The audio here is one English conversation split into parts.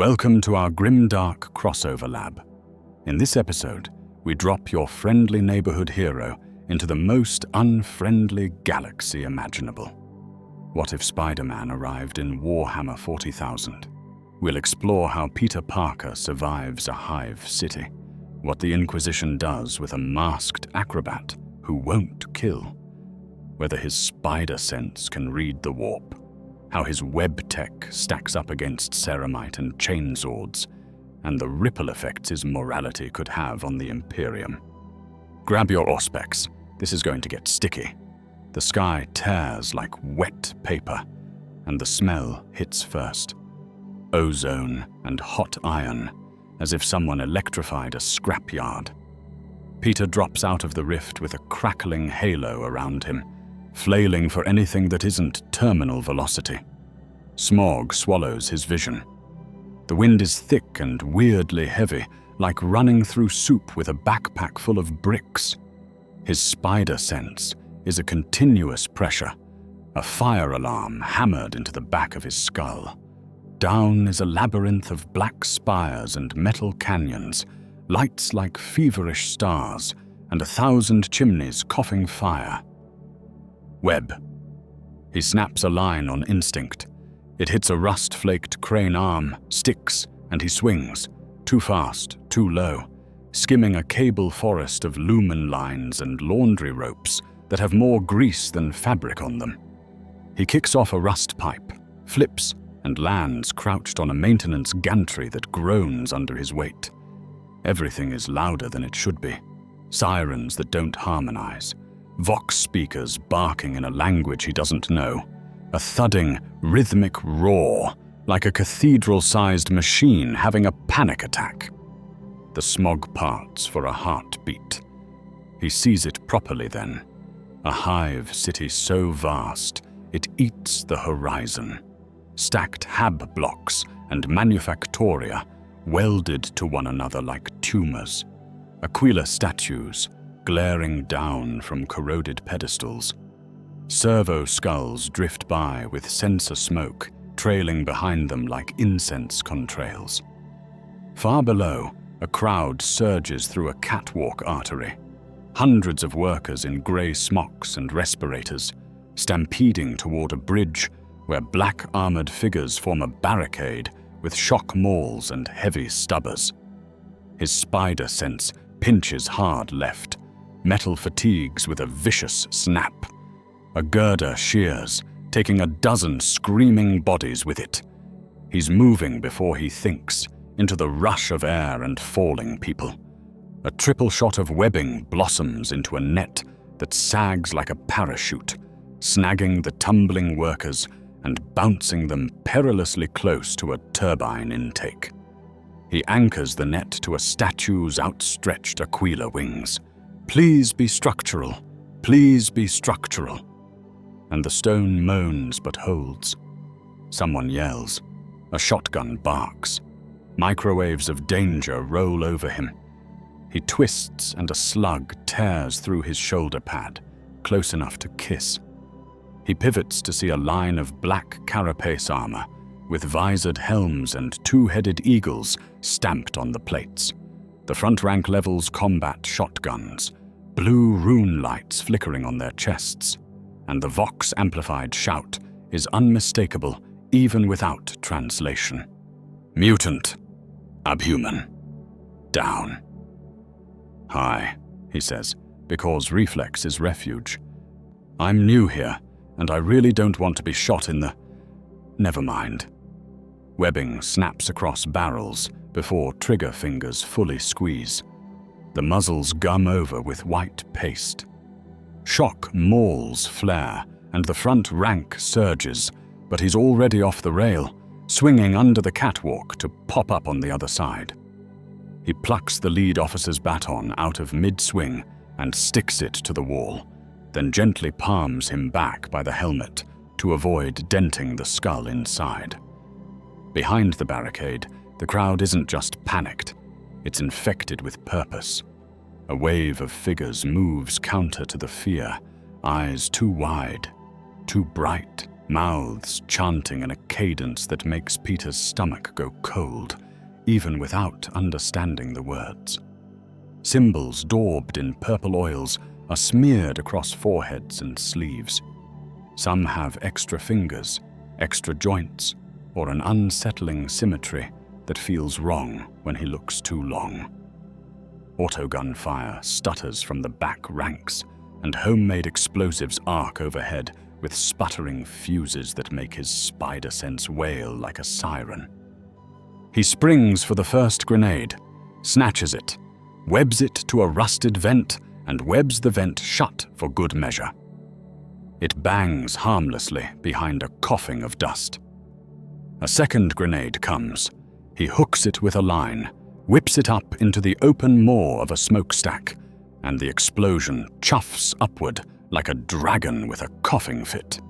Welcome to our Grimdark crossover lab. In this episode, we drop your friendly neighborhood hero into the most unfriendly galaxy imaginable. What if Spiderman arrived in Warhammer 40,000? We'll explore how Peter Parker survives a hive city, what the Inquisition does with a masked acrobat who won't kill, whether his spider sense can read the warp, how his web tech stacks up against ceramite and chainswords, and the ripple effects his morality could have on the Imperium. Grab your auspex, this is going to get sticky. The sky tears like wet paper, and the smell hits first. Ozone and hot iron, as if someone electrified a scrapyard. Peter drops out of the rift with a crackling halo around him, flailing for anything that isn't terminal velocity. Smog swallows his vision. The wind is thick and weirdly heavy, like running through soup with a backpack full of bricks. His spider sense is a continuous pressure, a fire alarm hammered into the back of his skull. Down is a labyrinth of black spires and metal canyons, lights like feverish stars, and 1,000 chimneys coughing fire. Web. He snaps a line on instinct. It hits a rust-flaked crane arm, sticks, and he swings, too fast, too low, skimming a cable forest of lumen lines and laundry ropes that have more grease than fabric on them. He kicks off a rust pipe, flips, and lands crouched on a maintenance gantry that groans under his weight. Everything is louder than it should be. Sirens that don't harmonize. Vox speakers barking in a language he doesn't know. A thudding, rhythmic roar, like a cathedral-sized machine having a panic attack. The smog parts for a heartbeat. He sees it properly then. A hive city so vast, it eats the horizon. Stacked hab blocks and manufactoria welded to one another like tumors. Aquila statues glaring down from corroded pedestals. Servo skulls drift by with sensor smoke trailing behind them like incense contrails. Far below, a crowd surges through a catwalk artery. Hundreds of workers in grey smocks and respirators, stampeding toward a bridge where black armored figures form a barricade with shock mauls and heavy stubbers. His spider sense pinches hard left. Metal fatigues with a vicious snap. A girder shears, taking a dozen screaming bodies with it. He's moving before he thinks, into the rush of air and falling people. A triple shot of webbing blossoms into a net that sags like a parachute, snagging the tumbling workers and bouncing them perilously close to a turbine intake. He anchors the net to a statue's outstretched Aquila wings. Please be structural. Please be structural. And the stone moans but holds. Someone yells. A shotgun barks. Microwaves of danger roll over him. He twists and a slug tears through his shoulder pad, close enough to kiss. He pivots to see a line of black carapace armor with visored helms and two-headed eagles stamped on the plates. The front rank levels combat shotguns, blue rune lights flickering on their chests, and the Vox-amplified shout is unmistakable even without translation. Mutant. Abhuman. Down. Hi, he says, because reflex is refuge. I'm new here, and I really don't want to be shot in the… Never mind. Webbing snaps across barrels before trigger fingers fully squeeze. The muzzles gum over with white paste. Shock mauls flare, and the front rank surges, but he's already off the rail, swinging under the catwalk to pop up on the other side. He plucks the lead officer's baton out of mid-swing and sticks it to the wall, then gently palms him back by the helmet to avoid denting the skull inside. Behind the barricade, the crowd isn't just panicked, it's infected with purpose. A wave of figures moves counter to the fear, eyes too wide, too bright mouths chanting in a cadence that makes Peter's stomach go cold, even without understanding the words. Symbols daubed in purple oils are smeared across foreheads and sleeves. Some have extra fingers, extra joints, or an unsettling symmetry that feels wrong when he looks too long. Autogun fire stutters from the back ranks, and homemade explosives arc overhead with sputtering fuses that make his spider sense wail like a siren. He springs for the first grenade, snatches it, webs it to a rusted vent, and webs the vent shut for good measure. It bangs harmlessly behind a coughing of dust. A second grenade comes. He hooks it with a line, whips it up into the open maw of a smokestack, and the explosion chuffs upward like a dragon with a coughing fit.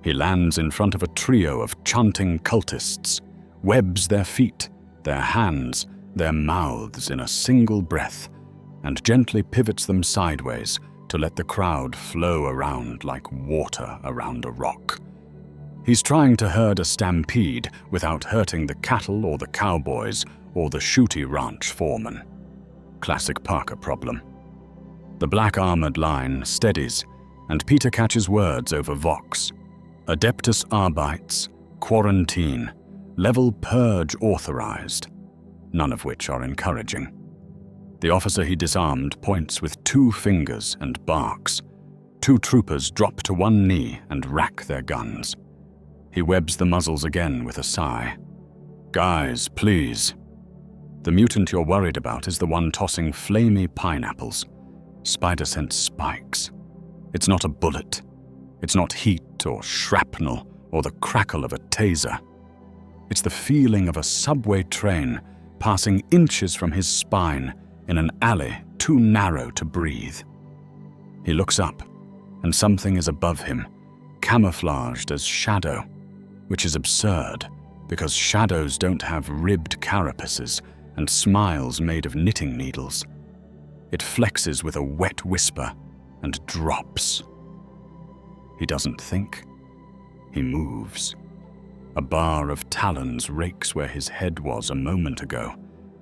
He lands in front of a trio of chanting cultists, webs their feet, their hands, their mouths in a single breath, and gently pivots them sideways to let the crowd flow around like water around a rock. He's trying to herd a stampede without hurting the cattle or the cowboys or the shooty ranch foreman. Classic Parker problem. The black armored line steadies, and Peter catches words over Vox. Adeptus Arbites, quarantine, level purge authorized, none of which are encouraging. The officer he disarmed points with 2 fingers and barks. 2 troopers drop to one knee and rack their guns. He webs the muzzles again with a sigh. "Guys, please." The mutant you're worried about is the one tossing flamey pineapples. Spider sense spikes. It's not a bullet. It's not heat or shrapnel or the crackle of a taser. It's the feeling of a subway train passing inches from his spine in an alley too narrow to breathe. He looks up, and something is above him, camouflaged as shadow, which is absurd because shadows don't have ribbed carapaces and smiles made of knitting needles. It flexes with a wet whisper and drops. He doesn't think. He moves. A bar of talons rakes where his head was a moment ago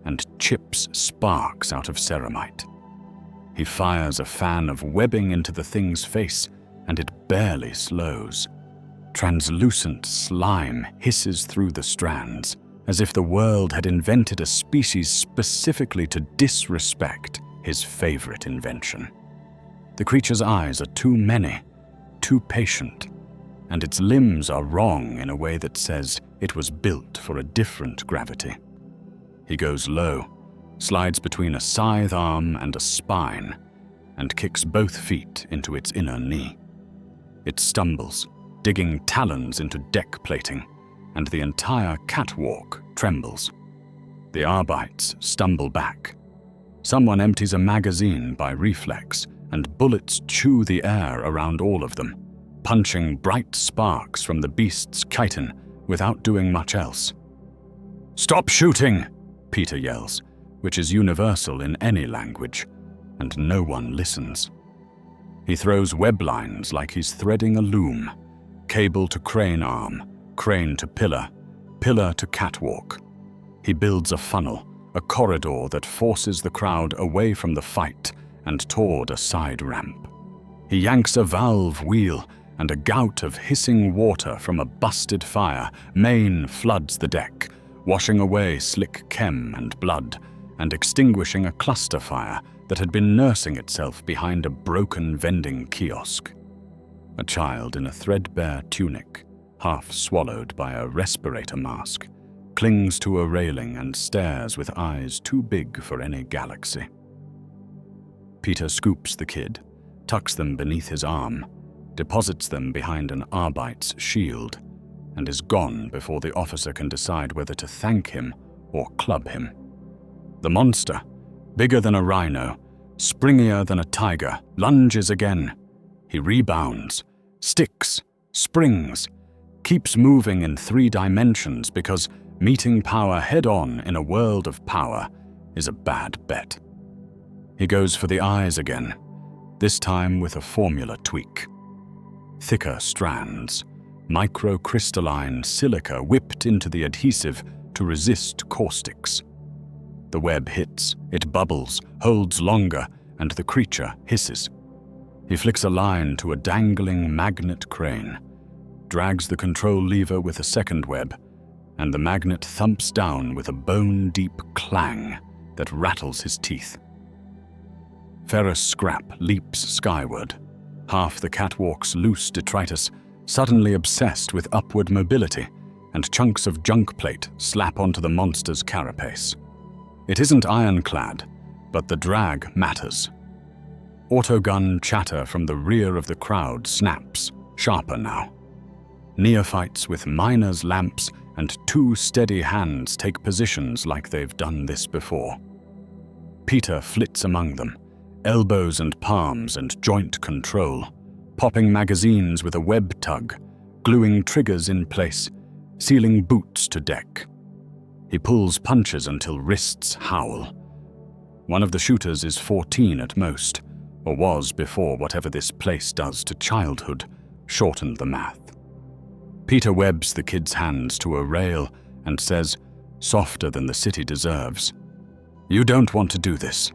and chips sparks out of ceramite. He fires a fan of webbing into the thing's face, and it barely slows. Translucent slime hisses through the strands, as if the world had invented a species specifically to disrespect his favorite invention. The creature's eyes are too many, too patient, and its limbs are wrong in a way that says it was built for a different gravity. He goes low, slides between a scythe arm and a spine, and kicks both feet into its inner knee. It stumbles, digging talons into deck plating, and the entire catwalk trembles. The Arbites stumble back. Someone empties a magazine by reflex, and bullets chew the air around all of them, punching bright sparks from the beast's chitin without doing much else. "Stop shooting!" Peter yells, which is universal in any language, and no one listens. He throws web lines like he's threading a loom, cable to crane arm, crane to pillar, pillar to catwalk. He builds a funnel, a corridor that forces the crowd away from the fight and toward a side ramp. He yanks a valve wheel, and a gout of hissing water from a busted fire main floods the deck, washing away slick chem and blood, and extinguishing a cluster fire that had been nursing itself behind a broken vending kiosk. A child in a threadbare tunic, half swallowed by a respirator mask, clings to a railing and stares with eyes too big for any galaxy. Peter scoops the kid, tucks them beneath his arm, deposits them behind an Arbite's shield, and is gone before the officer can decide whether to thank him or club him. The monster, bigger than a rhino, springier than a tiger, lunges again. He rebounds, sticks, springs, keeps moving in 3 dimensions because meeting power head-on in a world of power is a bad bet. He goes for the eyes again, this time with a formula tweak. Thicker strands, microcrystalline silica whipped into the adhesive to resist caustics. The web hits, it bubbles, holds longer, and the creature hisses. He flicks a line to a dangling magnet crane, drags the control lever with a second web, and the magnet thumps down with a bone-deep clang that rattles his teeth. Ferrous scrap leaps skyward. Half the catwalk's loose detritus suddenly obsessed with upward mobility, and chunks of junk plate slap onto the monster's carapace. It isn't ironclad, but the drag matters. Autogun chatter from the rear of the crowd snaps, sharper now. Neophytes with miners' lamps and 2 steady hands take positions like they've done this before. Peter flits among them, elbows and palms and joint control, popping magazines with a web tug, gluing triggers in place, sealing boots to deck. He pulls punches until wrists howl. One of the shooters is 14 at most, or was before whatever this place does to childhood shortened the math. Peter webs the kid's hands to a rail and says, softer than the city deserves, "You don't want to do this,"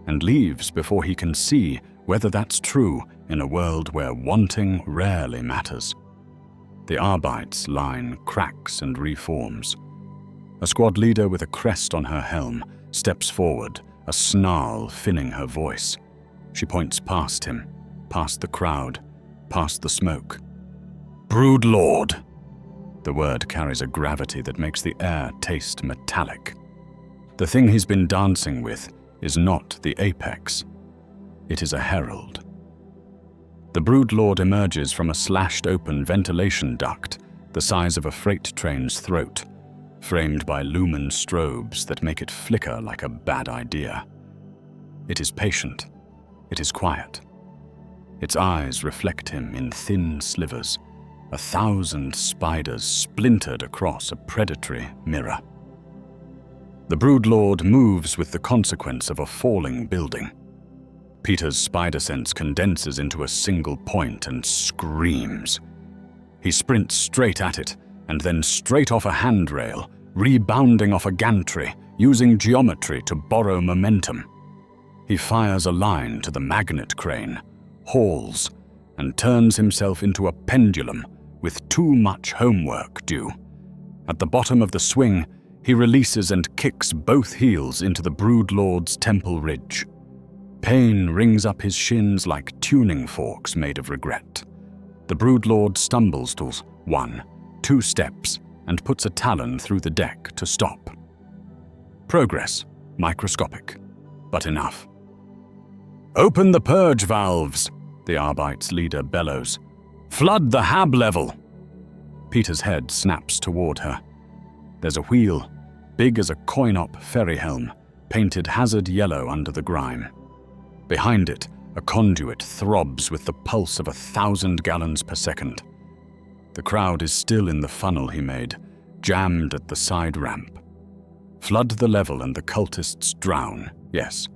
and leaves before he can see whether that's true in a world where wanting rarely matters. The Arbeits line cracks and reforms. A squad leader with a crest on her helm steps forward, a snarl finning her voice. She points past him, past the crowd, past the smoke. "Brood Lord!" The word carries a gravity that makes the air taste metallic. The thing he's been dancing with is not the apex. It is a herald. The Brood Lord emerges from a slashed-open ventilation duct the size of a freight train's throat, framed by lumen strobes that make it flicker like a bad idea. It is patient. It is quiet. Its eyes reflect him in thin slivers, 1,000 spiders splintered across a predatory mirror. The Brood Lord moves with the consequence of a falling building. Peter's spider sense condenses into a single point and screams. He sprints straight at it, and then straight off a handrail, rebounding off a gantry, using geometry to borrow momentum. He fires a line to the magnet crane, hauls, and turns himself into a pendulum with too much homework due. At the bottom of the swing, he releases and kicks both heels into the Brood Lord's temple ridge. Pain rings up his shins like tuning forks made of regret. The Brood Lord stumbles to 1, 2 steps and puts a talon through the deck to stop. Progress, microscopic, but enough. "Open the purge valves," the Arbeits leader bellows. "Flood the hab level." Peter's head snaps toward her. There's a wheel, big as a coin-op ferry helm, painted hazard yellow under the grime. Behind it, a conduit throbs with the pulse of 1,000 gallons per second. The crowd is still in the funnel he made, jammed at the side ramp. Flood the level and the cultists drown, yes,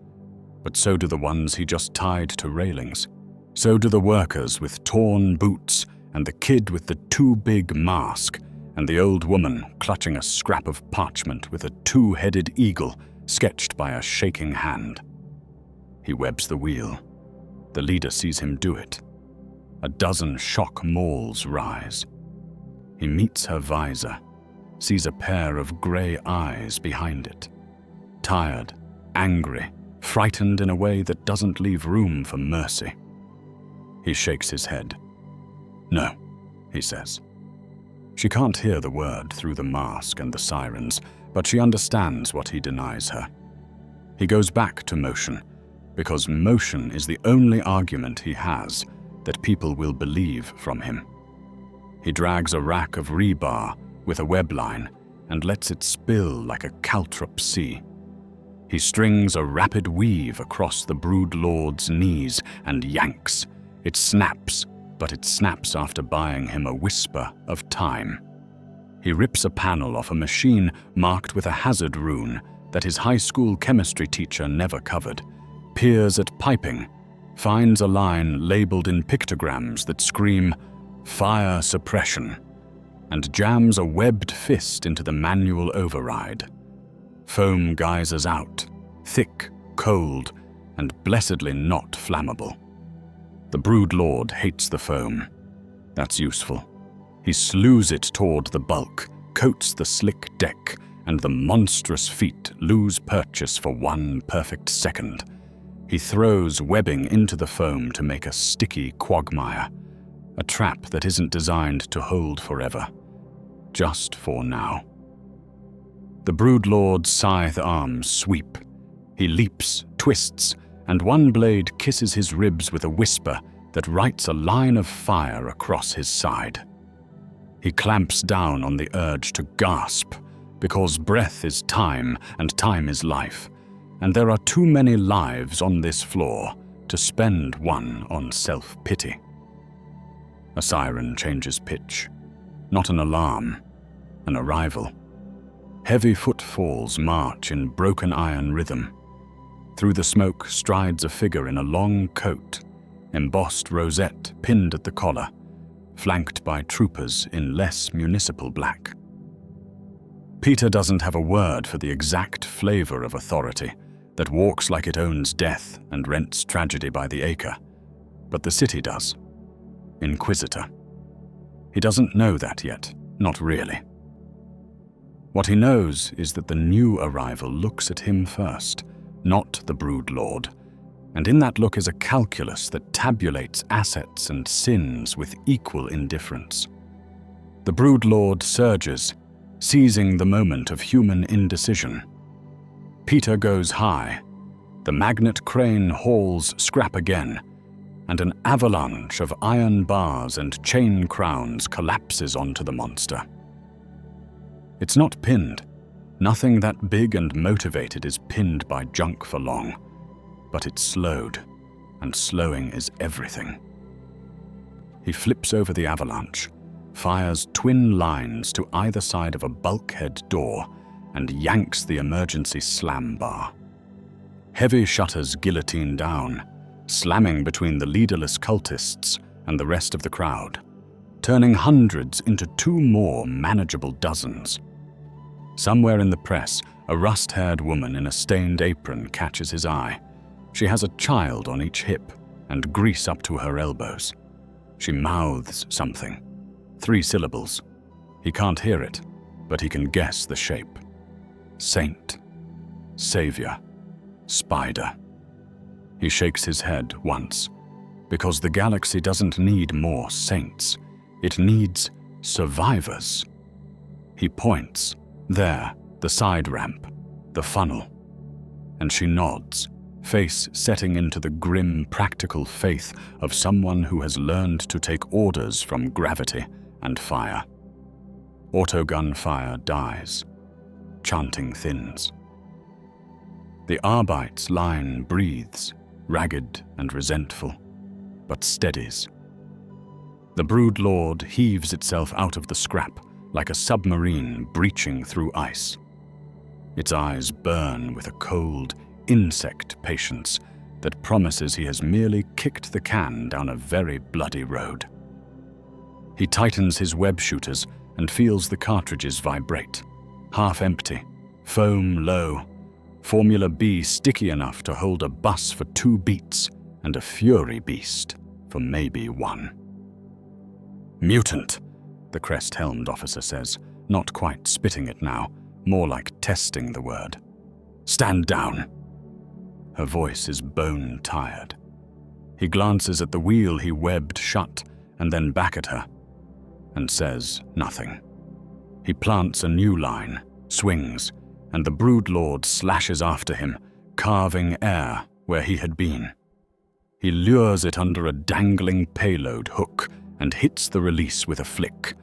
but so do the ones he just tied to railings. So do the workers with torn boots, and the kid with the too big mask, and the old woman clutching a scrap of parchment with a 2-headed eagle sketched by a shaking hand. He webs the wheel. The leader sees him do it. A dozen shock mauls rise. He meets her visor, sees a pair of grey eyes behind it. Tired, angry, frightened in a way that doesn't leave room for mercy. He shakes his head. "No," he says. She can't hear the word through the mask and the sirens, but she understands what he denies her. He goes back to motion, because motion is the only argument he has that people will believe from him. He drags a rack of rebar with a web line and lets it spill like a caltrop sea. He strings a rapid weave across the Brood Lord's knees and yanks. It snaps, but it snaps after buying him a whisper of time. He rips a panel off a machine marked with a hazard rune that his high school chemistry teacher never covered, peers at piping, finds a line labeled in pictograms that scream, fire suppression, and jams a webbed fist into the manual override. Foam geysers out, thick, cold, and blessedly not flammable. The Broodlord hates the foam. That's useful. He slews it toward the bulk, coats the slick deck, and the monstrous feet lose purchase for 1 perfect second. He throws webbing into the foam to make a sticky quagmire, a trap that isn't designed to hold forever, just for now. The Broodlord's scythe arms sweep. He leaps, twists, and one blade kisses his ribs with a whisper that writes a line of fire across his side. He clamps down on the urge to gasp, because breath is time and time is life, and there are too many lives on this floor to spend one on self-pity. A siren changes pitch. Not an alarm, an arrival. Heavy footfalls march in broken iron rhythm. Through the smoke strides a figure in a long coat, embossed rosette pinned at the collar, flanked by troopers in less municipal black. Peter doesn't have a word for the exact flavor of authority that walks like it owns death and rents tragedy by the acre, but the city does. Inquisitor. He doesn't know that yet, not really. What he knows is that the new arrival looks at him first, not the Broodlord, and in that look is a calculus that tabulates assets and sins with equal indifference. The Broodlord surges, seizing the moment of human indecision. Peter goes high. The magnet crane hauls scrap again, and an avalanche of iron bars and chain crowns collapses onto the monster. It's not pinned. Nothing that big and motivated is pinned by junk for long, but it's slowed, and slowing is everything. He flips over the avalanche, fires twin lines to either side of a bulkhead door, and yanks the emergency slam bar. Heavy shutters guillotine down, slamming between the leaderless cultists and the rest of the crowd, turning hundreds into 2 more manageable dozens. Somewhere in the press, a rust-haired woman in a stained apron catches his eye. She has a child on each hip and grease up to her elbows. She mouths something. 3 syllables. He can't hear it, but he can guess the shape. Saint. Savior. Spider. He shakes his head once, because the galaxy doesn't need more saints. It needs survivors. He points. There, the side ramp, the funnel. And she nods, face setting into the grim, practical faith of someone who has learned to take orders from gravity and fire. Autogun fire dies. Chanting thins. The Arbite's line breathes, ragged and resentful, but steadies. The Broodlord heaves itself out of the scrap like a submarine breaching through ice. Its eyes burn with a cold, insect patience that promises he has merely kicked the can down a very bloody road. He tightens his web shooters and feels the cartridges vibrate. Half empty, foam low, Formula B sticky enough to hold a bus for 2 beats and a fury beast for maybe 1. Mutant, the crest-helmed officer says, not quite spitting it now, more like testing the word. Stand down. Her voice is bone-tired. He glances at the wheel he webbed shut and then back at her, and says nothing. He plants a new line, swings, and the Broodlord slashes after him, carving air where he had been. He lures it under a dangling payload hook and hits the release with a flick.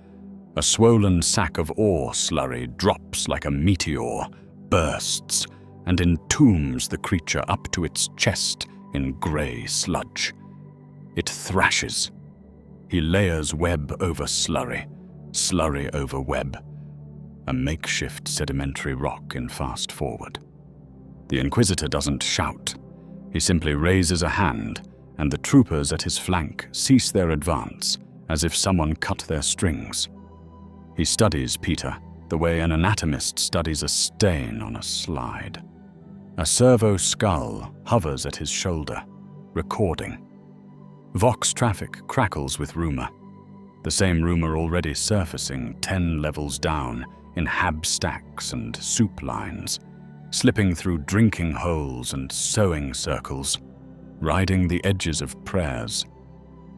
A swollen sack of ore slurry drops like a meteor, bursts, and entombs the creature up to its chest in grey sludge. It thrashes. He layers web over slurry, slurry over web, a makeshift sedimentary rock in fast forward. The Inquisitor doesn't shout. He simply raises a hand, and the troopers at his flank cease their advance as if someone cut their strings. He studies Peter the way an anatomist studies a stain on a slide. A servo skull hovers at his shoulder, recording. Vox traffic crackles with rumor. The same rumor already surfacing 10 levels down in hab stacks and soup lines, slipping through drinking holes and sewing circles, riding the edges of prayers.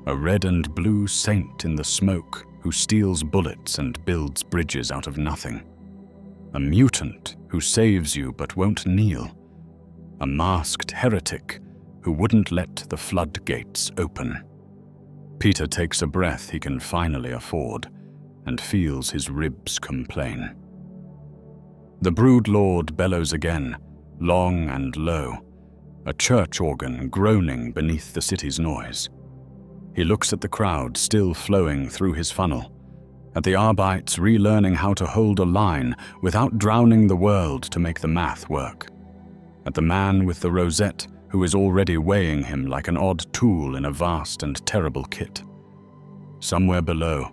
A red and blue saint in the smoke who steals bullets and builds bridges out of nothing. A mutant who saves you but won't kneel. A masked heretic who wouldn't let the floodgates open. Peter takes a breath he can finally afford and feels his ribs complain. The brood lord bellows again, long and low, a church organ groaning beneath the city's noise. He looks at the crowd still flowing through his funnel, at the Arbites relearning how to hold a line without drowning the world to make the math work, at the man with the rosette who is already weighing him like an odd tool in a vast and terrible kit. Somewhere below,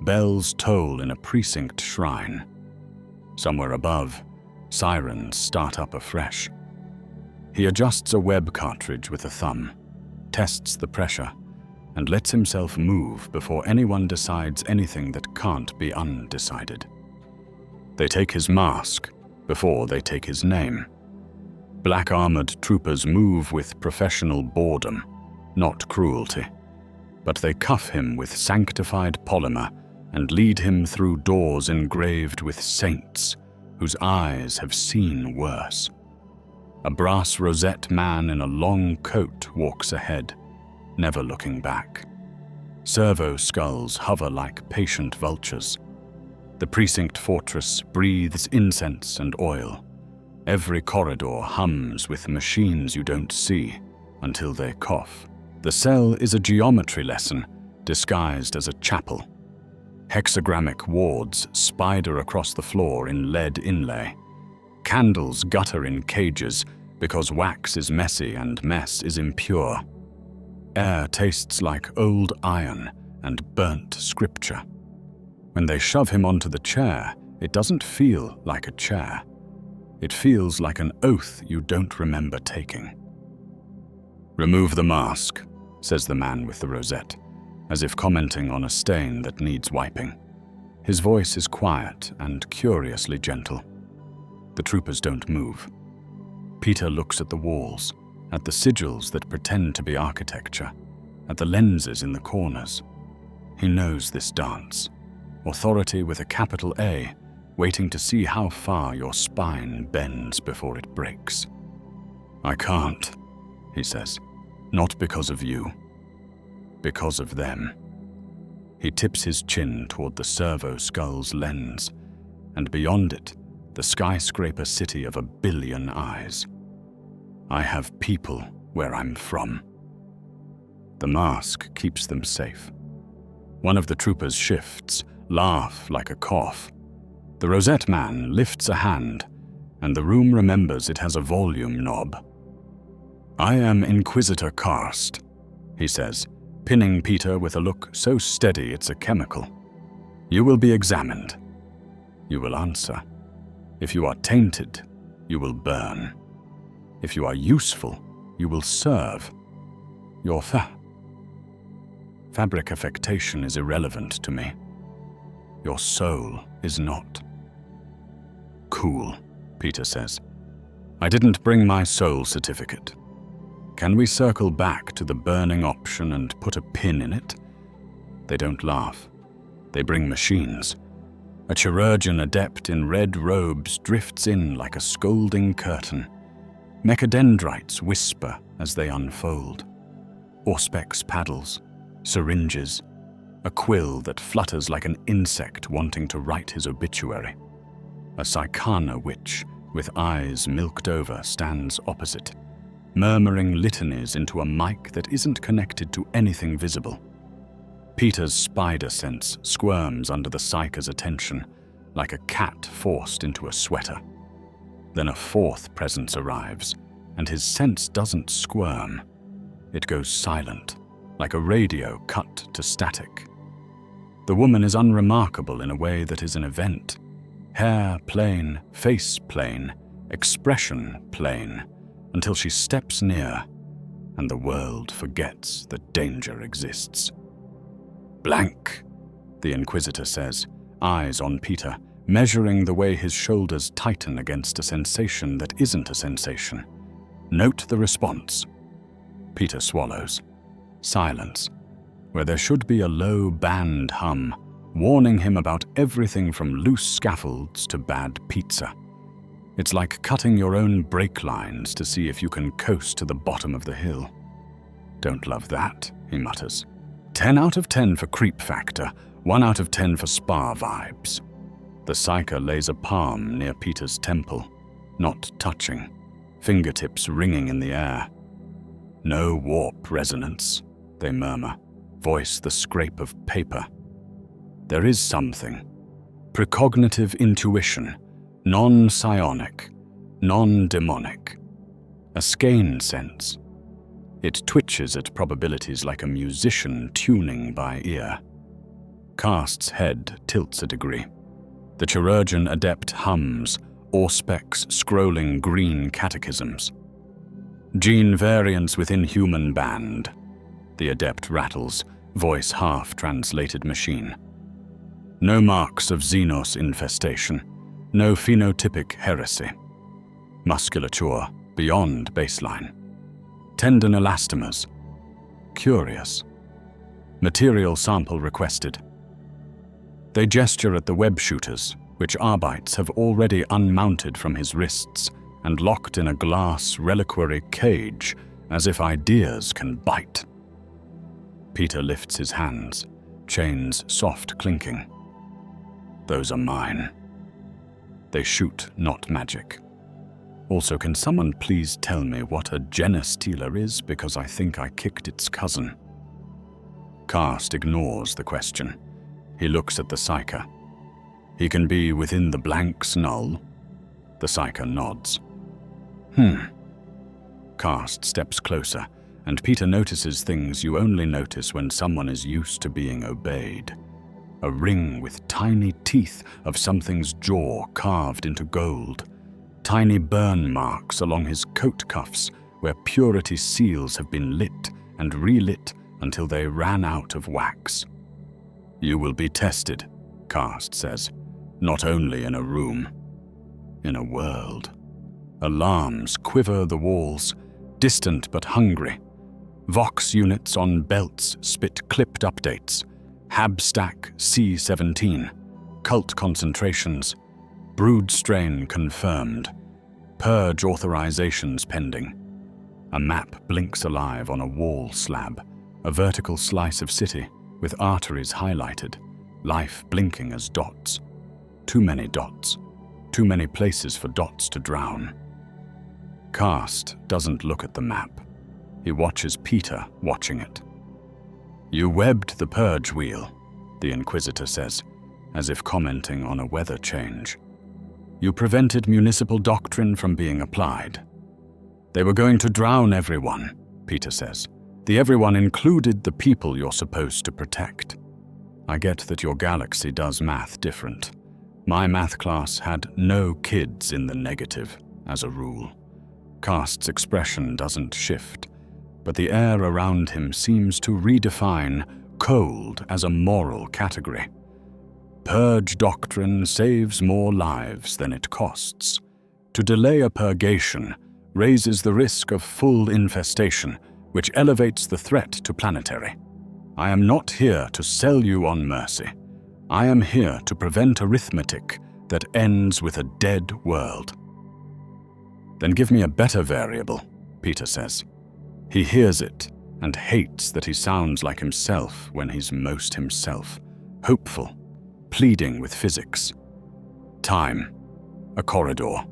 bells toll in a precinct shrine. Somewhere above, sirens start up afresh. He adjusts a web cartridge with a thumb, tests the pressure, and lets himself move before anyone decides anything that can't be undecided. They take his mask before they take his name. Black-armored troopers move with professional boredom, not cruelty, but they cuff him with sanctified polymer and lead him through doors engraved with saints whose eyes have seen worse. A brass rosette man in a long coat walks ahead, never looking back. Servo skulls hover like patient vultures. The precinct fortress breathes incense and oil. Every corridor hums with machines you don't see until they cough. The cell is a geometry lesson disguised as a chapel. Hexagrammic wards spider across the floor in lead inlay. Candles gutter in cages because wax is messy and mess is impure. Air tastes like old iron and burnt scripture. When they shove him onto the chair, it doesn't feel like a chair. It feels like an oath you don't remember taking. "Remove the mask," says the man with the rosette, as if commenting on a stain that needs wiping. His voice is quiet and curiously gentle. The troopers don't move. Peter looks at the walls, at the sigils that pretend to be architecture, at the lenses in the corners. He knows this dance. Authority with a capital A, waiting to see how far your spine bends before it breaks. "I can't," he says. "Not because of you. Because of them." He tips his chin toward the servo skull's lens, and beyond it, the skyscraper city of 1 billion eyes. "I have people where I'm from." The mask keeps them safe. One of the troopers shifts, laugh like a cough. The rosette man lifts a hand, and the room remembers it has a volume knob. "I am Inquisitor Karst," he says, pinning Peter with a look so steady it's a chemical. "You will be examined. You will answer. If you are tainted, you will burn. If you are useful, you will serve. Your fabric affectation is irrelevant to me. Your soul is not." "Cool," Peter says. "I didn't bring my soul certificate. Can we circle back to the burning option and put a pin in it?" They don't laugh. They bring machines. A chirurgeon adept in red robes drifts in like a scolding curtain. Mechadendrites whisper as they unfold. Auspex paddles, syringes, a quill that flutters like an insect wanting to write his obituary. A Psychana witch with eyes milked over stands opposite, murmuring litanies into a mic that isn't connected to anything visible. Peter's spider sense squirms under the psycher's attention, like a cat forced into a sweater. Then a fourth presence arrives, and his sense doesn't squirm. It goes silent, like a radio cut to static. The woman is unremarkable in a way that is an event. Hair plain, face plain, expression plain, until she steps near, and the world forgets that danger exists. "Blank," the Inquisitor says, eyes on Peter, measuring the way his shoulders tighten against a sensation that isn't a sensation. Note the response. Peter swallows. Silence, where there should be a low band hum, warning him about everything from loose scaffolds to bad pizza. It's like cutting your own brake lines to see if you can coast to the bottom of the hill. "Don't love that," he mutters. 10 out of 10 for creep factor, 1 out of 10 for spa vibes. The psyker lays a palm near Peter's temple, not touching, fingertips ringing in the air. "No warp resonance," they murmur, voice the scrape of paper. There is something. Precognitive intuition, non-psionic, non-demonic. A skein sense. It twitches at probabilities like a musician tuning by ear. Cast's head tilts a degree. The chirurgeon adept hums, Auspex scrolling green catechisms. "Gene variants within human band," the adept rattles, voice half-translated machine. "No marks of Xenos infestation, no phenotypic heresy. Musculature beyond baseline. Tendon elastomers. Curious. Material sample requested." They gesture at the web shooters, which Arbites have already unmounted from his wrists and locked in a glass reliquary cage, as if ideas can bite. Peter lifts his hands, chains soft clinking. "Those are mine. They shoot, not magic. Also, can someone please tell me what a genestealer is, because I think I kicked its cousin?" Cast ignores the question. He looks at the psyker. "He can be within the blank's null?" The psyker nods. Cast steps closer, and Peter notices things you only notice when someone is used to being obeyed. A ring with tiny teeth of something's jaw carved into gold. Tiny burn marks along his coat cuffs where purity seals have been lit and relit until they ran out of wax. "You will be tested," Cast says, "not only in a room, in a world." Alarms quiver the walls, distant but hungry. Vox units on belts spit clipped updates. Habstack C-17, cult concentrations, brood strain confirmed, purge authorizations pending. A map blinks alive on a wall slab, a vertical slice of city with arteries highlighted, life blinking as dots. Too many dots, too many places for dots to drown. Cast doesn't look at the map. He watches Peter watching it. "You webbed the purge wheel," the Inquisitor says, as if commenting on a weather change. "You prevented municipal doctrine from being applied." "They were going to drown everyone," Peter says. "The everyone included the people you're supposed to protect." "I get that your galaxy does math different. My math class had no kids in the negative, as a rule." Cast's expression doesn't shift, but the air around him seems to redefine cold as a moral category. Purge doctrine saves more lives than it costs. To delay a purgation raises the risk of full infestation, which elevates the threat to planetary. I am not here to sell you on mercy. I am here to prevent arithmetic that ends with a dead world. Then give me a better variable, Peter says. He hears it and hates that he sounds like himself when he's most himself, hopeful, pleading with physics. Time, a corridor,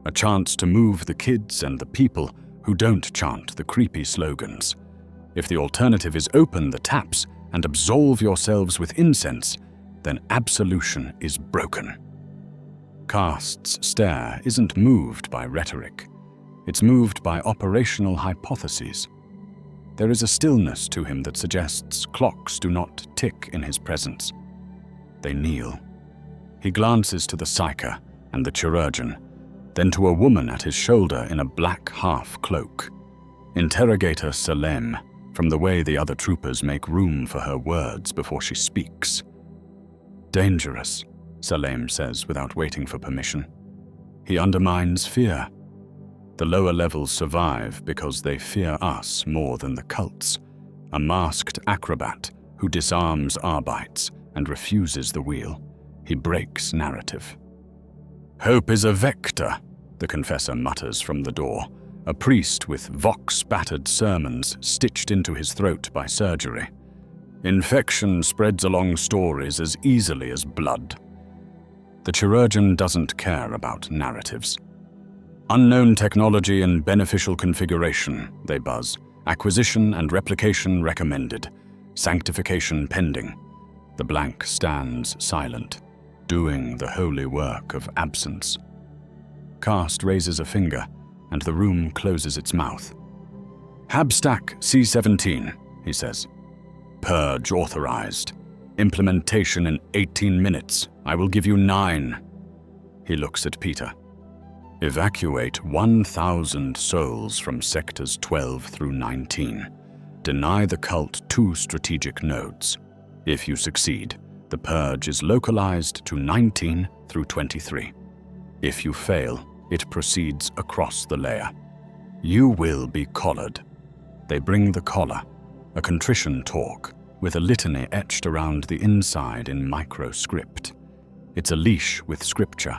a chance to move the kids and the people who don't chant the creepy slogans. If the alternative is open the taps and absolve yourselves with incense, then absolution is broken. Cast's stare isn't moved by rhetoric. It's moved by operational hypotheses. There is a stillness to him that suggests clocks do not tick in his presence. They kneel. He glances to the psyker and the chirurgeon, then to a woman at his shoulder in a black half-cloak. Interrogator Salem, from the way the other troopers make room for her words before she speaks. Dangerous, Salem says without waiting for permission. He undermines fear. The lower levels survive because they fear us more than the cults. A masked acrobat who disarms Arbites and refuses the wheel. He breaks narrative. Hope is a vector, the confessor mutters from the door, a priest with vox-battered sermons stitched into his throat by surgery. Infection spreads along stories as easily as blood. The chirurgeon doesn't care about narratives. Unknown technology and beneficial configuration, they buzz. Acquisition and replication recommended. Sanctification pending. The blank stands silent, doing the holy work of absence. Cast raises a finger, and the room closes its mouth. Habstack C-17, he says. Purge authorized. Implementation in 18 minutes. I will give you 9. He looks at Peter. Evacuate 1,000 souls from sectors 12 through 19. Deny the cult 2 strategic nodes. If you succeed, the purge is localized to 19 through 23. If you fail, it proceeds across the layer. You will be collared. They bring the collar, a contrition talk, with a litany etched around the inside in microscript. It's a leash with scripture,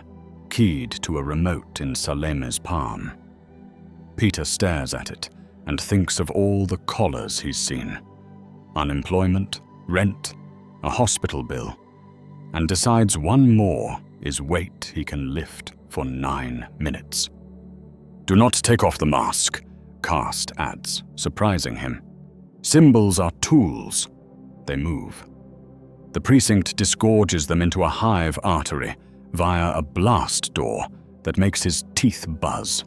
keyed to a remote in Saleme's palm. Peter stares at it and thinks of all the collars he's seen. Unemployment, rent, a hospital bill, and decides one more is weight he can lift for 9 minutes. Do not take off the mask, Cast adds, surprising him. Symbols are tools. They move. The precinct disgorges them into a hive artery via a blast door that makes his teeth buzz.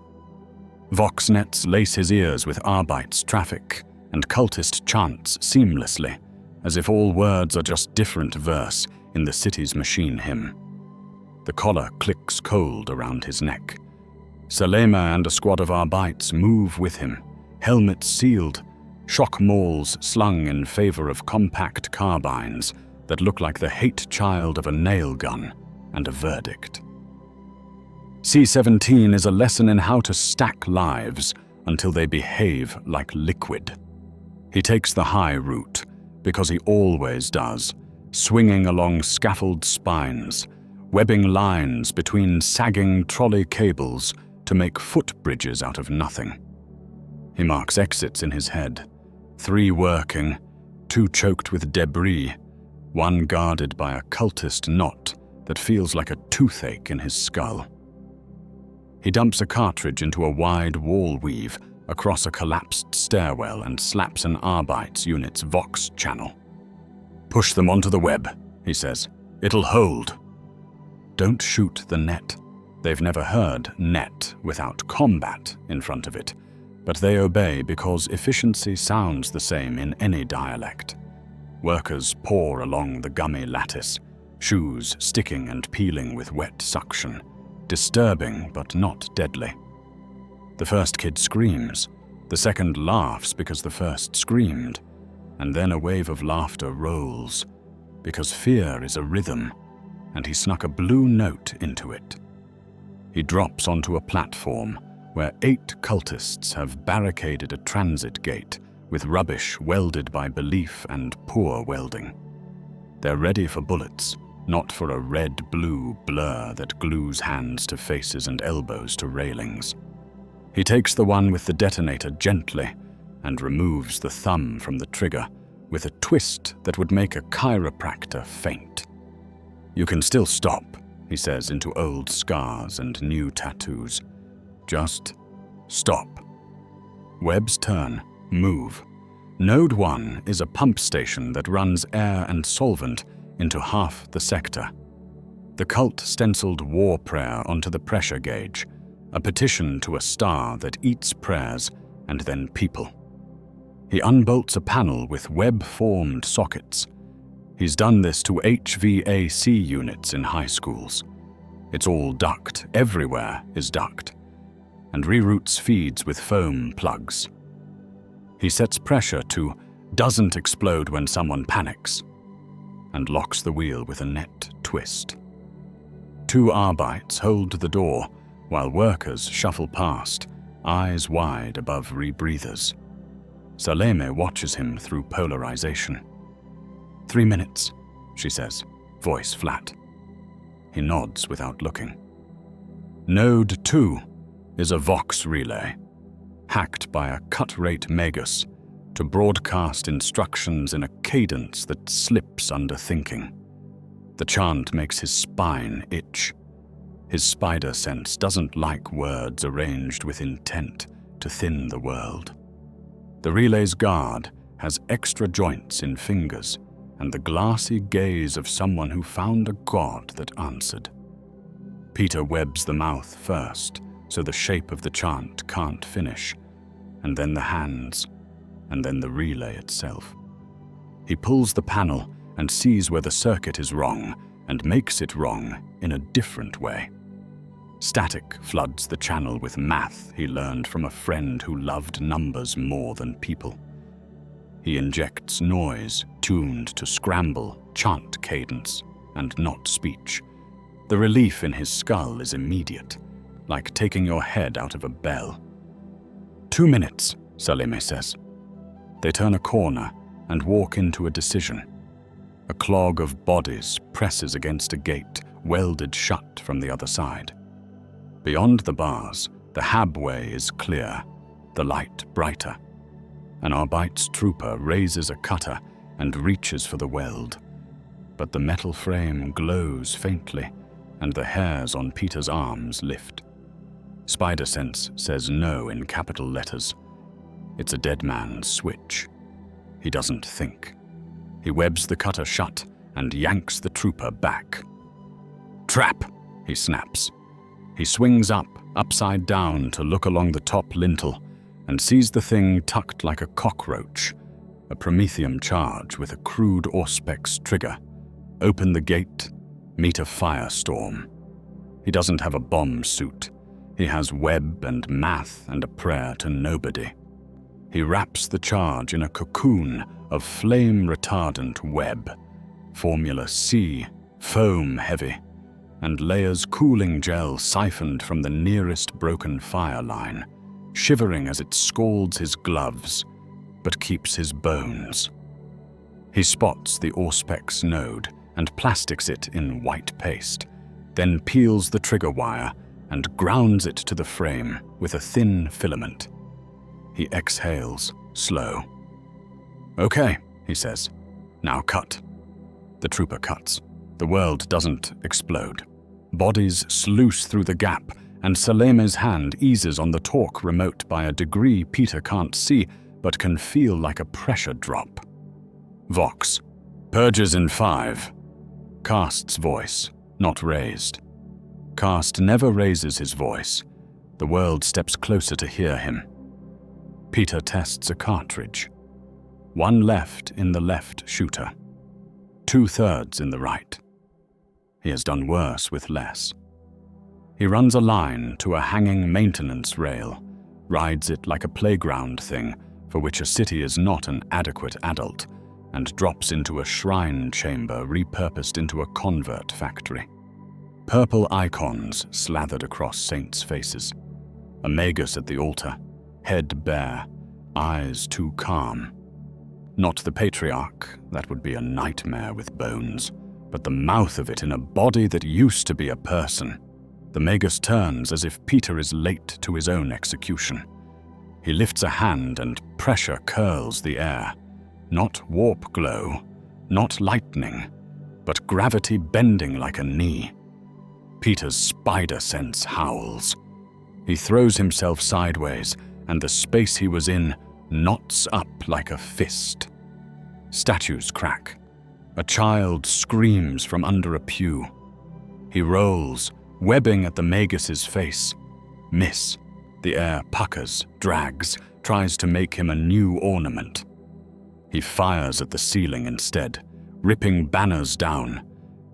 Voxnets lace his ears with Arbites traffic and cultist chants seamlessly, as if all words are just different verse in the city's machine hymn. The collar clicks cold around his neck. Salema and a squad of Arbites move with him, helmets sealed, shock mauls slung in favor of compact carbines that look like the hate child of a nail gun and a verdict. C-17 is a lesson in how to stack lives until they behave like liquid. He takes the high route, because he always does, swinging along scaffold spines, webbing lines between sagging trolley cables to make footbridges out of nothing. He marks exits in his head, 3 working, 2 choked with debris, 1 guarded by a cultist knot that feels like a toothache in his skull. He dumps a cartridge into a wide wall weave across a collapsed stairwell and slaps an Arbite's unit's Vox channel. Push them onto the web, he says. It'll hold. Don't shoot the net. They've never heard net without combat in front of it, but they obey because efficiency sounds the same in any dialect. Workers pour along the gummy lattice, shoes sticking and peeling with wet suction, disturbing but not deadly. The first kid screams, the second laughs because the first screamed, and then a wave of laughter rolls, because fear is a rhythm, and he snuck a blue note into it. He drops onto a platform where 8 cultists have barricaded a transit gate with rubbish welded by belief and poor welding. They're ready for bullets, not for a red-blue blur that glues hands to faces and elbows to railings. He takes the one with the detonator gently and removes the thumb from the trigger with a twist that would make a chiropractor faint. You can still stop, he says into old scars and new tattoos. Just stop. Web's turn. Move. Node 1 is a pump station that runs air and solvent into half the sector. The cult stenciled war prayer onto the pressure gauge, a petition to a star that eats prayers and then people. He unbolts a panel with web-formed sockets. He's done this to HVAC units in high schools. It's all duct, everywhere is duct, and reroutes feeds with foam plugs. He sets pressure to doesn't explode when someone panics, and locks the wheel with a net twist. 2 Arbites hold the door while workers shuffle past, eyes wide above rebreathers. Saleme watches him through polarization. 3 minutes, she says, voice flat. He nods without looking. Node 2 is a Vox relay, hacked by a cut-rate Magus to broadcast instructions in a cadence that slips under thinking. The chant makes his spine itch. His spider sense doesn't like words arranged with intent to thin the world. The relay's guard has extra joints in fingers and the glassy gaze of someone who found a god that answered. Peter webs the mouth first, so the shape of the chant can't finish, and then the hands, and then the relay itself. He pulls the panel and sees where the circuit is wrong, and makes it wrong in a different way. Static floods the channel with math he learned from a friend who loved numbers more than people. He injects noise tuned to scramble, chant cadence, and not speech. The relief in his skull is immediate, like taking your head out of a bell. 2 minutes, Saleme says. They turn a corner and walk into a decision. A clog of bodies presses against a gate, welded shut from the other side. Beyond the bars, the habway is clear, the light brighter. An Arbite's trooper raises a cutter and reaches for the weld. But the metal frame glows faintly, and the hairs on Peter's arms lift. Spider Sense says no in capital letters. It's a dead man's switch. He doesn't think. He webs the cutter shut and yanks the trooper back. Trap, he snaps. He swings up, upside down to look along the top lintel and sees the thing tucked like a cockroach, a promethium charge with a crude Auspex trigger. Open the gate, meet a firestorm. He doesn't have a bomb suit. He has web and math and a prayer to nobody. He wraps the charge in a cocoon of flame-retardant web, Formula C, foam-heavy, and layers cooling gel siphoned from the nearest broken fire line, shivering as it scalds his gloves, but keeps his bones. He spots the Auspex node and plastics it in white paste, then peels the trigger wire and grounds it to the frame with a thin filament. He exhales, slow. Okay, he says. Now cut. The trooper cuts. The world doesn't explode. Bodies sluice through the gap, and Saleme's hand eases on the torque remote by a degree Peter can't see, but can feel like a pressure drop. Vox. Purges in 5. Cast's voice, not raised. Cast never raises his voice. The world steps closer to hear him. Peter tests a cartridge. 1 left in the left shooter. 2/3 in the right. He has done worse with less. He runs a line to a hanging maintenance rail, rides it like a playground thing for which a city is not an adequate adult, and drops into a shrine chamber repurposed into a convert factory. Purple icons slathered across saints' faces. A magus at the altar, head bare, eyes too calm. Not the patriarch, that would be a nightmare with bones, but the mouth of it in a body that used to be a person. The magus turns as if Peter is late to his own execution. He lifts a hand and pressure curls the air. Not warp glow, not lightning, but gravity bending like a knee. Peter's spider sense howls. He throws himself sideways, and the space he was in knots up like a fist. Statues crack. A child screams from under a pew. He rolls, webbing at the magus's face. Miss. The air puckers, drags, tries to make him a new ornament. He fires at the ceiling instead, ripping banners down,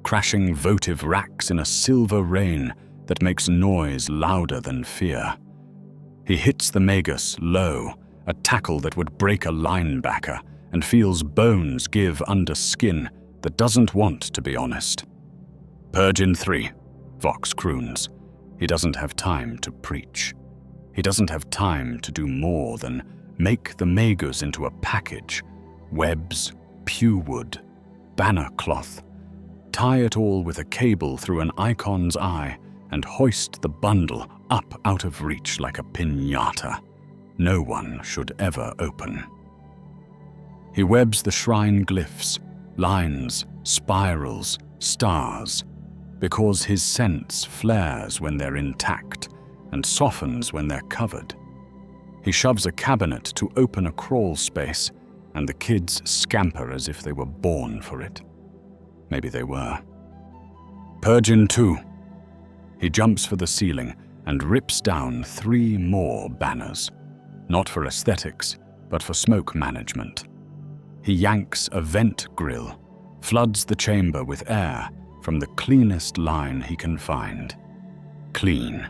crashing votive racks in a silver rain that makes noise louder than fear. He hits the Magus low, a tackle that would break a linebacker, and feels bones give under skin that doesn't want to be honest. "Purge in 3, Vox croons. He doesn't have time to preach. He doesn't have time to do more than make the Magus into a package, webs, pewwood, banner cloth, tie it all with a cable through an icon's eye, and hoist the bundle up out of reach like a piñata no one should ever open. He webs the shrine glyphs, lines, spirals, stars, because his sense flares when they're intact and softens when they're covered. He shoves a cabinet to open a crawl space, and the kids scamper as if they were born for it. Maybe they were. "Purge in 2. He jumps for the ceiling and rips down 3 more banners, not for aesthetics, but for smoke management. He yanks a vent grill, floods the chamber with air from the cleanest line he can find. Clean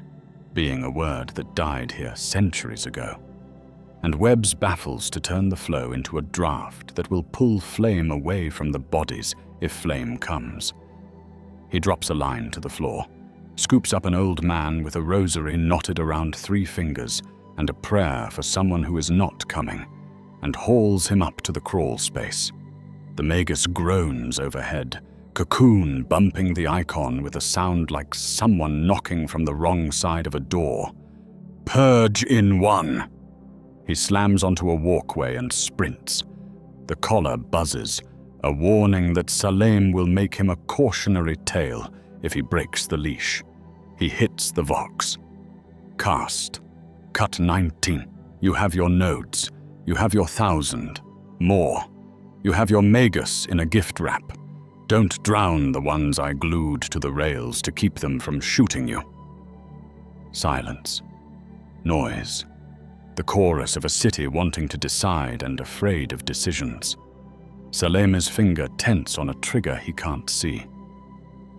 being a word that died here centuries ago. And webs baffles to turn the flow into a draft that will pull flame away from the bodies if flame comes. He drops a line to the floor, scoops up an old man with a rosary knotted around 3 fingers and a prayer for someone who is not coming, and hauls him up to the crawl space. The Magus groans overhead, cocoon bumping the icon with a sound like someone knocking from the wrong side of a door. "Purge in 1. He slams onto a walkway and sprints. The collar buzzes, a warning that Salem will make him a cautionary tale if he breaks the leash. He hits the Vox. Cast. Cut 19. You have your nodes. You have your 1,000. More. You have your Magus in a gift wrap. Don't drown the ones I glued to the rails to keep them from shooting you." Silence. Noise. The chorus of a city wanting to decide and afraid of decisions. Saleme's finger tense on a trigger he can't see.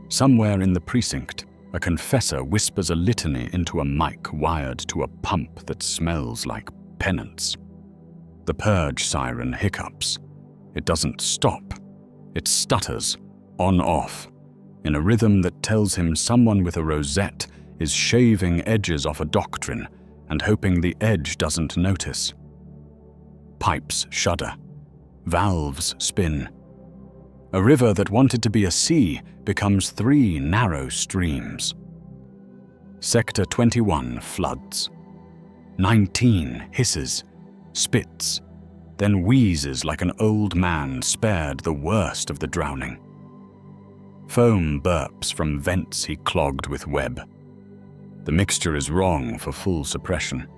Somewhere in the precinct, a confessor whispers a litany into a mic wired to a pump that smells like penance. The purge siren hiccups. It doesn't stop. It stutters, on-off, in a rhythm that tells him someone with a rosette is shaving edges off a doctrine and hoping the edge doesn't notice. Pipes shudder. Valves spin. A river that wanted to be a sea becomes 3 narrow streams. Sector 21 floods. 19 hisses, spits, then wheezes like an old man spared the worst of the drowning. Foam burps from vents he clogged with web. The mixture is wrong for full suppression,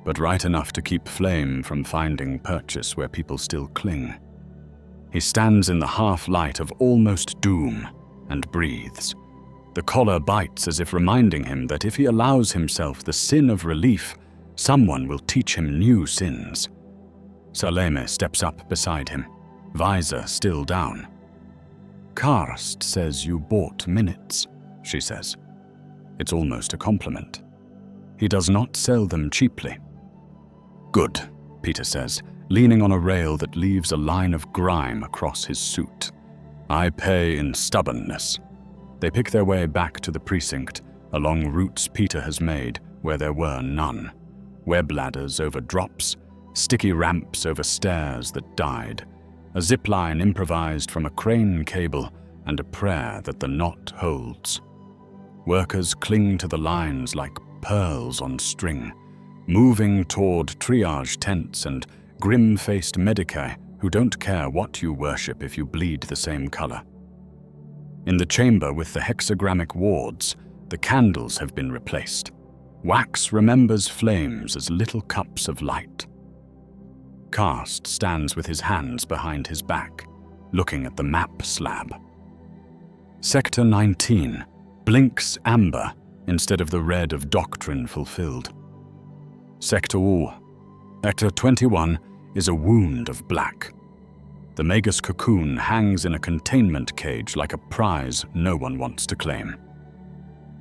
but right enough to keep flame from finding purchase where people still cling. He stands in the half-light of almost doom and breathes. The collar bites as if reminding him that if he allows himself the sin of relief, someone will teach him new sins. Saleme steps up beside him, visor still down. "Karst says you bought minutes," she says. It's almost a compliment. He does not sell them cheaply. "Good," Peter says, leaning on a rail that leaves a line of grime across his suit. "I pay in stubbornness." They pick their way back to the precinct, along routes Peter has made where there were none. Web ladders over drops, sticky ramps over stairs that died, a zipline improvised from a crane cable, and a prayer that the knot holds. Workers cling to the lines like pearls on string, moving toward triage tents and grim-faced medici who don't care what you worship if you bleed the same color. In the chamber with the hexagrammic wards, the candles have been replaced. Wax remembers flames as little cups of light. Karst stands with his hands behind his back, looking at the map slab. Sector 19 blinks amber instead of the red of doctrine fulfilled. Sector 21 is a wound of black. The Magus cocoon hangs in a containment cage like a prize no one wants to claim.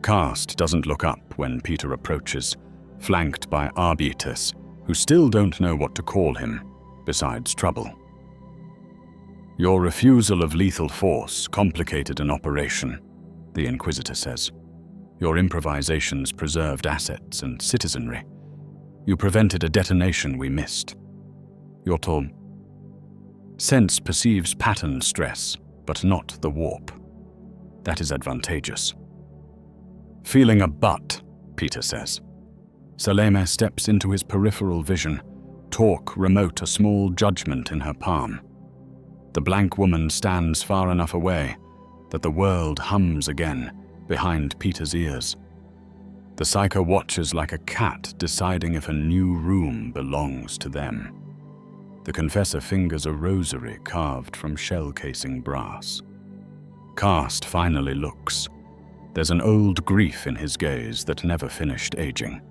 Karst doesn't look up when Peter approaches, flanked by Arbiters, who still don't know what to call him, besides trouble. Your refusal of lethal force complicated an operation, the Inquisitor says. Your improvisations preserved assets and citizenry. You prevented a detonation we missed. Your sense perceives pattern stress, but not the warp. That is advantageous. Feeling a butt, Peter says. Selema steps into his peripheral vision, talk remote a small judgment in her palm. The blank woman stands far enough away that the world hums again behind Peter's ears. The psycho watches like a cat deciding if a new room belongs to them. The confessor fingers a rosary carved from shell-casing brass. Karst finally looks. There's an old grief in his gaze that never finished aging.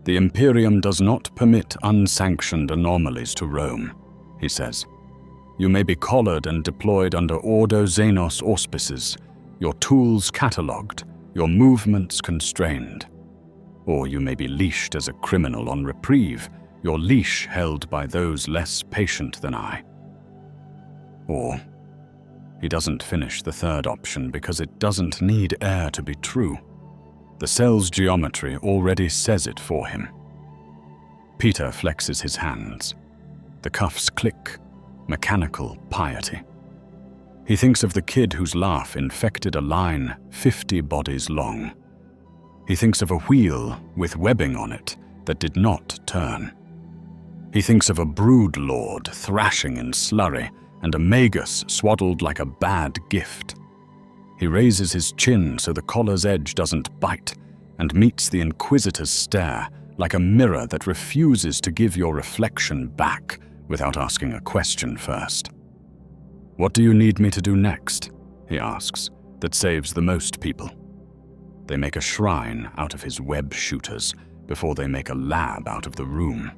The Imperium does not permit unsanctioned anomalies to roam, he says. You may be collared and deployed under Ordo Xenos auspices, your tools catalogued, your movements constrained. Or you may be leashed as a criminal on reprieve, your leash held by those less patient than I. Or he doesn't finish the third option because it doesn't need air to be true. The cell's geometry already says it for him. Peter flexes his hands. The cuffs click, mechanical piety. He thinks of the kid whose laugh infected a line 50 bodies long. He thinks of a wheel with webbing on it that did not turn. He thinks of a brood lord thrashing in slurry and a magus swaddled like a bad gift. He raises his chin so the collar's edge doesn't bite and meets the Inquisitor's stare like a mirror that refuses to give your reflection back without asking a question first. What do you need me to do next? He asks, that saves the most people. They make a shrine out of his web shooters before they make a lab out of the room.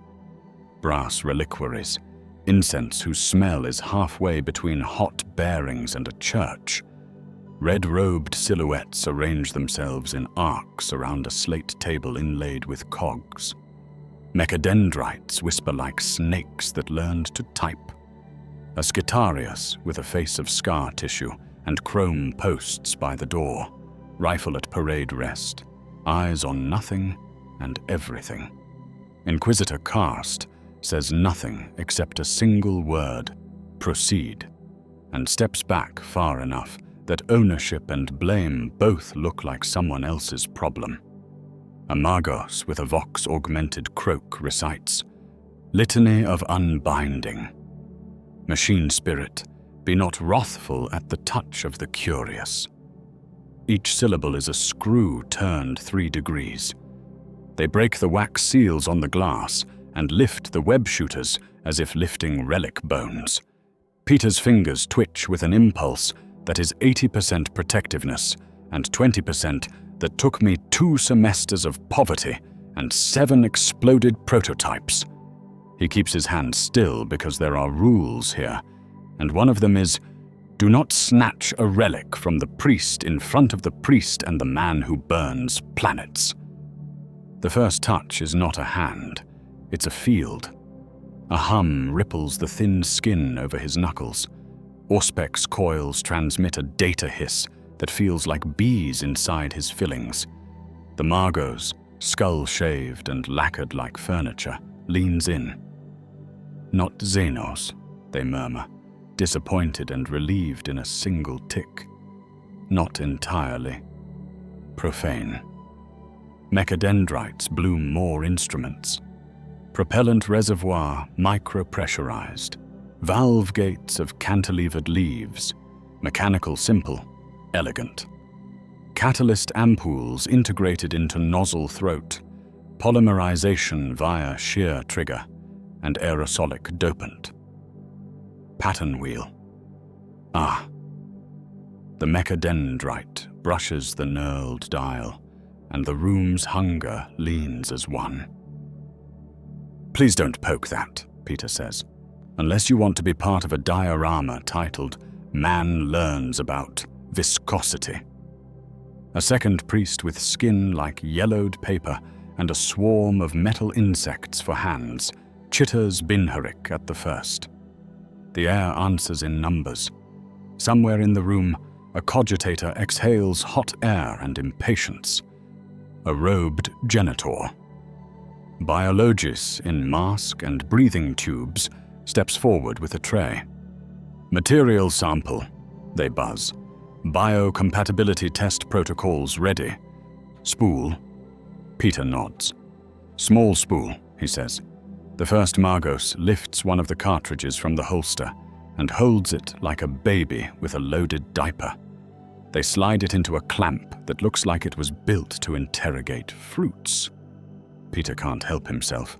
Brass reliquaries, incense whose smell is halfway between hot bearings and a church. Red-robed silhouettes arrange themselves in arcs around a slate table inlaid with cogs. Mechadendrites whisper like snakes that learned to type. A Skitarius with a face of scar tissue and chrome posts by the door, rifle at parade rest, eyes on nothing and everything. Inquisitor Karst says nothing except a single word, proceed, and steps back far enough that ownership and blame both look like someone else's problem. A Magos with a vox-augmented croak recites, Litany of Unbinding. Machine spirit, be not wrathful at the touch of the curious. Each syllable is a screw turned 3 degrees. They break the wax seals on the glass and lift the web shooters as if lifting relic bones. Peter's fingers twitch with an impulse that is 80% protectiveness and 20% that took me 2 semesters of poverty and 7 exploded prototypes. He keeps his hands still because there are rules here, and one of them is, do not snatch a relic from the priest in front of the priest and the man who burns planets. The first touch is not a hand, it's a field. A hum ripples the thin skin over his knuckles. Auspex coils transmit a data hiss that feels like bees inside his fillings. The Magos, skull-shaved and lacquered like furniture, leans in. Not Xenos, they murmur, disappointed and relieved in a single tick. Not entirely. Profane. Mechadendrites bloom more instruments. Propellant reservoir micro-pressurized. Valve gates of cantilevered leaves. Mechanical simple, elegant. Catalyst ampoules integrated into nozzle throat. Polymerization via shear trigger. And aerosolic dopant. Pattern wheel. Ah. The mechadendrite brushes the knurled dial, and the room's hunger leans as one. Please don't poke that, Peter says. unless you want to be part of a diorama titled "Man Learns About Viscosity." A second priest with skin like yellowed paper and a swarm of metal insects for hands chitters Binharik at the first. The air answers in numbers. Somewhere in the room, a cogitator exhales hot air and impatience. A robed genitor. Biologis in mask and breathing tubes steps forward with a tray. "Material sample," they buzz. "Biocompatibility test protocols ready." "Spool?" Peter nods. "Small spool," he says. The first Margos lifts one of the cartridges from the holster and holds it like a baby with a loaded diaper. They slide it into a clamp that looks like it was built to interrogate fruits. Peter can't help himself.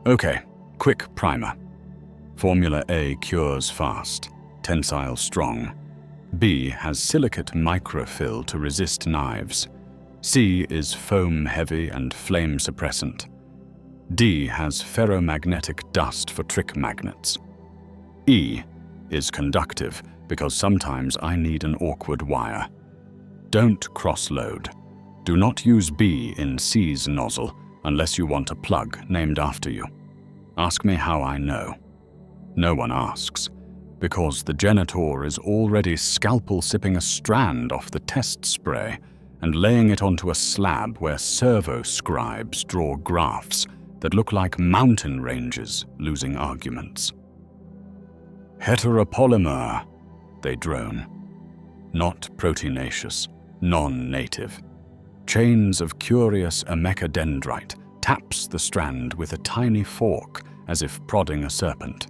"Okay, quick primer. Formula A cures fast, tensile strong. B has silicate microfill to resist knives. C is foam heavy and flame suppressant. D has ferromagnetic dust for trick magnets. E is conductive because sometimes I need an awkward wire. Don't cross-load. Do not use B in C's nozzle unless you want a plug named after you. Ask me how I know." No one asks, because the genitor is already scalpel-sipping a strand off the test spray and laying it onto a slab where servo-scribes draw graphs that look like mountain ranges losing arguments. "Heteropolymer," they drone. Not proteinaceous, non-native. Chains of curious amechadendrite taps the strand with a tiny fork as if prodding a serpent.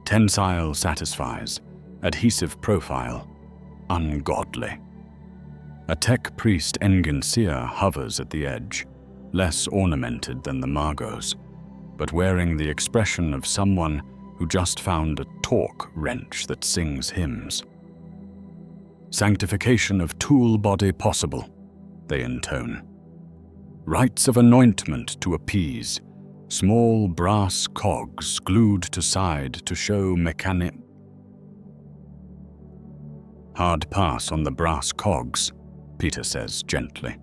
Tensile satisfies, adhesive profile, ungodly. A tech priest Enginseer hovers at the edge, less ornamented than the Margos, but wearing the expression of someone who just found a torque wrench that sings hymns. "Sanctification of tool body possible," they intone. "Rites of anointment to appease, small brass cogs glued to side to show mechanic." "Hard pass on the brass cogs," Peter says gently.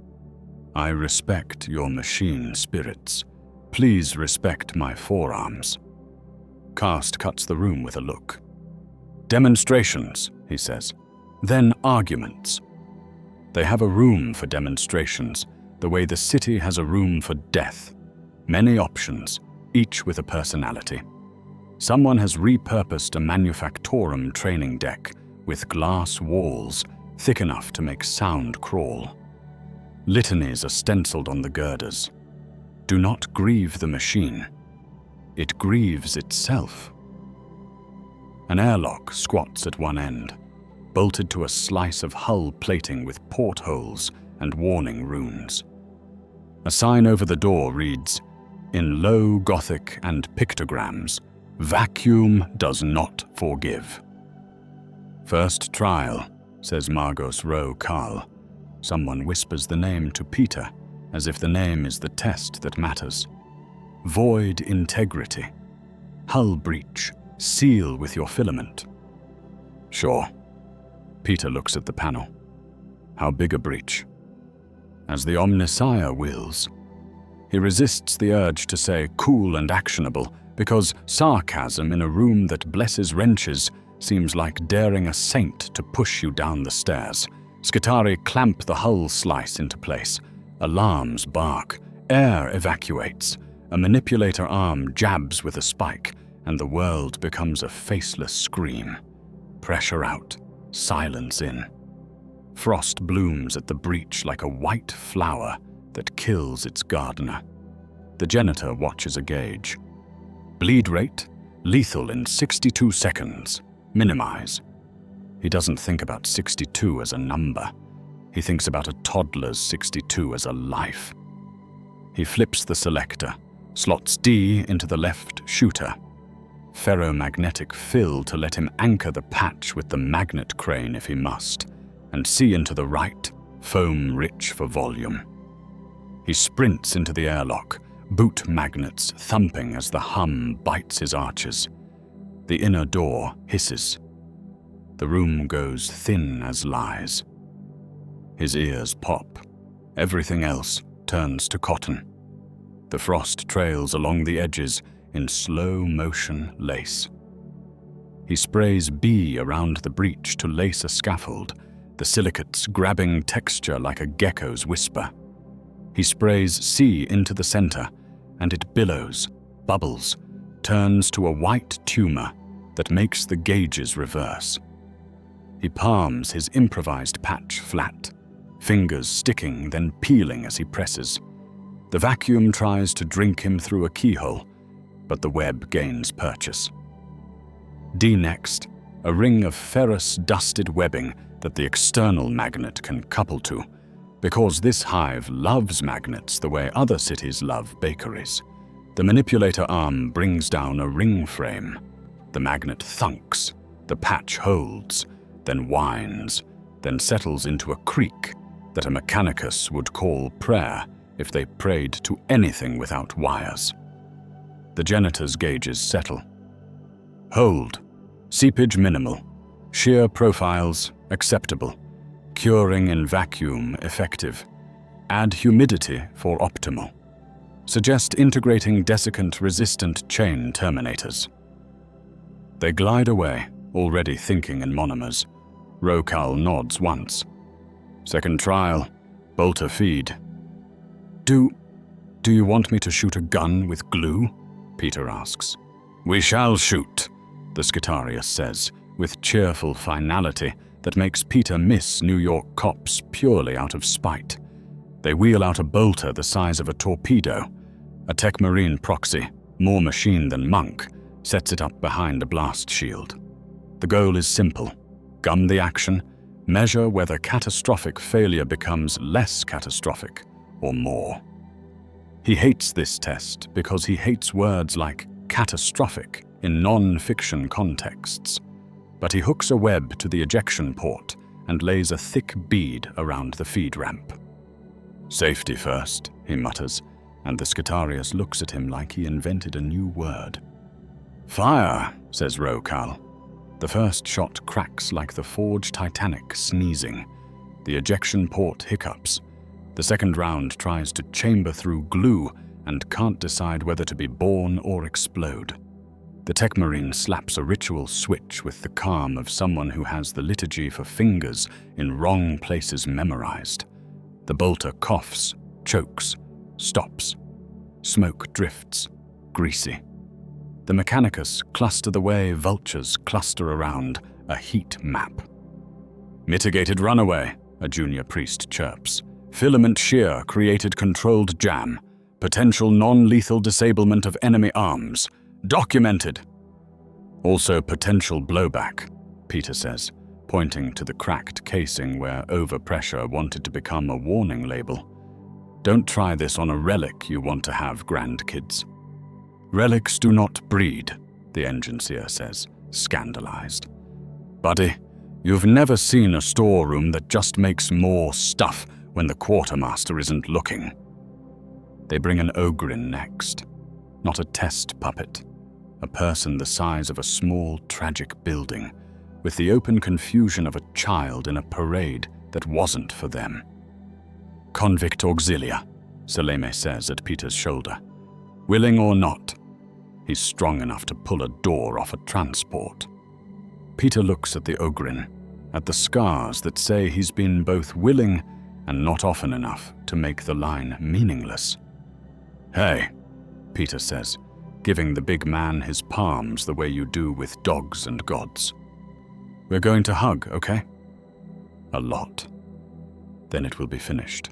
"I respect your machine spirits. Please respect my forearms." Cast cuts the room with a look. "Demonstrations," he says. "Then arguments." They have a room for demonstrations, the way the city has a room for death. Many options, each with a personality. Someone has repurposed a manufactorum training deck with glass walls thick enough to make sound crawl. Litanies are stenciled on the girders. Do not grieve the machine. It grieves itself. An airlock squats at one end, bolted to a slice of hull plating with portholes and warning runes. A sign over the door reads, in low Gothic and pictograms, "Vacuum does not forgive." "First trial," says Margos Ro Karl. Someone whispers the name to Peter, as if the name is the test that matters. "Void integrity. Hull breach. Seal with your filament." "Sure." Peter looks at the panel. "How big a breach?" "As the Omnissiah wills." He resists the urge to say cool and actionable, because sarcasm in a room that blesses wrenches seems like daring a saint to push you down the stairs. Skitarii clamp the hull slice into place. Alarms bark. Air evacuates. A manipulator arm jabs with a spike, and the world becomes a faceless scream. Pressure out. Silence in. Frost blooms at the breach like a white flower that kills its gardener. The janitor watches a gauge. Bleed rate, lethal in 62 seconds. Minimize. He doesn't think about 62 as a number. He thinks about a toddler's 62 as a life. He flips the selector, slots D into the left shooter. Ferromagnetic fill to let him anchor the patch with the magnet crane if he must, and C into the right, foam rich for volume. He sprints into the airlock, boot magnets thumping as the hum bites his arches. The inner door hisses. The room goes thin as lies. His ears pop. Everything else turns to cotton. The frost trails along the edges in slow motion lace. He sprays B around the breach to lace a scaffold, the silicates grabbing texture like a gecko's whisper. He sprays C into the center, and it billows, bubbles, turns to a white tumor that makes the gauges reverse. He palms his improvised patch flat, fingers sticking then peeling as he presses. The vacuum tries to drink him through a keyhole, but the web gains purchase. D next, a ring of ferrous dusted webbing that the external magnet can couple to, because this hive loves magnets the way other cities love bakeries. The manipulator arm brings down a ring frame. The magnet thunks, the patch holds, then whines, then settles into a creak that a mechanicus would call prayer if they prayed to anything without wires. The janitor's gauges settle. Hold. Seepage minimal. Shear profiles acceptable. Curing in vacuum effective. Add humidity for optimal. Suggest integrating desiccant-resistant chain terminators. They glide away, already thinking in monomers. Rokal nods once. Second trial. Bolter feed. Do you want me to shoot a gun with glue? Peter asks. We shall shoot, the Skitarius says, with cheerful finality that makes Peter miss New York cops purely out of spite. They wheel out a bolter the size of a torpedo. A Tech Marine proxy, more machine than monk, sets it up behind a blast shield. The goal is simple. Gum the action, measure whether catastrophic failure becomes less catastrophic or more. He hates this test because he hates words like catastrophic in non-fiction contexts. But he hooks a web to the ejection port and lays a thick bead around the feed ramp. Safety first, he mutters, and the Skitarius looks at him like he invented a new word. Fire, says Rokal. The first shot cracks like the forged Titanic sneezing. The ejection port hiccups. The second round tries to chamber through glue and can't decide whether to be born or explode. The Tech Marine slaps a ritual switch with the calm of someone who has the liturgy for fingers in wrong places memorized. The bolter coughs, chokes, stops. Smoke drifts, greasy. The mechanicus cluster the way vultures cluster around a heat map. Mitigated runaway, a junior priest chirps. Filament shear created controlled jam. Potential non-lethal disablement of enemy arms. Documented. Also potential blowback, Peter says, pointing to the cracked casing where overpressure wanted to become a warning label. Don't try this on a relic you want to have grandkids. Relics do not breed, the engine seer says, scandalized. Buddy, you've never seen a storeroom that just makes more stuff when the quartermaster isn't looking. They bring an Ogrin next, not a test puppet, a person the size of a small, tragic building, with the open confusion of a child in a parade that wasn't for them. Convict auxilia, Seleme says at Peter's shoulder. Willing or not, he's strong enough to pull a door off a transport. Peter looks at the Ogrin, at the scars that say he's been both willing and not often enough to make the line meaningless. Hey, Peter says, giving the big man his palms the way you do with dogs and gods. We're going to hug, okay? A lot. Then it will be finished.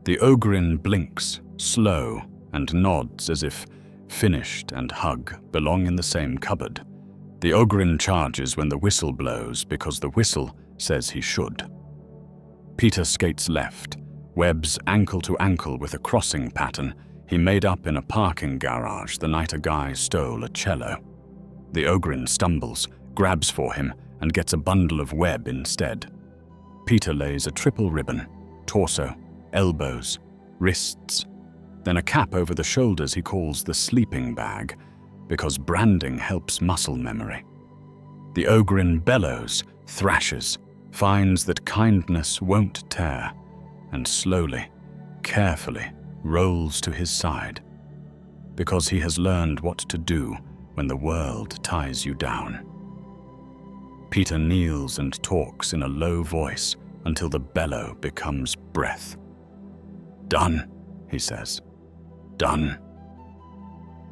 The Ogrin blinks, slow, and nods as if finished and hug belong in the same cupboard. The Ogrin charges when the whistle blows because the whistle says he should. Peter skates left, webs ankle to ankle with a crossing pattern he made up in a parking garage the night a guy stole a cello. The Ogrin stumbles, grabs for him, and gets a bundle of web instead. Peter lays a triple ribbon, torso, elbows, wrists, then a cap over the shoulders he calls the sleeping bag, because branding helps muscle memory. The Ogrin bellows, thrashes, finds that kindness won't tear, and slowly, carefully rolls to his side, because he has learned what to do when the world ties you down. Peter kneels and talks in a low voice until the bellow becomes breath. "Done," he says. "Done."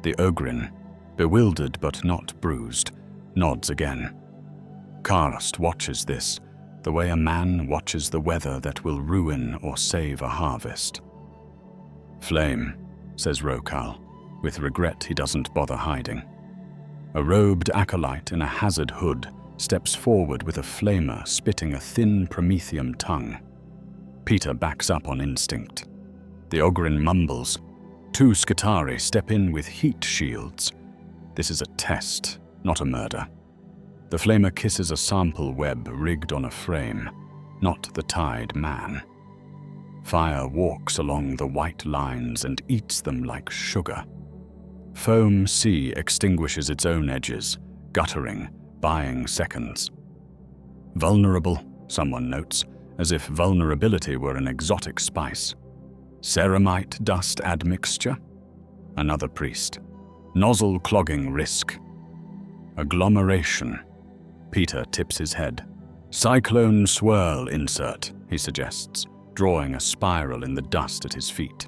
The Ogrin, bewildered but not bruised, nods again. Karst watches this, the way a man watches the weather that will ruin or save a harvest. "Flame," says Rokal, with regret he doesn't bother hiding. A robed acolyte in a hazard hood steps forward with a flamer spitting a thin promethium tongue. Peter backs up on instinct. The Ogrin mumbles. 2 Skitarii step in with heat shields. This is a test, not a murder. The flamer kisses a sample web rigged on a frame, not the tied man. Fire walks along the white lines and eats them like sugar. Foam sea extinguishes its own edges, guttering, buying seconds. Vulnerable, someone notes, as if vulnerability were an exotic spice. Ceramite dust admixture? Another priest. Nozzle clogging risk. Agglomeration. Peter tips his head. Cyclone swirl insert, he suggests, drawing a spiral in the dust at his feet.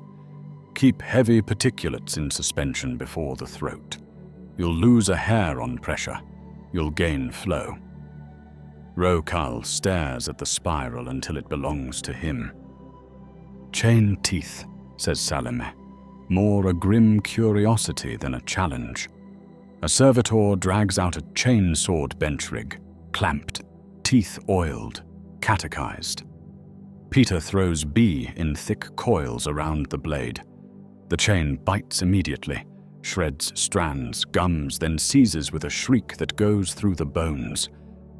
Keep heavy particulates in suspension before the throat. You'll lose a hair on pressure. You'll gain flow. Rokal stares at the spiral until it belongs to him. Chain teeth, says Salome, more a grim curiosity than a challenge. A servitor drags out a chain-sword bench rig, clamped, teeth oiled, catechized. Peter throws B in thick coils around the blade. The chain bites immediately, shreds strands, gums, then seizes with a shriek that goes through the bones.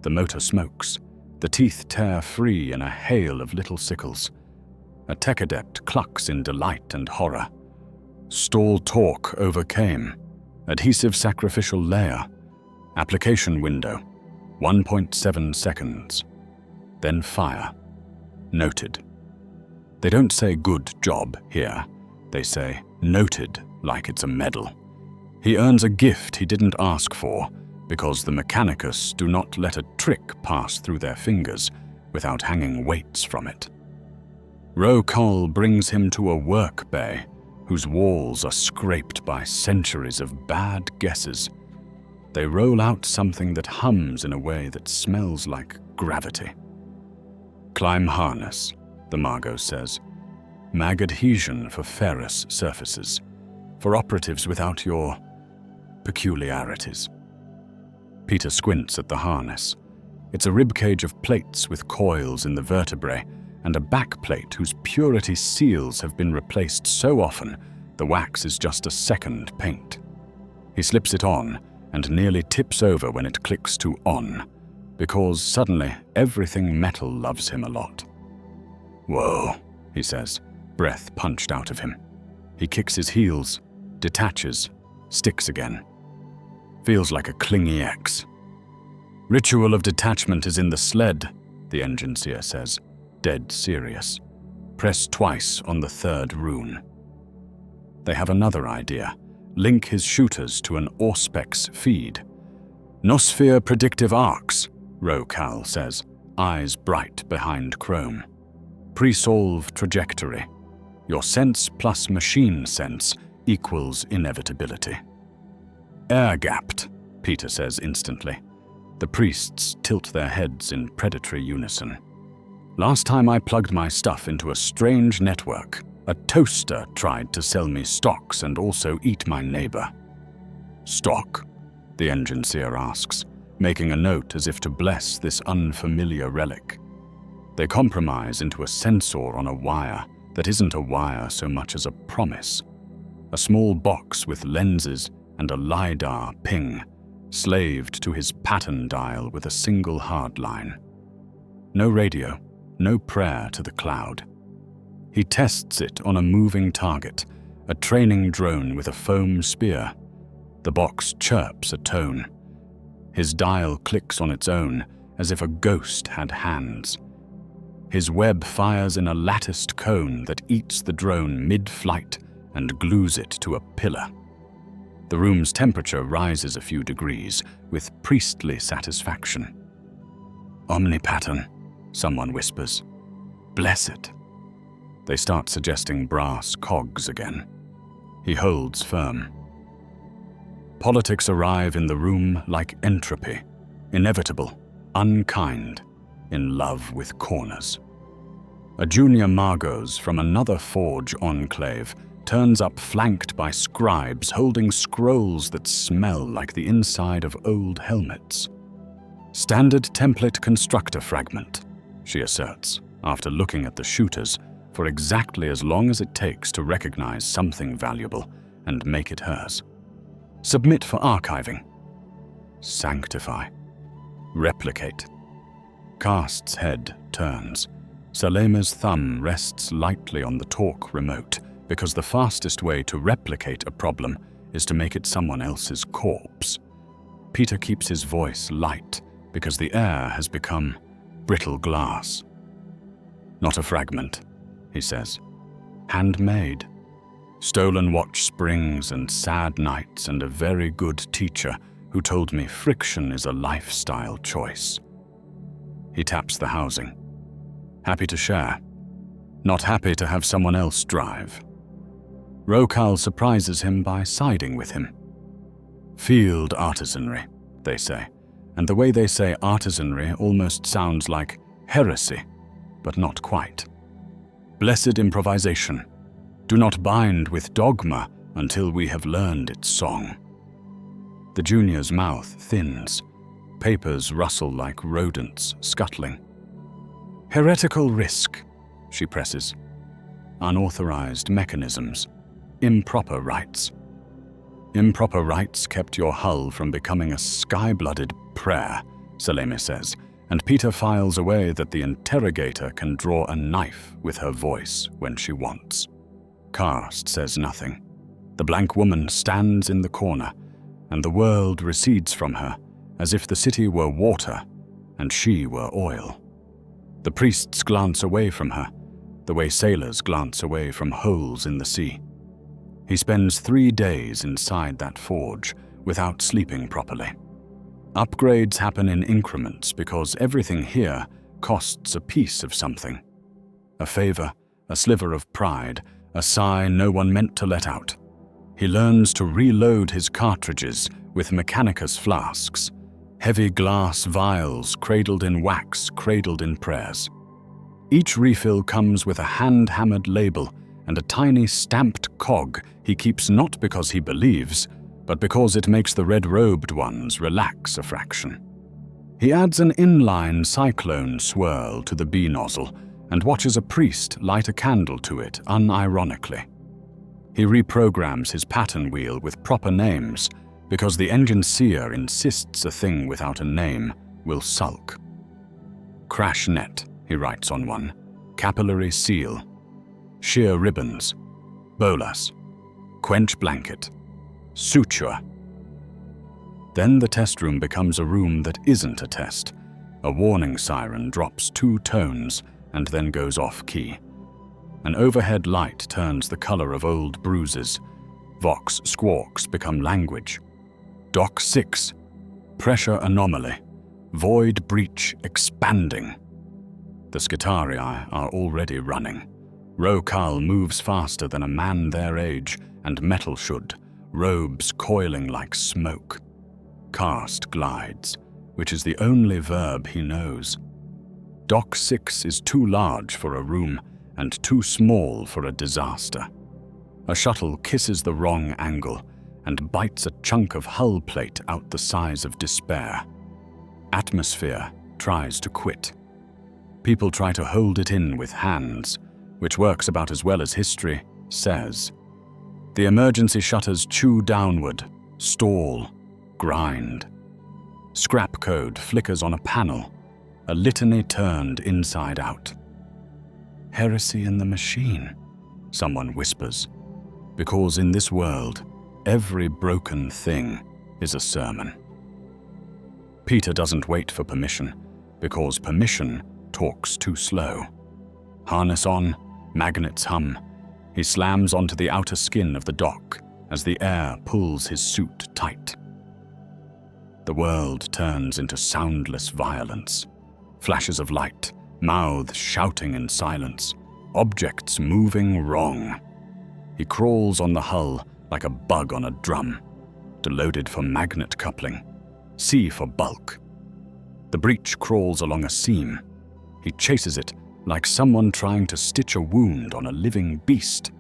The motor smokes. The teeth tear free in a hail of little sickles. A tech adept clucks in delight and horror. Stall torque overcame. Adhesive sacrificial layer. Application window. 1.7 seconds. Then fire. Noted. They don't say good job here. They say noted like it's a medal. He earns a gift he didn't ask for because the Mechanicus do not let a trick pass through their fingers without hanging weights from it. Rokal brings him to a work bay whose walls are scraped by centuries of bad guesses. They roll out something that hums in a way that smells like gravity. Climb harness, the Margot says. Mag adhesion for ferrous surfaces. For operatives without your peculiarities. Peter squints at the harness. It's a ribcage of plates with coils in the vertebrae and a backplate whose purity seals have been replaced so often the wax is just a second paint. He slips it on and nearly tips over when it clicks to on, because suddenly everything metal loves him a lot. Whoa, he says, breath punched out of him. He kicks his heels, detaches, sticks again. Feels like a clingy ex. Ritual of detachment is in the sled, the engine seer says, dead serious. Press twice on the 3rd rune. They have another idea. Link his shooters to an Auspex feed. Nosphere predictive arcs, Rokal says, eyes bright behind chrome. Pre-solve trajectory. Your sense plus machine sense equals inevitability. Air-gapped, Peter says instantly. The priests tilt their heads in predatory unison. Last time I plugged my stuff into a strange network, a toaster tried to sell me stocks and also eat my neighbor. Stock? The engine seer asks, making a note as if to bless this unfamiliar relic. They compromise into a sensor on a wire that isn't a wire so much as a promise. A small box with lenses and a LiDAR ping, slaved to his pattern dial with a single hard line. No radio, no prayer to the cloud. He tests it on a moving target, a training drone with a foam spear. The box chirps a tone. His dial clicks on its own, as if a ghost had hands. His web fires in a latticed cone that eats the drone mid-flight and glues it to a pillar. The room's temperature rises a few degrees, with priestly satisfaction. "Omnipattern," someone whispers. "Blessed." They start suggesting brass cogs again. He holds firm. Politics arrive in the room like entropy, inevitable, unkind, in love with corners. A junior Margos from another forge enclave turns up flanked by scribes holding scrolls that smell like the inside of old helmets. "Standard template constructor fragment," she asserts, after looking at the shooters for exactly as long as it takes to recognize something valuable and make it hers. "Submit for archiving." Sanctify. Replicate. Cast's head turns. Saleme's thumb rests lightly on the talk remote because the fastest way to replicate a problem is to make it someone else's corpse. Peter keeps his voice light because the air has become brittle glass. "Not a fragment," he says. "Handmade. Stolen watch springs and sad nights and a very good teacher who told me friction is a lifestyle choice." He taps the housing. Happy to share. Not happy to have someone else drive. Rokal surprises him by siding with him. "Field artisanry," they say, and the way they say artisanry almost sounds like heresy, but not quite. "Blessed improvisation. Do not bind with dogma until we have learned its song." The junior's mouth thins. Papers rustle like rodents scuttling. "Heretical risk," she presses. "Unauthorized mechanisms. Improper rites." "Improper rites kept your hull from becoming a sky-blooded prayer," Saleme says, and Peter files away that the interrogator can draw a knife with her voice when she wants. Karst says nothing. The blank woman stands in the corner, and the world recedes from her, as if the city were water and she were oil. The priests glance away from her, the way sailors glance away from holes in the sea. He spends 3 days inside that forge without sleeping properly. Upgrades happen in increments because everything here costs a piece of something. A favor, a sliver of pride, a sigh no one meant to let out. He learns to reload his cartridges with Mechanicus flasks, heavy glass vials cradled in wax, cradled in prayers. Each refill comes with a hand-hammered label and a tiny stamped cog he keeps not because he believes, but because it makes the red-robed ones relax a fraction. He adds an inline cyclone swirl to the bee nozzle and watches a priest light a candle to it unironically. He reprograms his pattern wheel with proper names because the engine seer insists a thing without a name will sulk. "Crash net," he writes on one, "capillary seal, sheer ribbons, bolas, quench blanket, suture." Then the test room becomes a room that isn't a test. A warning siren drops 2 tones and then goes off-key. An overhead light turns the color of old bruises. Vox squawks become language. Dock 6. Pressure anomaly. Void breach expanding. The Skitarii are already running. Rokal moves faster than a man their age, and metal should, robes coiling like smoke. Karst glides, which is the only verb he knows. Dock 6 is too large for a room and too small for a disaster. A shuttle kisses the wrong angle and bites a chunk of hull plate out the size of despair. Atmosphere tries to quit. People try to hold it in with hands, which works about as well as history says. The emergency shutters chew downward, stall, grind. Scrap code flickers on a panel, a litany turned inside out. "Heresy in the machine," someone whispers, because in this world, every broken thing is a sermon. Peter doesn't wait for permission, because permission talks too slow. Harness on, magnets hum. He slams onto the outer skin of the dock as the air pulls his suit tight. The world turns into soundless violence. Flashes of light, mouths shouting in silence, objects moving wrong. He crawls on the hull like a bug on a drum, deloaded for magnet coupling, C for bulk. The breach crawls along a seam. He chases it like someone trying to stitch a wound on a living beast.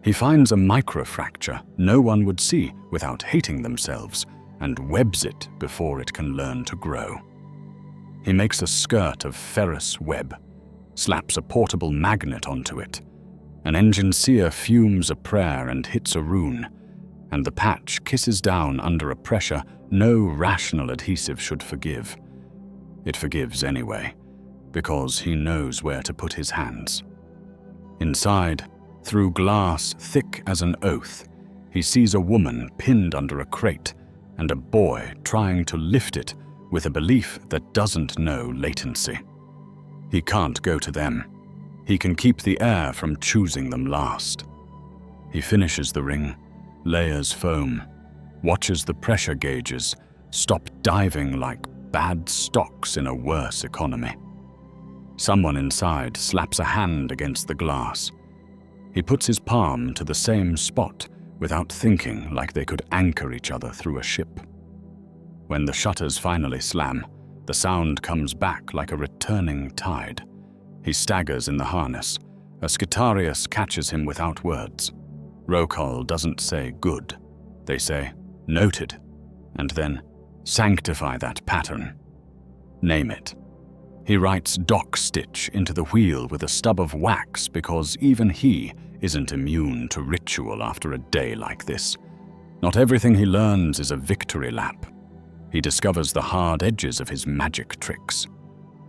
He finds a microfracture no one would see without hating themselves and webs it before it can learn to grow. He makes a skirt of ferrous web, slaps a portable magnet onto it. An engine seer fumes a prayer and hits a rune, and the patch kisses down under a pressure no rational adhesive should forgive. It forgives anyway, because he knows where to put his hands. Inside, through glass thick as an oath, he sees a woman pinned under a crate and a boy trying to lift it with a belief that doesn't know latency. He can't go to them. He can keep the air from choosing them last. He finishes the ring, layers foam, watches the pressure gauges stop diving like bad stocks in a worse economy. Someone inside slaps a hand against the glass. He puts his palm to the same spot without thinking, like they could anchor each other through a ship. When the shutters finally slam, the sound comes back like a returning tide. He staggers in the harness. A Skitarius catches him without words. Rokal doesn't say good. They say noted, and then sanctify that pattern. Name it. He writes dock stitch into the wheel with a stub of wax because even he isn't immune to ritual after a day like this. Not everything he learns is a victory lap. He discovers the hard edges of his magic tricks.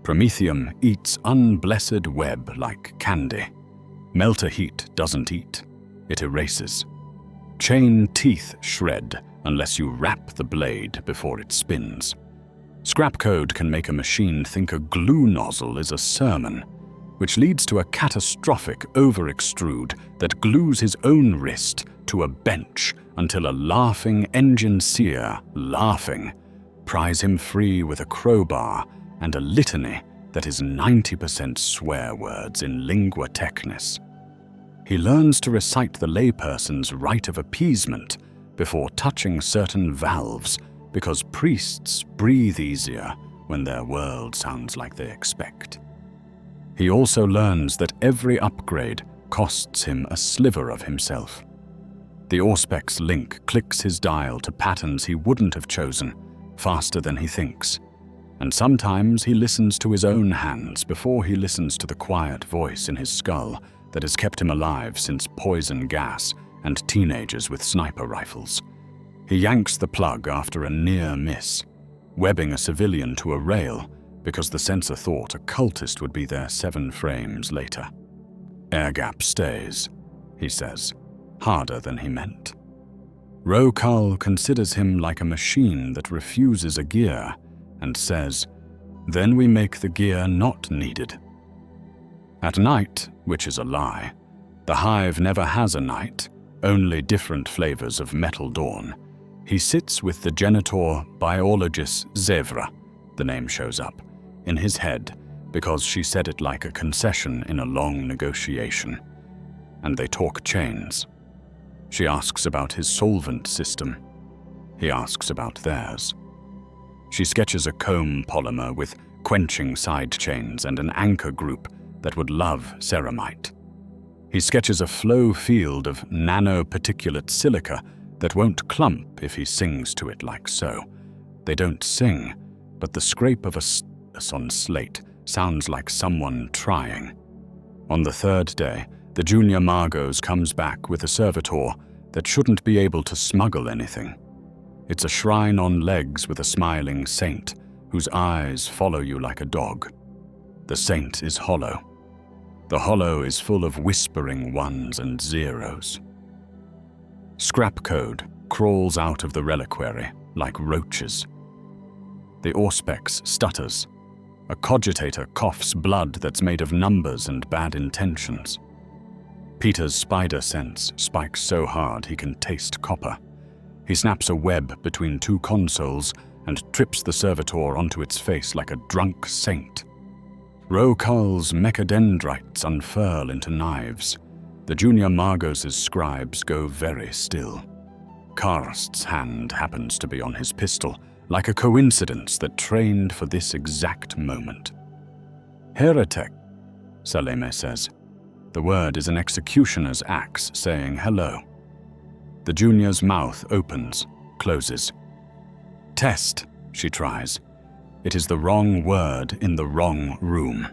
Promethium eats unblessed web like candy. Melter heat doesn't eat. It erases. Chain teeth shred unless you wrap the blade before it spins. Scrap code can make a machine think a glue nozzle is a sermon, which leads to a catastrophic over-extrude that glues his own wrist to a bench until a laughing engine seer, laughing, pries him free with a crowbar and a litany that is 90% swear words in lingua technis. He learns to recite the layperson's rite of appeasement before touching certain valves because priests breathe easier when their world sounds like they expect. He also learns that every upgrade costs him a sliver of himself. The Auspex link clicks his dial to patterns he wouldn't have chosen, faster than he thinks. And sometimes he listens to his own hands before he listens to the quiet voice in his skull that has kept him alive since poison gas and teenagers with sniper rifles. He yanks the plug after a near miss, webbing a civilian to a rail because the sensor thought a cultist would be there 7 frames later. Air gap stays, he says, harder than he meant. Rokal considers him like a machine that refuses a gear and says, then we make the gear not needed. At night, which is a lie, the hive never has a night, only different flavors of metal dawn. He sits with the genitor biologist Zevra, the name shows up, in his head because she said it like a concession in a long negotiation. And they talk chains. She asks about his solvent system. He asks about theirs. She sketches a comb polymer with quenching side chains and an anchor group that would love ceramite. He sketches a flow field of nanoparticulate silica that won't clump if he sings to it like so. They don't sing, but the scrape of a on slate sounds like someone trying. On the 3rd day, the junior Margos comes back with a servitor that shouldn't be able to smuggle anything. It's a shrine on legs with a smiling saint whose eyes follow you like a dog. The saint is hollow. The hollow is full of whispering ones and zeros. Scrap code crawls out of the reliquary like roaches. The Auspex stutters. A cogitator coughs blood that's made of numbers and bad intentions. Peter's spider sense spikes so hard he can taste copper. He snaps a web between two consoles and trips the servitor onto its face like a drunk saint. Rokal's mechadendrites unfurl into knives. The junior Margos' scribes go very still. Karst's hand happens to be on his pistol, like a coincidence that trained for this exact moment. Heretic, Saleme says. The word is an executioner's axe saying hello. The junior's mouth opens, closes. Test, she tries. It is the wrong word in the wrong room.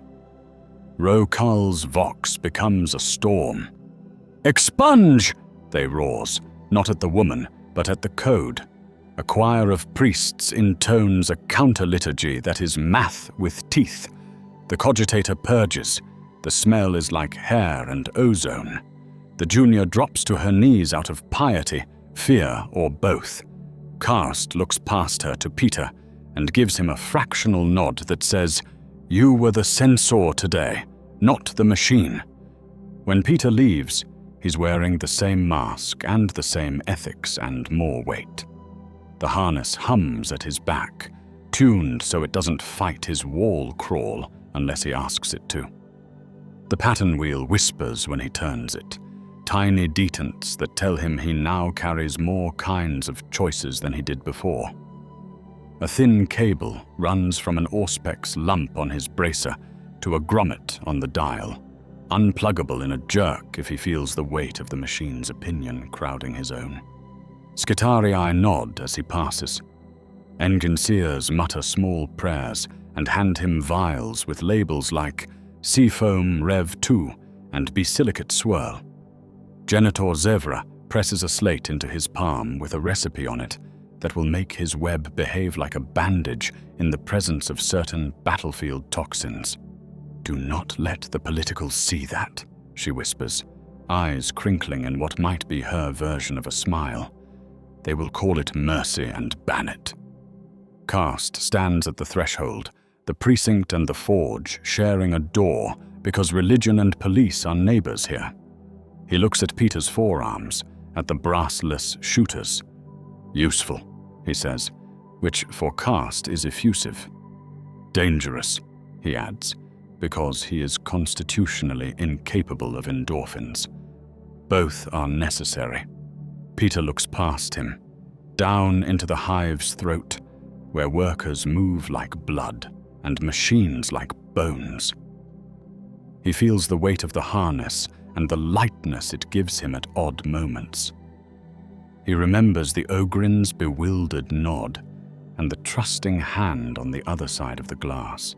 Rokal's vox becomes a storm. Expunge! They roars, not at the woman, but at the code. A choir of priests intones a counter-liturgy that is math with teeth. The cogitator purges. The smell is like hair and ozone. The junior drops to her knees out of piety, fear, or both. Karst looks past her to Peter and gives him a fractional nod that says, "You were the censor today, not the machine." When Peter leaves, he's wearing the same mask and the same ethics and more weight. The harness hums at his back, tuned so it doesn't fight his wall crawl unless he asks it to. The pattern wheel whispers when he turns it, tiny detents that tell him he now carries more kinds of choices than he did before. A thin cable runs from an Auspex lump on his bracer to a grommet on the dial, unpluggable in a jerk if he feels the weight of the machine's opinion crowding his own. Skitarii nod as he passes. Enginseers mutter small prayers and hand him vials with labels like Seafoam Rev 2 and Basilicate Swirl. Genitor Zevra presses a slate into his palm with a recipe on it that will make his web behave like a bandage in the presence of certain battlefield toxins. "Do not let the politicals see that," she whispers, eyes crinkling in what might be her version of a smile. "They will call it mercy and ban it." Karst stands at the threshold, the precinct and the forge sharing a door because religion and police are neighbors here. He looks at Peter's forearms, at the brassless shooters. "Useful," he says, which for Karst is effusive. "Dangerous," he adds, because he is constitutionally incapable of endorphins. Both are necessary. Peter looks past him, down into the hive's throat, where workers move like blood and machines like bones. He feels the weight of the harness and the lightness it gives him at odd moments. He remembers the Ogrin's bewildered nod and the trusting hand on the other side of the glass.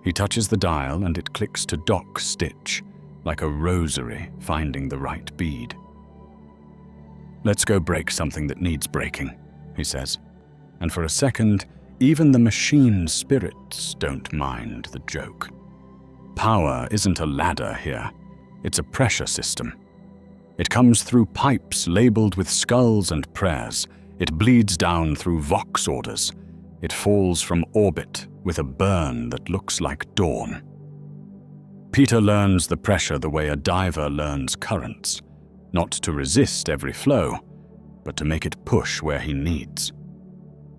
He touches the dial and it clicks to dock stitch, like a rosary finding the right bead. "Let's go break something that needs breaking," he says. And for a second, even the machine's spirits don't mind the joke. Power isn't a ladder here. It's a pressure system. It comes through pipes labeled with skulls and prayers. It bleeds down through Vox orders. It falls from orbit with a burn that looks like dawn. Peter learns the pressure the way a diver learns currents, not to resist every flow, but to make it push where he needs.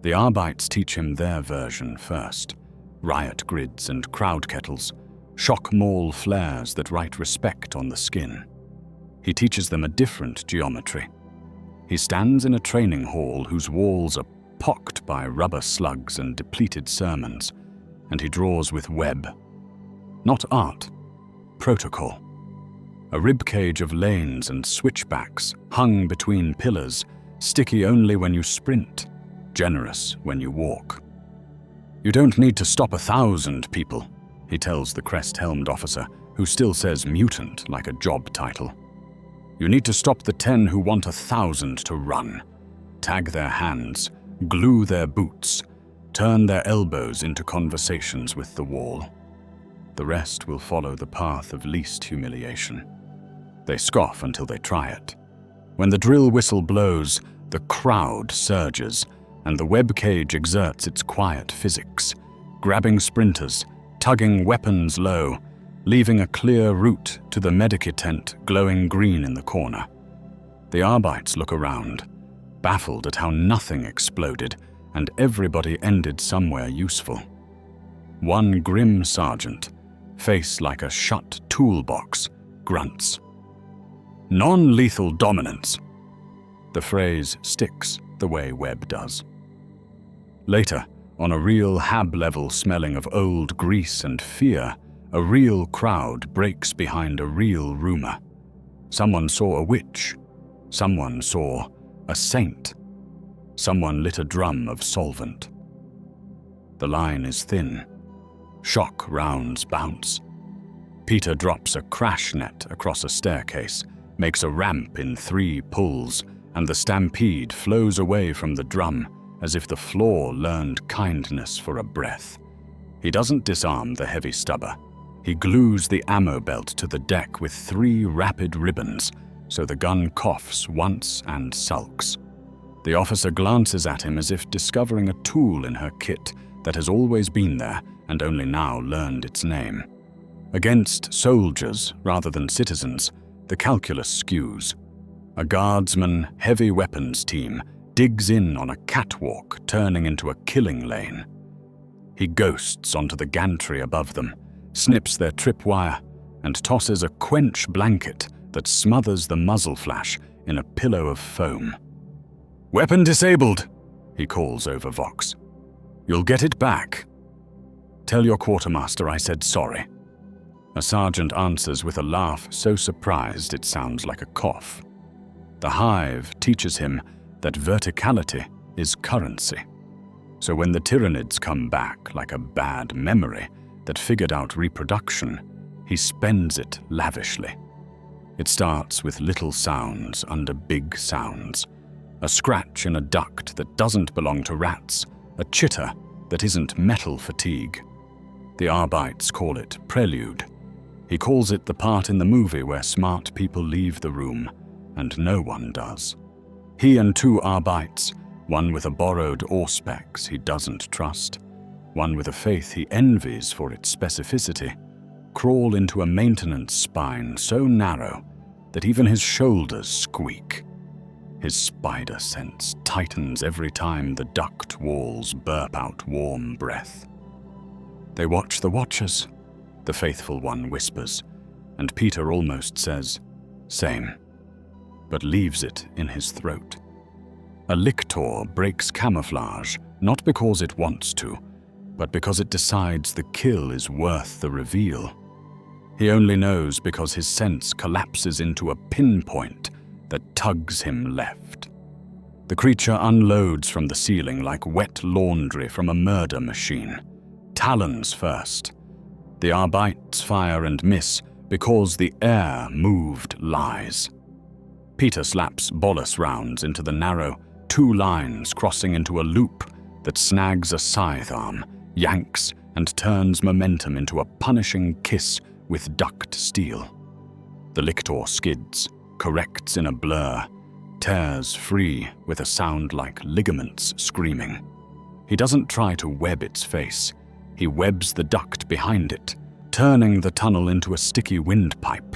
The Arbites teach him their version first: riot grids and crowd kettles, shock maul flares that write respect on the skin. He teaches them a different geometry. He stands in a training hall whose walls are pocked by rubber slugs and depleted sermons, and he draws with web. Not art, protocol. A ribcage of lanes and switchbacks hung between pillars, sticky only when you sprint, generous when you walk. "You don't need to stop 1,000 people," he tells the crest-helmed officer, who still says mutant like a job title. "You need to stop the 10 who want 1,000 to run. Tag their hands, glue their boots, turn their elbows into conversations with the wall. The rest will follow the path of least humiliation. They scoff until they try it. When the drill whistle blows, the crowd surges, and the web cage exerts its quiet physics, grabbing sprinters, tugging weapons low, leaving a clear route to the medikit tent glowing green in the corner. The Arbites look around, baffled at how nothing exploded and everybody ended somewhere useful. One grim sergeant, face like a shut toolbox, grunts. "Non-lethal dominance." The phrase sticks the way Webb does. Later, on a real hab level smelling of old grease and fear, a real crowd breaks behind a real rumor. Someone saw a witch. Someone saw a saint. Someone lit a drum of solvent. The line is thin. Shock rounds bounce. Peter drops a crash net across a staircase, makes a ramp in 3 pulls, and the stampede flows away from the drum as if the floor learned kindness for a breath. He doesn't disarm the heavy stubber. He glues the ammo belt to the deck with 3 rapid ribbons, so the gun coughs once and sulks. The officer glances at him as if discovering a tool in her kit that has always been there and only now learned its name. Against soldiers rather than citizens, the calculus skews. A guardsman, heavy weapons team digs in on a catwalk turning into a killing lane. He ghosts onto the gantry above them, snips their tripwire, and tosses a quench blanket that smothers the muzzle flash in a pillow of foam. "Weapon disabled," he calls over Vox. "You'll get it back. Tell your quartermaster I said sorry." A sergeant answers with a laugh so surprised it sounds like a cough. The hive teaches him that verticality is currency. So when the Tyranids come back like a bad memory that figured out reproduction, he spends it lavishly. It starts with little sounds under big sounds. A scratch in a duct that doesn't belong to rats, a chitter that isn't metal fatigue. The Arbites call it prelude. He calls it the part in the movie where smart people leave the room, and no one does. He and 2 Arbites, one with a borrowed auspex he doesn't trust, one with a faith he envies for its specificity, crawl into a maintenance spine so narrow that even his shoulders squeak. His spider sense tightens every time the duct walls burp out warm breath. "They watch the watchers," the faithful one whispers, and Peter almost says, "Same," but leaves it in his throat. A lictor breaks camouflage, not because it wants to, but because it decides the kill is worth the reveal. He only knows because his sense collapses into a pinpoint that tugs him left. The creature unloads from the ceiling like wet laundry from a murder machine. Talons first. The Arbites fire and miss because the air moved lies. Peter slaps bolus rounds into the narrow 2 lines crossing into a loop that snags a scythe arm, yanks, and turns momentum into a punishing kiss with duct steel. The lictor skids, corrects in a blur, tears free with a sound like ligaments screaming. He doesn't try to web its face. He webs the duct behind it, turning the tunnel into a sticky windpipe.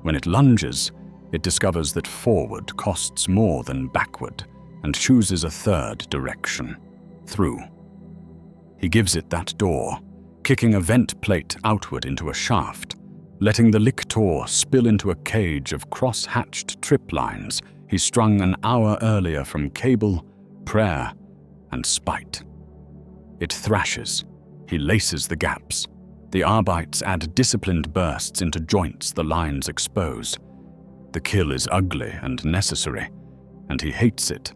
When it lunges, it discovers that forward costs more than backward and chooses a 3rd direction, through. He gives it that door, kicking a vent plate outward into a shaft, letting the lictor spill into a cage of cross-hatched trip lines he strung an hour earlier from cable, prayer, and spite. It thrashes. He laces the gaps. The Arbites add disciplined bursts into joints the lines expose. The kill is ugly and necessary, and he hates it.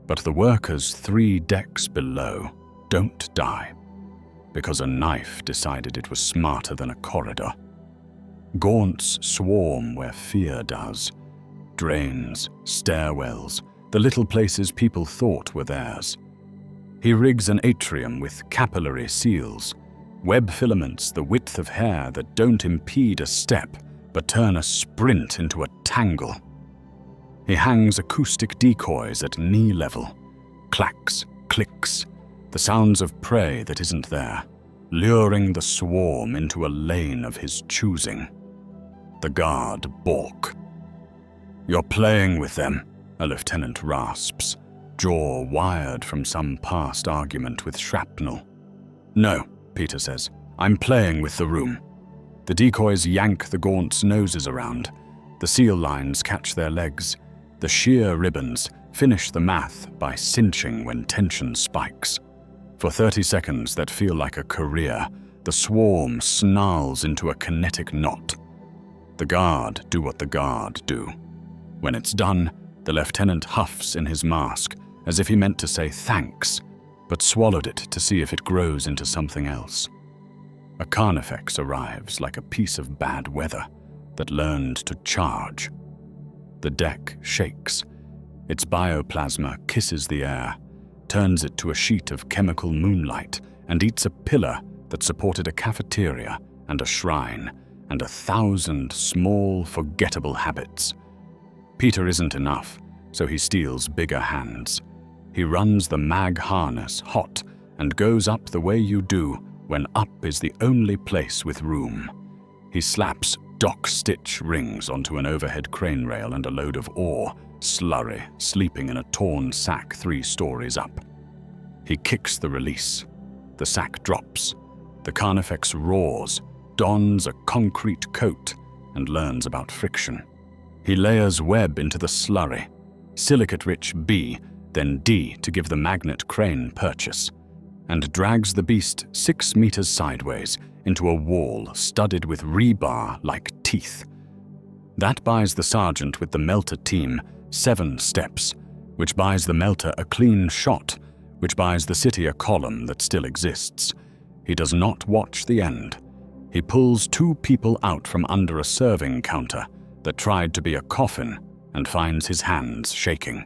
But the workers 3 decks below don't die, because a knife decided it was smarter than a corridor. Gaunts swarm where fear does. Drains, stairwells, the little places people thought were theirs. He rigs an atrium with capillary seals, web filaments the width of hair that don't impede a step but turn a sprint into a tangle. He hangs acoustic decoys at knee level. Clacks, clicks, the sounds of prey that isn't there, luring the swarm into a lane of his choosing. The guard balk. "You're playing with them," a lieutenant rasps, jaw wired from some past argument with shrapnel. "No," Peter says, "I'm playing with the room." The decoys yank the gaunts' noses around. The seal lines catch their legs. The sheer ribbons finish the math by cinching when tension spikes. For 30 seconds that feel like a career, the swarm snarls into a kinetic knot. The guard do what the guard do. When it's done, the lieutenant huffs in his mask, as if he meant to say thanks, but swallowed it to see if it grows into something else. A Carnifex arrives like a piece of bad weather that learned to charge. The deck shakes. Its bioplasma kisses the air, turns it to a sheet of chemical moonlight, and eats a pillar that supported a cafeteria and a shrine and 1,000 small, forgettable habits. Peter isn't enough, so he steals bigger hands. He runs the mag harness hot and goes up the way you do when up is the only place with room. He slaps dock-stitch rings onto an overhead crane rail and a load of ore, slurry, sleeping in a torn sack 3 stories up. He kicks the release. The sack drops. The Carnifex roars, dons a concrete coat, and learns about friction. He layers web into the slurry, silicate-rich B, then D to give the magnet crane purchase, and drags the beast 6 meters sideways into a wall studded with rebar like teeth. That buys the sergeant with the melter team 7 steps, which buys the melter a clean shot, which buys the city a column that still exists. He does not watch the end. He pulls 2 people out from under a serving counter that tried to be a coffin and finds his hands shaking.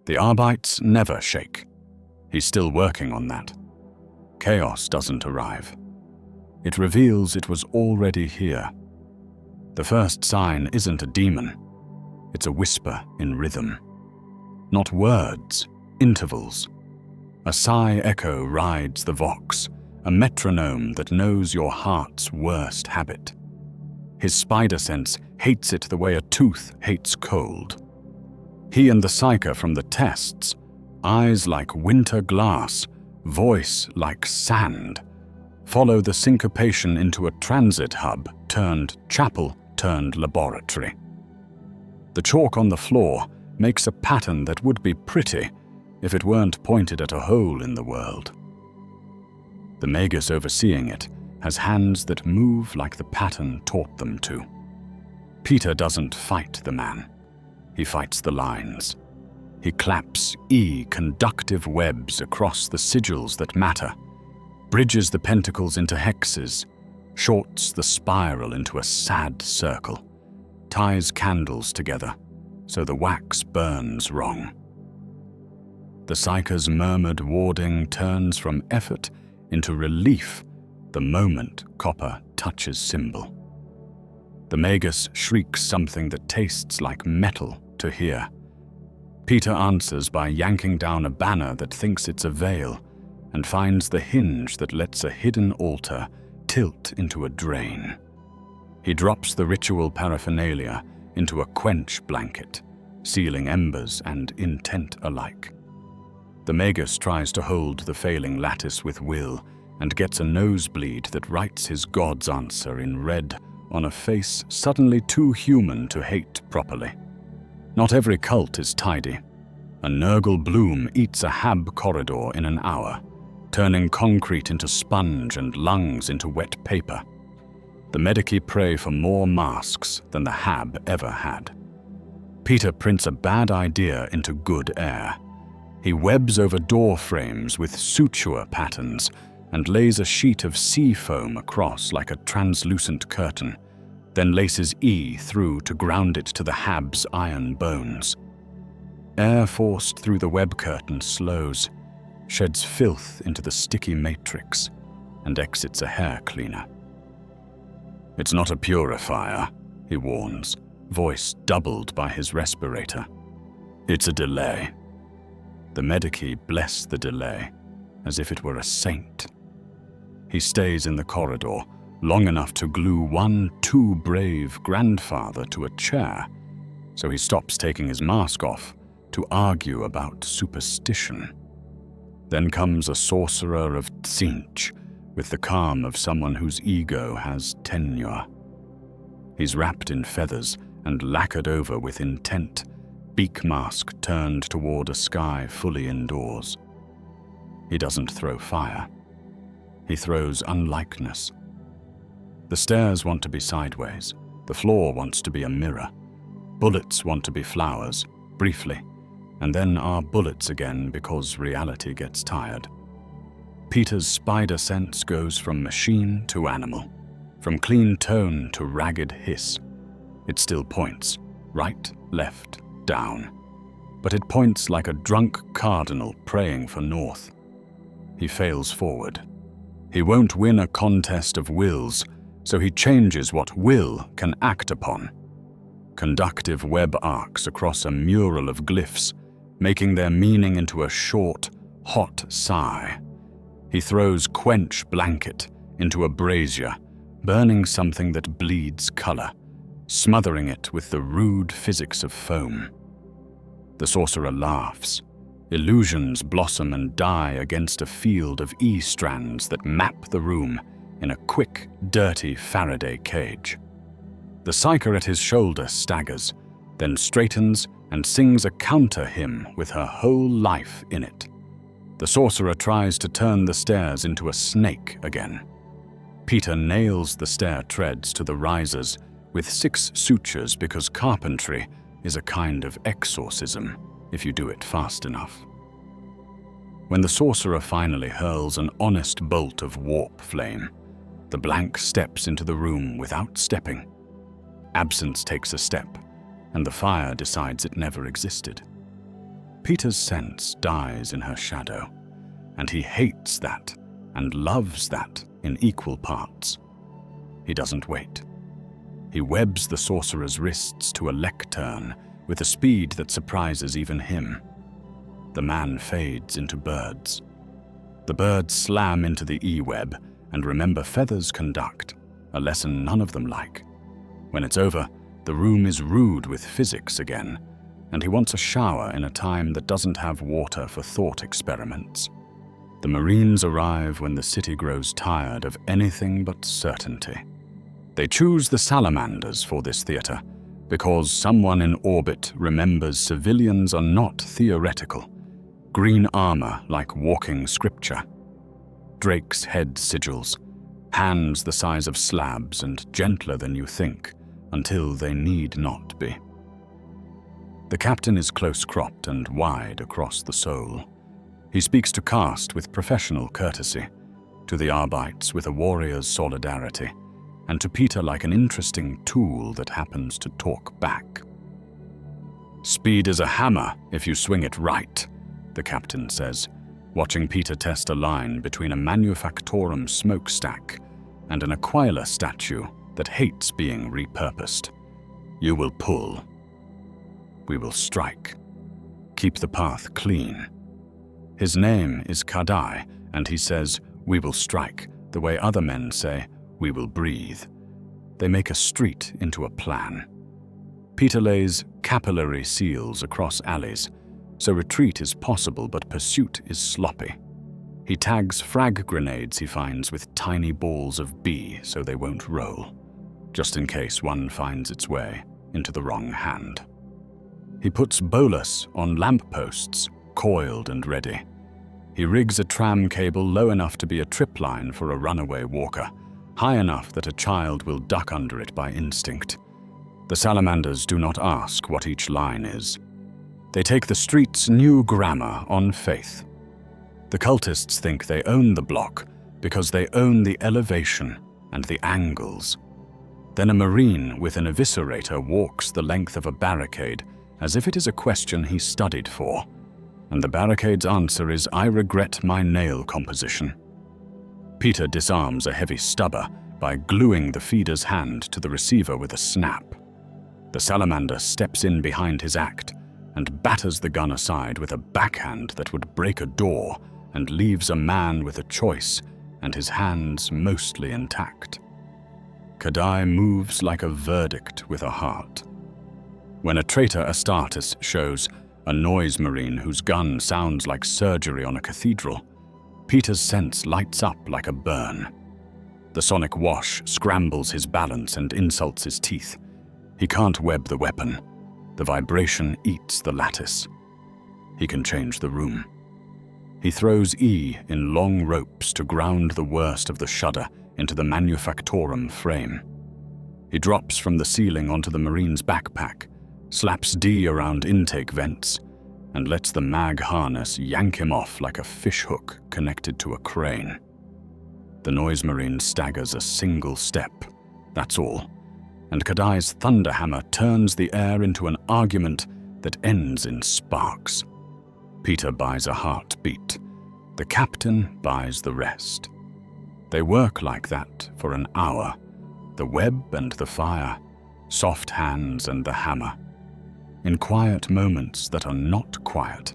The Arbites never shake. He's still working on that. Chaos doesn't arrive. It reveals it was already here. The first sign isn't a demon. It's a whisper in rhythm. Not words, intervals. A sigh echo rides the vox, a metronome that knows your heart's worst habit. His spider sense hates it the way a tooth hates cold. He and the psyker from the tests, eyes like winter glass, voice like sand, follow the syncopation into a transit hub turned chapel turned laboratory. The chalk on the floor makes a pattern that would be pretty if it weren't pointed at a hole in the world. The magus overseeing it has hands that move like the pattern taught them to. Peter doesn't fight the man. He fights the lines. He claps conductive webs across the sigils that matter, bridges the pentacles into hexes, shorts the spiral into a sad circle, ties candles together so the wax burns wrong. The psyker's murmured warding turns from effort into relief the moment copper touches symbol. The magus shrieks something that tastes like metal to hear. Peter answers by yanking down a banner that thinks it's a veil and finds the hinge that lets a hidden altar tilt into a drain. He drops the ritual paraphernalia into a quench blanket, sealing embers and intent alike. The magus tries to hold the failing lattice with will and gets a nosebleed that writes his god's answer in red on a face suddenly too human to hate properly. Not every cult is tidy. A Nurgle bloom eats a hab corridor in an hour, turning concrete into sponge and lungs into wet paper. The medici pray for more masks than the hab ever had. Peter prints a bad idea into good air. He webs over door frames with suture patterns and lays a sheet of sea foam across like a translucent curtain, then laces E through to ground it to the hab's iron bones. Air forced through the web curtain slows, sheds filth into the sticky matrix, and exits a hair cleaner. "It's not a purifier," he warns, voice doubled by his respirator. It's a delay. The Medici bless the delay, as if it were a saint. He stays in the corridor long enough to glue one too brave grandfather to a chair, so he stops taking his mask off to argue about superstition. Then comes a sorcerer of Tzinch, with the calm of someone whose ego has tenure. He's wrapped in feathers and lacquered over with intent, beak mask turned toward a sky fully indoors. He doesn't throw fire. He throws unlikeness. The stairs want to be sideways. The floor wants to be a mirror. Bullets want to be flowers, briefly, and then are bullets again because reality gets tired. Peter's spider sense goes from machine to animal, from clean tone to ragged hiss. It still points, right, left, down. But it points like a drunk cardinal praying for north. He fails forward. He won't win a contest of wills, so he changes what will can act upon. Conductive web arcs across a mural of glyphs, making their meaning into a short, hot sigh. He throws quench blanket into a brazier, burning something that bleeds color, smothering it with the rude physics of foam. The sorcerer laughs. Illusions blossom and die against a field of E-strands that map the room in a quick, dirty Faraday cage. The psyker at his shoulder staggers, then straightens and sings a counter hymn with her whole life in it. The sorcerer tries to turn the stairs into a snake again. Peter nails the stair treads to the risers with 6 sutures because carpentry is a kind of exorcism if you do it fast enough. When the sorcerer finally hurls an honest bolt of warp flame, the blank steps into the room without stepping. Absence takes a step, and the fire decides it never existed. Peter's sense dies in her shadow, and he hates that and loves that in equal parts. He doesn't wait. He webs the sorcerer's wrists to a lectern with a speed that surprises even him. The man fades into birds. The birds slam into the E-web and remember feathers conduct, a lesson none of them like. When it's over, the room is rude with physics again, and he wants a shower in a time that doesn't have water for thought experiments. The Marines arrive when the city grows tired of anything but certainty. They choose the salamanders for this theater because someone in orbit remembers civilians are not theoretical. Green armor like walking scripture. Drake's head sigils, hands the size of slabs and gentler than you think, until they need not be. The captain is close-cropped and wide across the soul. He speaks to caste with professional courtesy, to the Arbites with a warrior's solidarity, and to Peter like an interesting tool that happens to talk back. "Speed is a hammer if you swing it right," the captain says, watching Peter test a line between a Manufactorum smokestack and an Aquila statue that hates being repurposed. "You will pull. We will strike. Keep the path clean." His name is Kadai, and he says, "We will strike," the way other men say, "We will breathe." They make a street into a plan. Peter lays capillary seals across alleys, so retreat is possible but pursuit is sloppy. He tags frag grenades he finds with tiny balls of B so they won't roll, just in case one finds its way into the wrong hand. He puts bolus on lampposts, coiled and ready. He rigs a tram cable low enough to be a tripline for a runaway walker, high enough that a child will duck under it by instinct. The salamanders do not ask what each line is. They take the street's new grammar on faith. The cultists think they own the block because they own the elevation and the angles. Then a marine with an eviscerator walks the length of a barricade as if it is a question he studied for, and the barricade's answer is, "I regret my nail composition." Peter disarms a heavy stubber by gluing the feeder's hand to the receiver with a snap. The salamander steps in behind his act, and batters the gun aside with a backhand that would break a door and leaves a man with a choice and his hands mostly intact. Kadai moves like a verdict with a heart. When a traitor Astartes shows a noise marine whose gun sounds like surgery on a cathedral, Peter's sense lights up like a burn. The sonic wash scrambles his balance and insults his teeth. He can't web the weapon. The vibration eats the lattice. He can change the room. He throws E in long ropes to ground the worst of the shudder into the manufactorum frame. He drops from the ceiling onto the marine's backpack, slaps D around intake vents, and lets the mag harness yank him off like a fishhook connected to a crane. The noise marine staggers a single step, that's all, and Kadai's thunderhammer turns the air into an argument that ends in sparks. Peter buys a heartbeat. The captain buys the rest. They work like that for an hour, the web and the fire, soft hands and the hammer. In quiet moments that are not quiet,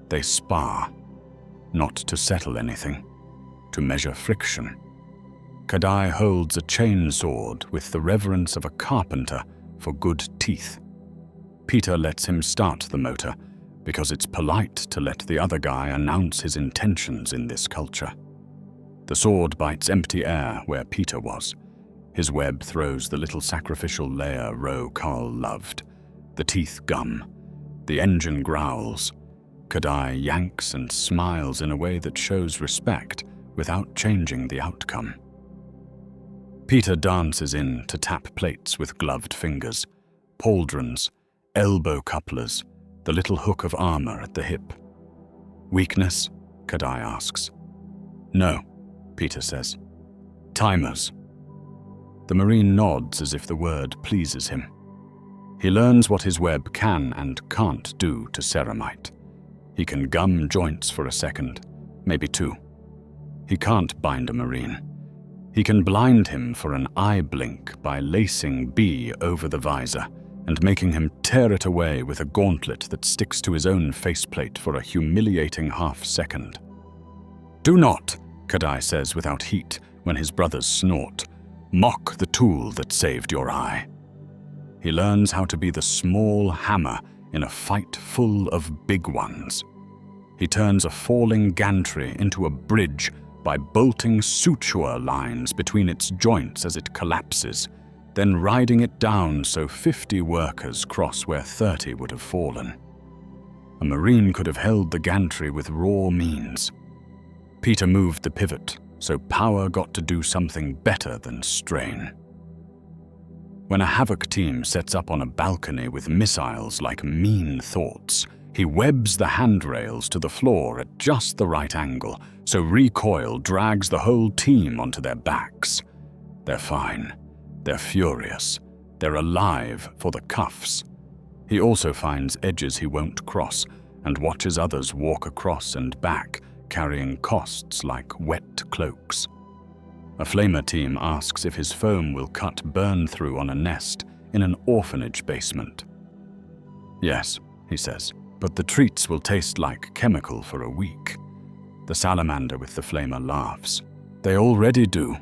they spar, not to settle anything, to measure friction. Kadai holds a chain sword with the reverence of a carpenter for good teeth. Peter lets him start the motor because it's polite to let the other guy announce his intentions in this culture. The sword bites empty air where Peter was. His web throws the little sacrificial layer Ro-Kal loved. The teeth gum. The engine growls. Kadai yanks and smiles in a way that shows respect without changing the outcome. Peter dances in to tap plates with gloved fingers, pauldrons, elbow couplers, the little hook of armor at the hip. Weakness? Kadai asks. No, Peter says. Timers. The marine nods as if the word pleases him. He learns what his web can and can't do to ceramite. He can gum joints for a second, maybe two. He can't bind a marine. He can blind him for an eye blink by lacing B over the visor and making him tear it away with a gauntlet that sticks to his own faceplate for a humiliating half-second. Do not, Kadai says without heat when his brothers snort, mock the tool that saved your eye. He learns how to be the small hammer in a fight full of big ones. He turns a falling gantry into a bridge by bolting suture lines between its joints as it collapses, then riding it down so 50 workers cross where 30 would have fallen. A marine could have held the gantry with raw means. Peter moved the pivot, so power got to do something better than strain. When a Havoc team sets up on a balcony with missiles like mean thoughts, he webs the handrails to the floor at just the right angle, so recoil drags the whole team onto their backs. They're fine. They're furious. They're alive for the cuffs. He also finds edges he won't cross and watches others walk across and back, carrying costs like wet cloaks. A flamer team asks if his foam will cut burn through on a nest in an orphanage basement. Yes, he says, but the treats will taste like chemical for a week. The salamander with the flamer laughs. They already do.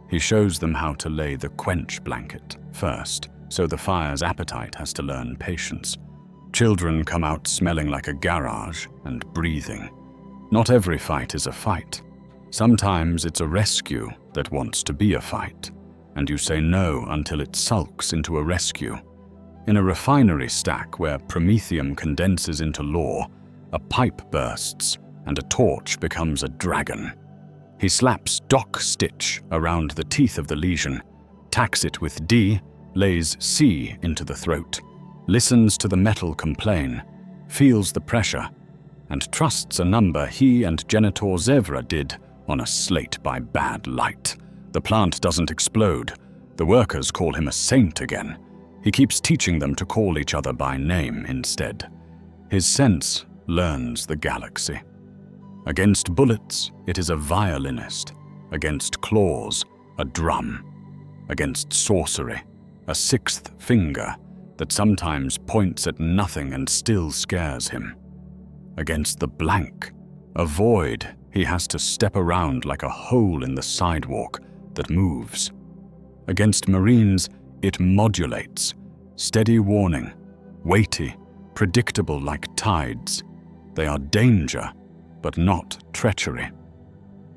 He shows them how to lay the quench blanket first, so the fire's appetite has to learn patience. Children come out smelling like a garage and breathing. Not every fight is a fight. Sometimes it's a rescue that wants to be a fight, and you say no until it sulks into a rescue. In a refinery stack where promethium condenses into lore, a pipe bursts and a torch becomes a dragon. He slaps Doc Stitch around the teeth of the lesion, tacks it with D, lays C into the throat, listens to the metal complain, feels the pressure, and trusts a number he and Genitor Zevra did on a slate by bad light. The plant doesn't explode. The workers call him a saint again. He keeps teaching them to call each other by name instead. His sense learns the galaxy. Against bullets, it is a violinist. Against claws, a drum. Against sorcery, a sixth finger, that sometimes points at nothing and still scares him. Against the blank, a void he has to step around like a hole in the sidewalk that moves. Against Marines, it modulates, steady warning, weighty, predictable like tides. They are danger, but not treachery.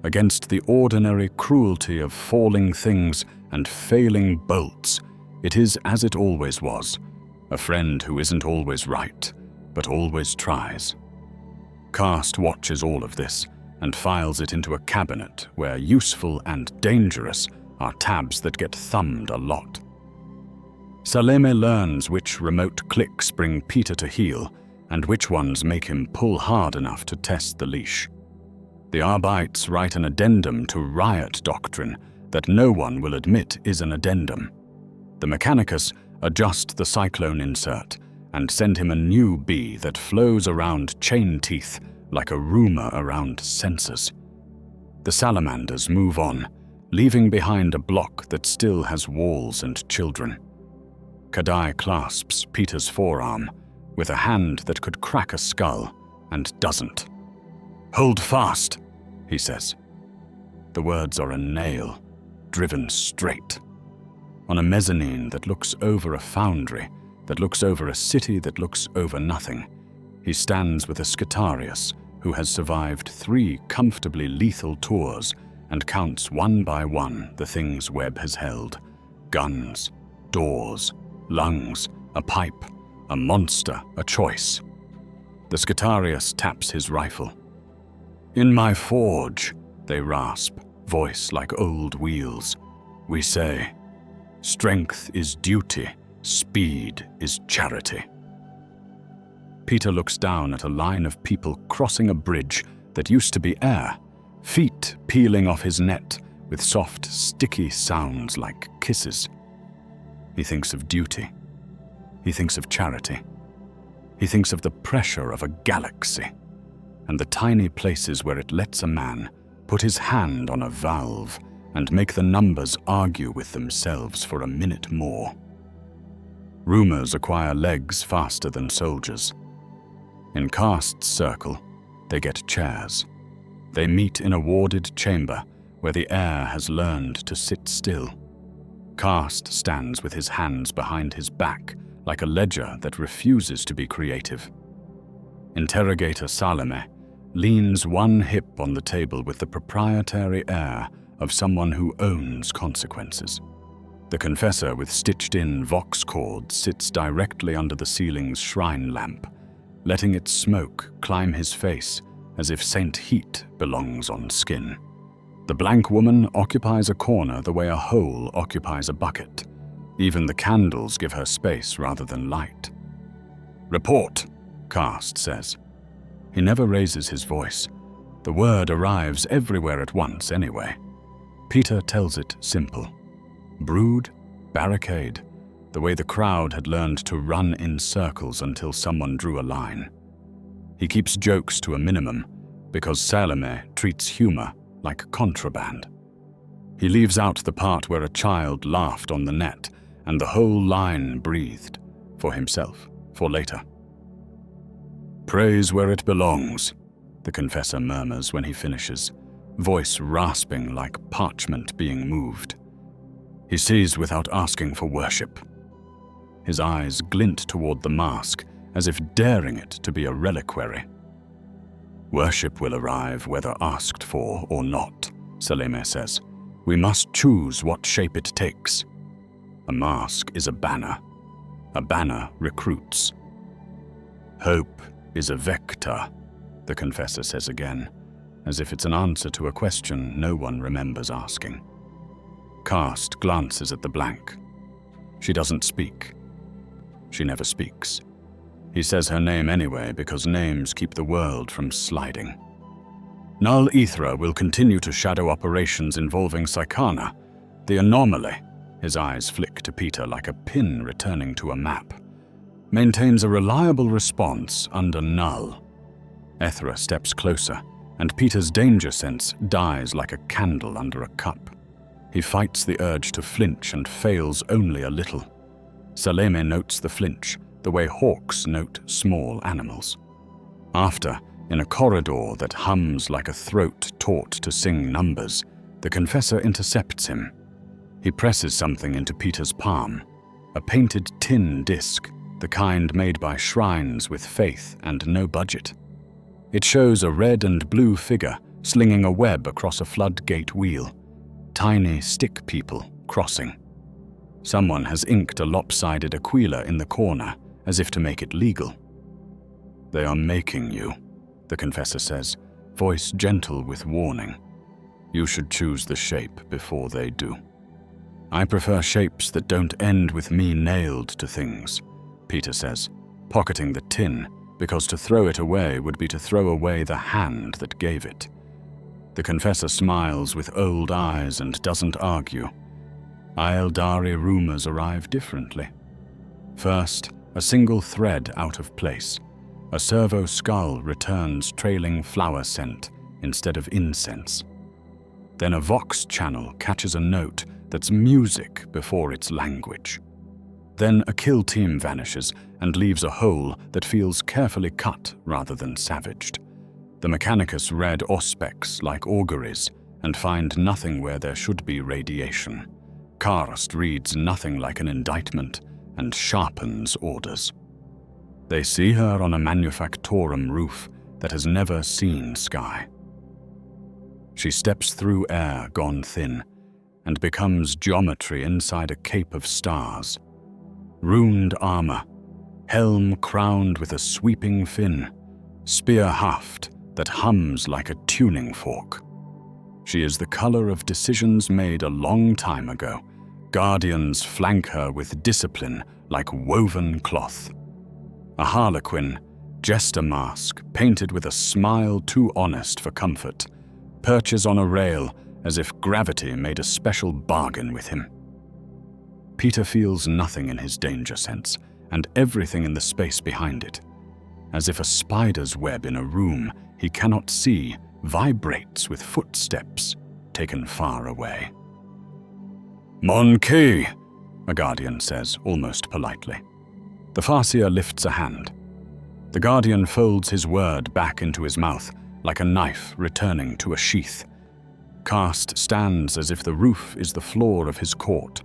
Against the ordinary cruelty of falling things and failing bolts, it is as it always was, a friend who isn't always right, but always tries. Karst watches all of this and files it into a cabinet where useful and dangerous are tabs that get thumbed a lot. Saleme learns which remote clicks bring Peter to heel and which ones make him pull hard enough to test the leash. The Arbites write an addendum to riot doctrine that no one will admit is an addendum. The Mechanicus adjust the cyclone insert and send him a new bee that flows around chain teeth like a rumor around sensors. The salamanders move on, leaving behind a block that still has walls and children. Kadai clasps Peter's forearm with a hand that could crack a skull and doesn't. "Hold fast," he says. The words are a nail, driven straight. On a mezzanine that looks over a foundry, that looks over a city that looks over nothing, he stands with a Scutarius who has survived 3 comfortably lethal tours and counts one by one the things Webb has held: guns, doors, lungs, a pipe, a monster, a choice. The Scutarius taps his rifle. "In my forge," they rasp, voice like old wheels, "we say, strength is duty, speed is charity." Peter looks down at a line of people crossing a bridge that used to be air, feet peeling off his net with soft, sticky sounds like kisses. He thinks of duty. He thinks of charity. He thinks of the pressure of a galaxy and the tiny places where it lets a man put his hand on a valve and make the numbers argue with themselves for a minute more. Rumors acquire legs faster than soldiers. In Karst's circle, they get chairs. They meet in a warded chamber where the air has learned to sit still. Karst stands with his hands behind his back like a ledger that refuses to be creative. Interrogator Salome leans one hip on the table with the proprietary air of someone who owns consequences. The confessor with stitched-in vox cords sits directly under the ceiling's shrine lamp, letting its smoke climb his face as if Saint Heat belongs on skin. The blank woman occupies a corner the way a hole occupies a bucket. Even the candles give her space rather than light. "Report," Karst says. He never raises his voice. The word arrives everywhere at once anyway. Peter tells it simple. Brood, barricade, the way the crowd had learned to run in circles until someone drew a line. He keeps jokes to a minimum because Salome treats humor like contraband. He leaves out the part where a child laughed on the net and the whole line breathed, for himself, for later. "Praise where it belongs," the confessor murmurs when he finishes, voice rasping like parchment being moved. He sees without asking for worship. His eyes glint toward the mask, as if daring it to be a reliquary. "Worship will arrive whether asked for or not," Salome says. "We must choose what shape it takes. A mask is a banner. A banner recruits. Hope is a vector," the confessor says again, as if it's an answer to a question no one remembers asking. Karst glances at the blank. She doesn't speak. She never speaks. He says her name anyway because names keep the world from sliding. Null Aethra will continue to shadow operations involving Psychana. The anomaly, his eyes flick to Peter like a pin returning to a map, maintains a reliable response under Null. Aethra steps closer, and Peter's danger sense dies like a candle under a cup. He fights the urge to flinch and fails only a little. Saleme notes the flinch, the way hawks note small animals. After, in a corridor that hums like a throat taught to sing numbers, the confessor intercepts him. He presses something into Peter's palm, a painted tin disc, the kind made by shrines with faith and no budget. It shows a red and blue figure slinging a web across a floodgate wheel, tiny stick people crossing. Someone has inked a lopsided aquila in the corner, as if to make it legal. "They are making you," the confessor says, voice gentle with warning. "You should choose the shape before they do." "I prefer shapes that don't end with me nailed to things," Peter says, pocketing the tin, because to throw it away would be to throw away the hand that gave it. The confessor smiles with old eyes and doesn't argue. Aeldari rumors arrive differently. First, a single thread out of place. A servo skull returns trailing flower scent instead of incense. Then a vox channel catches a note that's music before it's language. Then a kill team vanishes and leaves a hole that feels carefully cut rather than savaged. The Mechanicus read auspex like auguries and find nothing where there should be radiation. Karst reads nothing like an indictment and sharpens orders. They see her on a manufactorum roof that has never seen sky. She steps through air gone thin and becomes geometry inside a cape of stars. Runed armor, helm crowned with a sweeping fin, spear haft that hums like a tuning fork. She is the color of decisions made a long time ago. Guardians flank her with discipline like woven cloth. A harlequin, jester mask painted with a smile too honest for comfort, perches on a rail as if gravity made a special bargain with him. Peter feels nothing in his danger sense, and everything in the space behind it. As if a spider's web in a room he cannot see vibrates with footsteps taken far away. "Mon Ki," a guardian says, almost politely. The Farseer lifts a hand. The guardian folds his word back into his mouth, like a knife returning to a sheath. Karst stands as if the roof is the floor of his court.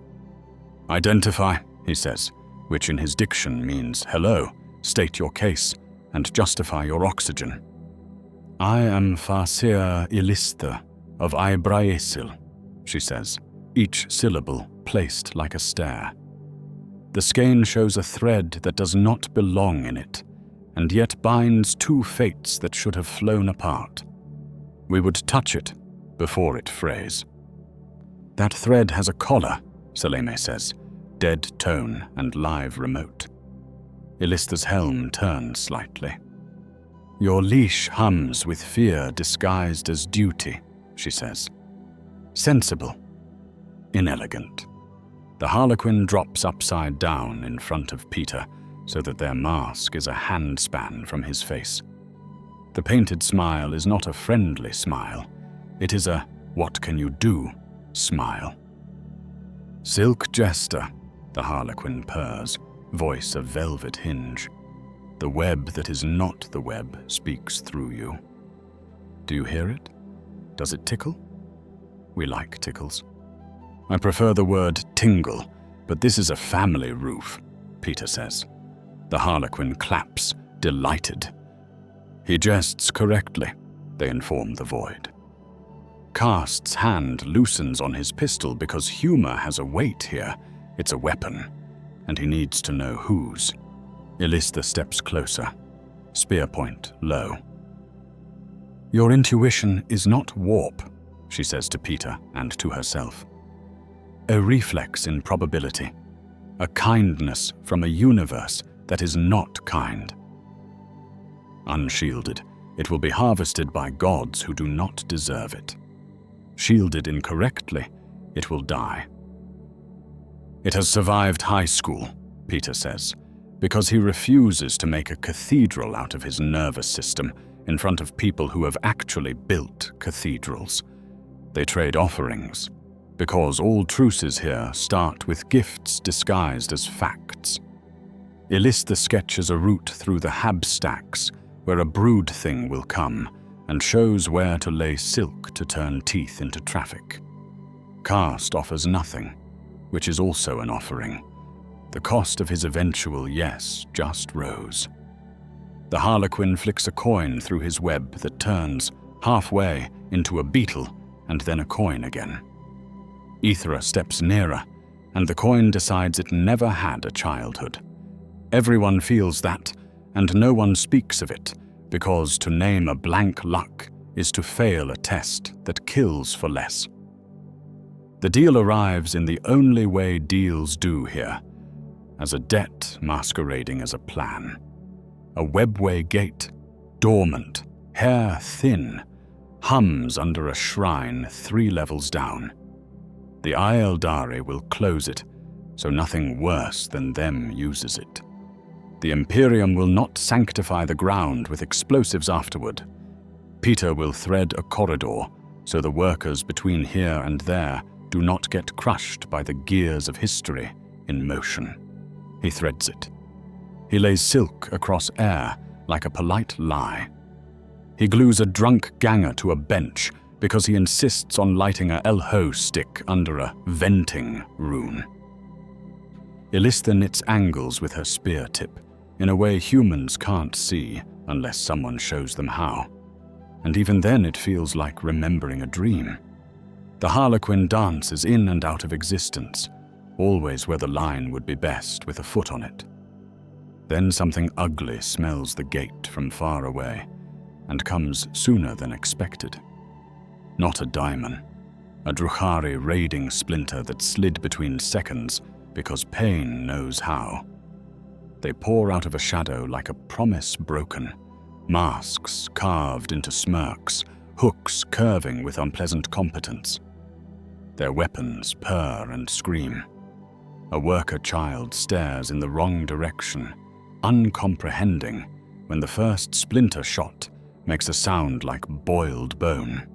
"Identify," he says, which in his diction means hello, state your case, and justify your oxygen. "I am Farseer Ilistha of Ibraesil," she says, each syllable placed like a stare. The skein shows a thread that does not belong in it, and yet binds two fates that should have flown apart. We would touch it before it frays. "That thread has a collar," Saleme says, dead tone and live remote. Ilistha's helm turns slightly. "Your leash hums with fear disguised as duty," she says. "Sensible, inelegant." The harlequin drops upside down in front of Peter so that their mask is a handspan from his face. The painted smile is not a friendly smile. It is a "what can you do" smile. "Silk jester," the harlequin purrs, voice a velvet hinge. "The web that is not the web speaks through you. Do you hear it? Does it tickle? We like tickles. I prefer the word tingle, but this is a family roof," Peter says. The harlequin claps, delighted. "He jests correctly," they inform the void. Karst's hand loosens on his pistol because humor has a weight here. It's a weapon, and he needs to know whose. Ilistha steps closer, spear point low. "Your intuition is not warp," she says to Peter and to herself. "A reflex in probability, a kindness from a universe that is not kind. Unshielded, it will be harvested by gods who do not deserve it. Shielded incorrectly, it will die." "It has survived high school," Peter says, because he refuses to make a cathedral out of his nervous system in front of people who have actually built cathedrals. They trade offerings, because all truces here start with gifts disguised as facts. Illistha sketches a route through the hab stacks where a brood thing will come and shows where to lay silk to turn teeth into traffic. Karst offers nothing, which is also an offering. The cost of his eventual yes just rose. The Harlequin flicks a coin through his web that turns, halfway, into a beetle and then a coin again. Aethra steps nearer, and the coin decides it never had a childhood. Everyone feels that, and no one speaks of it, because to name a blank luck is to fail a test that kills for less. The deal arrives in the only way deals do here, as a debt masquerading as a plan. A webway gate, dormant, hair thin, hums under a shrine 3 levels down. The Aeldari will close it, so nothing worse than them uses it. The Imperium will not sanctify the ground with explosives afterward. Peter will thread a corridor, so the workers between here and there do not get crushed by the gears of history in motion. He threads it. He lays silk across air like a polite lie. He glues a drunk ganger to a bench because he insists on lighting a Elho stick under a venting rune. Illistha knits angles with her spear tip in a way humans can't see unless someone shows them how. And even then it feels like remembering a dream. The Harlequin dances in and out of existence, always where the line would be best with a foot on it. Then something ugly smells the gate from far away, and comes sooner than expected. Not a daimon, a Drukhari raiding splinter that slid between seconds because pain knows how. They pour out of a shadow like a promise broken, masks carved into smirks, hooks curving with unpleasant competence. Their weapons purr and scream. A worker child stares in the wrong direction, uncomprehending when the first splinter shot makes a sound like boiled bone.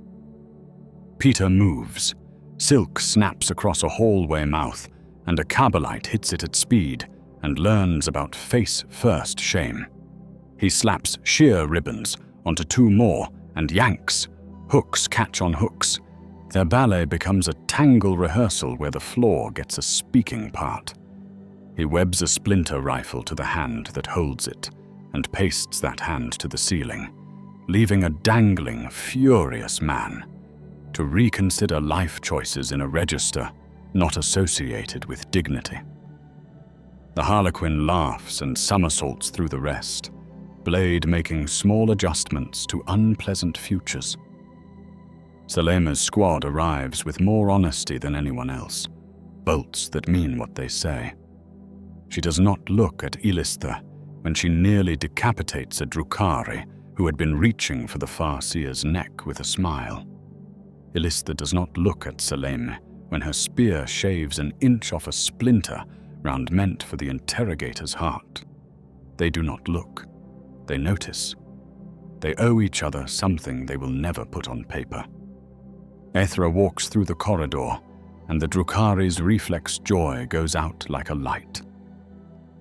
Peter moves. Silk snaps across a hallway mouth, and a Kabbalite hits it at speed and learns about face-first shame. He slaps sheer ribbons onto 2 more and yanks. Hooks catch on hooks. Their ballet becomes a tangle rehearsal where the floor gets a speaking part. He webs a splinter rifle to the hand that holds it and pastes that hand to the ceiling, leaving a dangling, furious man to reconsider life choices in a register not associated with dignity. The Harlequin laughs and somersaults through the rest, blade making small adjustments to unpleasant futures. Selema's squad arrives with more honesty than anyone else, bolts that mean what they say. She does not look at Illistha when she nearly decapitates a Drukhari who had been reaching for the Farseer's neck with a smile. Illistha does not look at Selema when her spear shaves an inch off a splinter round meant for the interrogator's heart. They do not look. They notice. They owe each other something they will never put on paper. Aethra walks through the corridor, and the Drukhari's reflex joy goes out like a light.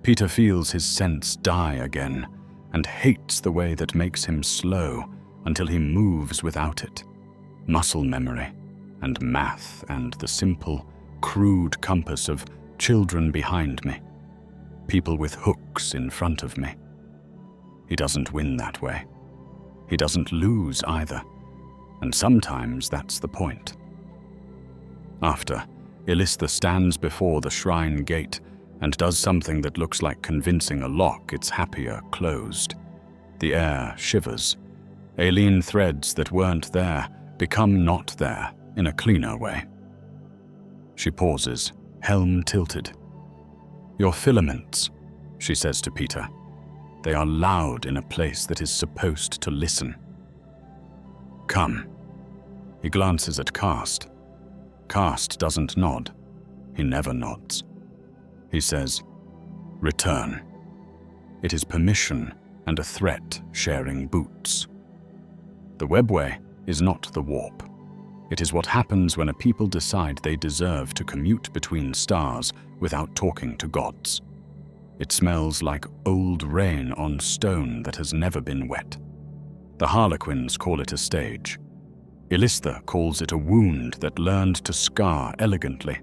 Peter feels his sense die again, and hates the way that makes him slow until he moves without it. Muscle memory, and math, and the simple, crude compass of children behind me, people with hooks in front of me. He doesn't win that way. He doesn't lose either, and sometimes that's the point. After, Illistha stands before the shrine gate and does something that looks like convincing a lock it's happier closed. The air shivers. Aileen threads that weren't there become not there in a cleaner way. She pauses, helm tilted. "Your filaments," she says to Peter. "They are loud in a place that is supposed to listen." "Come." He glances at Karst. Karst doesn't nod. He never nods. He says, "Return." It is permission and a threat sharing boots. The webway is not the warp. It is what happens when a people decide they deserve to commute between stars without talking to gods. It smells like old rain on stone that has never been wet. The Harlequins call it a stage. Ilistha calls it a wound that learned to scar elegantly.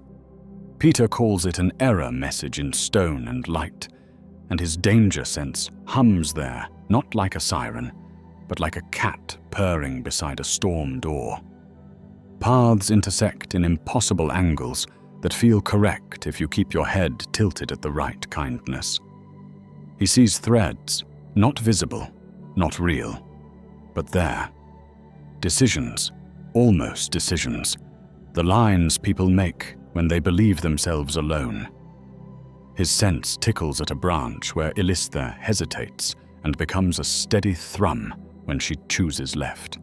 Peter calls it an error message in stone and light, and his danger sense hums there, not like a siren, but like a cat purring beside a storm door. Paths intersect in impossible angles that feel correct if you keep your head tilted at the right kindness. He sees threads, not visible, not real, but there. Decisions, almost decisions, the lines people make when they believe themselves alone. His sense tickles at a branch where Ilistha hesitates and becomes a steady thrum when she chooses left.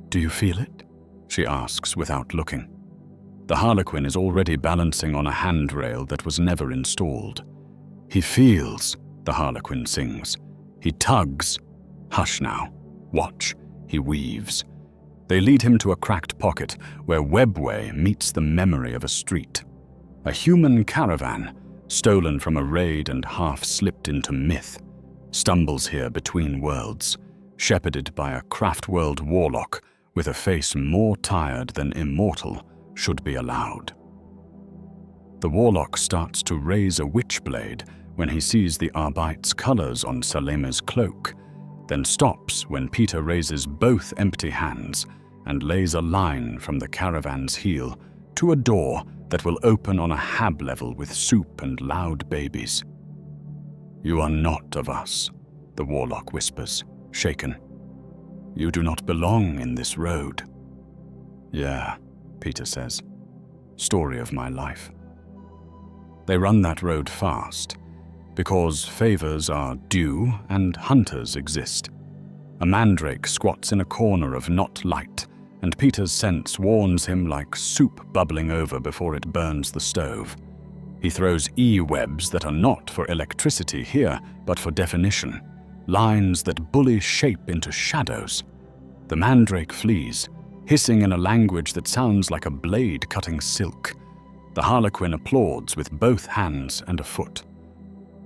"Do you feel it?" she asks without looking. The Harlequin is already balancing on a handrail that was never installed. "He feels," the Harlequin sings. "He tugs. Hush now. Watch." He weaves. They lead him to a cracked pocket where webway meets the memory of a street. A human caravan, stolen from a raid and half slipped into myth, stumbles here between worlds, shepherded by a craft-world warlock with a face more tired than immortal should be allowed. The warlock starts to raise a witchblade when he sees the Arbite's colors on Saleme's cloak, then stops when Peter raises both empty hands and lays a line from the caravan's heel to a door that will open on a hab level with soup and loud babies. "You are not of us," the warlock whispers, shaken. "You do not belong in this road." "Yeah," Peter says. "Story of my life." They run that road fast, because favors are due and hunters exist. A mandrake squats in a corner of not light, and Peter's sense warns him like soup bubbling over before it burns the stove. He throws e-webs that are not for electricity here, but for definition, lines that bully shape into shadows. The mandrake flees, hissing in a language that sounds like a blade cutting silk. The Harlequin applauds with both hands and a foot.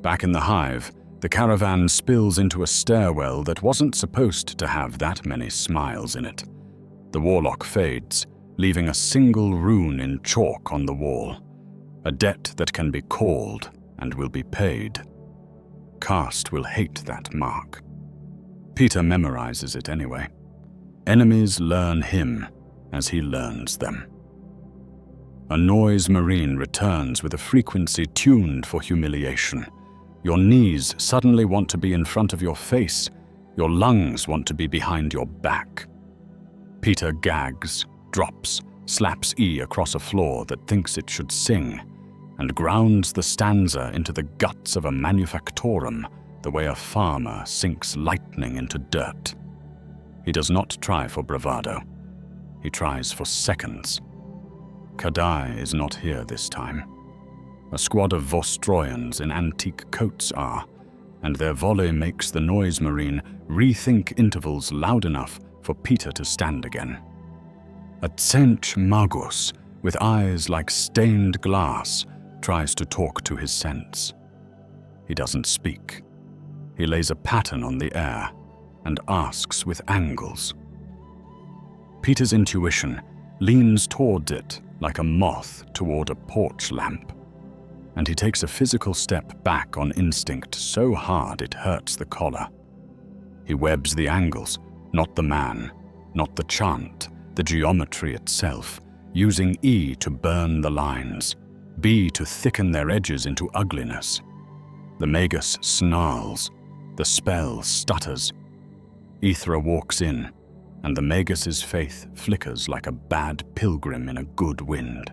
Back in the hive, the caravan spills into a stairwell that wasn't supposed to have that many smiles in it. The warlock fades, leaving a single rune in chalk on the wall. A debt that can be called and will be paid. Caste will hate that mark. Peter memorizes it anyway. Enemies learn him as he learns them. A noise marine returns with a frequency tuned for humiliation. Your knees suddenly want to be in front of your face. Your lungs want to be behind your back. Peter gags, drops, slaps E across a floor that thinks it should sing, and grounds the stanza into the guts of a manufactorum the way a farmer sinks lightning into dirt. He does not try for bravado. He tries for seconds. Kadai is not here this time. A squad of Vostroyans in antique coats are, and their volley makes the noise marine rethink intervals loud enough for Peter to stand again. A Tsench Magus, with eyes like stained glass, tries to talk to his sense. He doesn't speak. He lays a pattern on the air and asks with angles. Peter's intuition leans towards it like a moth toward a porch lamp, and he takes a physical step back on instinct so hard it hurts the collar. He webs the angles, not the man, not the chant, the geometry itself, using E to burn the lines, B to thicken their edges into ugliness. The magus snarls, the spell stutters. Aethra walks in, and the magus's faith flickers like a bad pilgrim in a good wind.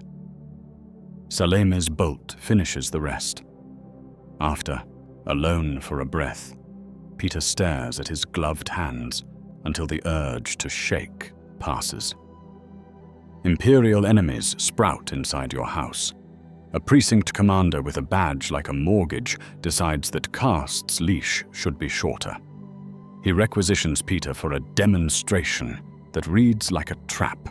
Saleme's bolt finishes the rest. After, alone for a breath, Peter stares at his gloved hands until the urge to shake passes. Imperial enemies sprout inside your house. A precinct commander with a badge like a mortgage decides that Caste's leash should be shorter. He requisitions Peter for a demonstration that reads like a trap.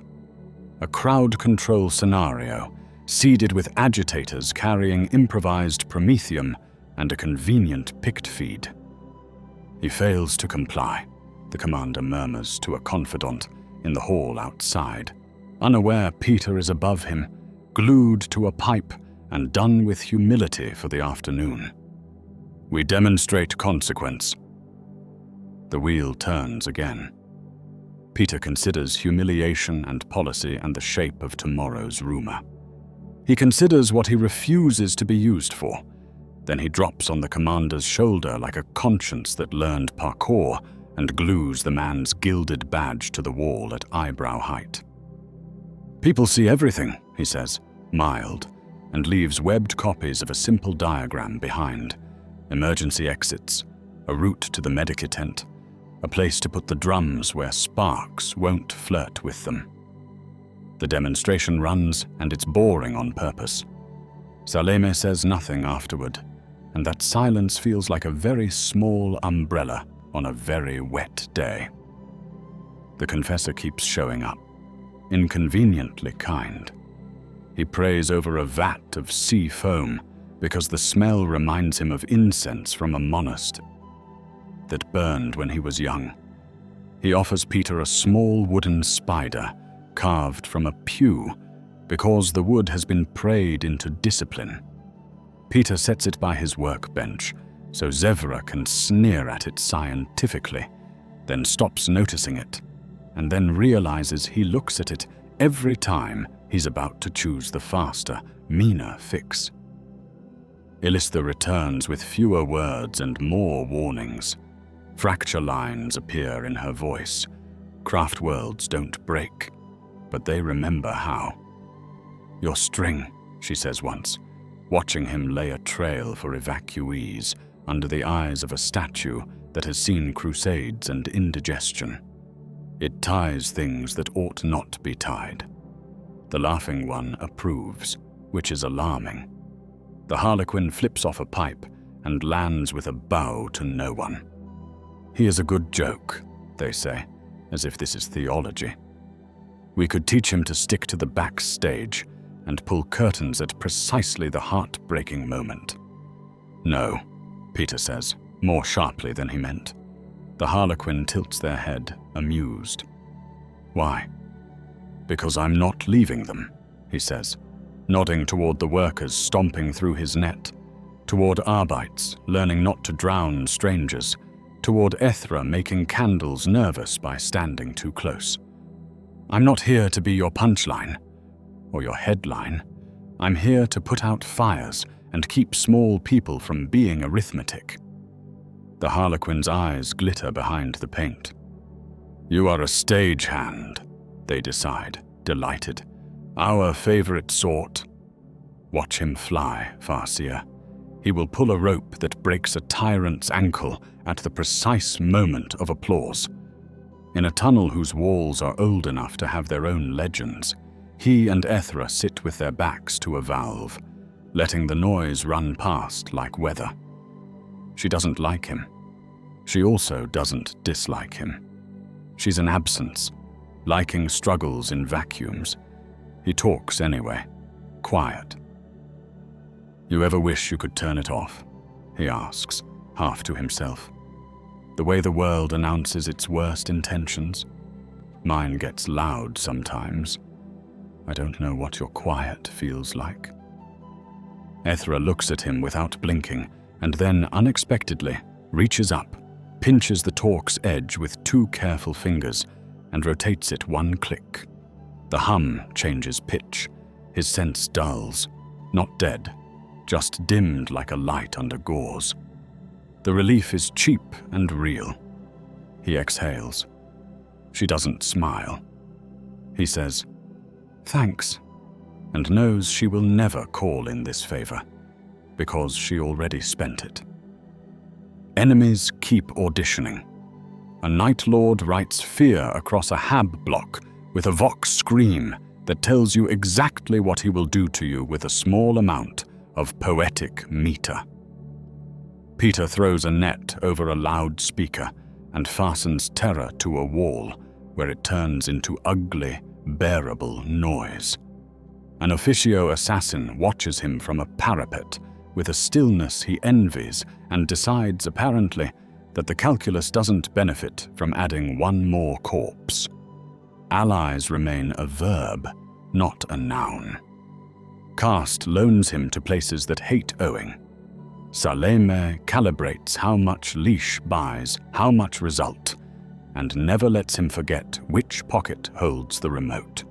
a crowd control scenario seeded with agitators carrying improvised promethium and a convenient pict feed. He fails to comply, the commander murmurs to a confidant in the hall outside, unaware Peter is above him, glued to a pipe and done with humility for the afternoon. We demonstrate consequence. The wheel turns again. Peter considers humiliation and policy and the shape of tomorrow's rumor. He considers what he refuses to be used for. Then he drops on the commander's shoulder like a conscience that learned parkour and glues the man's gilded badge to the wall at eyebrow height. People see everything, he says, mild, and leaves webbed copies of a simple diagram behind. Emergency exits, a route to the medica tent, a place to put the drums where sparks won't flirt with them. The demonstration runs, and it's boring on purpose. Saleme says nothing afterward, and that silence feels like a very small umbrella on a very wet day. The confessor keeps showing up, inconveniently kind. He prays over a vat of sea foam because the smell reminds him of incense from a monastery that burned when he was young. He offers Peter a small wooden spider carved from a pew because the wood has been prayed into discipline. Peter sets it by his workbench so Zevra can sneer at it scientifically, then stops noticing it, and then realizes he looks at it every time he's about to choose the faster, meaner fix. Illistha returns with fewer words and more warnings. Fracture lines appear in her voice. Craft worlds don't break, but they remember how. Your string, she says once, watching him lay a trail for evacuees under the eyes of a statue that has seen crusades and indigestion. It ties things that ought not be tied. The laughing one approves, which is alarming. The Harlequin flips off a pipe and lands with a bow to no one. He is a good joke, they say, as if this is theology. We could teach him to stick to the backstage and pull curtains at precisely the heart-breaking moment. No, Peter says, more sharply than he meant. The Harlequin tilts their head, amused. Why? Because I'm not leaving them, he says, nodding toward the workers stomping through his net, toward Arbites learning not to drown strangers, toward Ethra making candles nervous by standing too close. I'm not here to be your punchline, or your headline. I'm here to put out fires and keep small people from being arithmetic. The Harlequin's eyes glitter behind the paint. You are a stagehand, they decide, delighted. Our favorite sort. Watch him fly, Farseer. He will pull a rope that breaks a tyrant's ankle at the precise moment of applause. In a tunnel whose walls are old enough to have their own legends, he and Ethra sit with their backs to a valve, letting the noise run past like weather. She doesn't like him. She also doesn't dislike him. She's an absence, liking struggles in vacuums. He talks anyway, quiet. You ever wish you could turn it off? He asks, half to himself. The way the world announces its worst intentions. Mine gets loud sometimes. I don't know what your quiet feels like. Ethra looks at him without blinking, and then, unexpectedly, reaches up, pinches the talk's edge with two careful fingers, and rotates it one click. The hum changes pitch. His sense dulls. Not dead, just dimmed like a light under gauze. The relief is cheap and real. He exhales. She doesn't smile. He says, "Thanks," and knows she will never call in this favor, because she already spent it. Enemies keep auditioning. A Night Lord writes fear across a hab block with a vox scream that tells you exactly what he will do to you with a small amount of poetic meter. Peter throws a net over a loudspeaker and fastens terror to a wall where it turns into ugly, unbearable noise. An officio assassin watches him from a parapet with a stillness he envies and decides, apparently, that the calculus doesn't benefit from adding one more corpse. Allies remain a verb, not a noun. Caste loans him to places that hate owing. Saleme calibrates how much leash buys how much result, and never lets him forget which pocket holds the remote.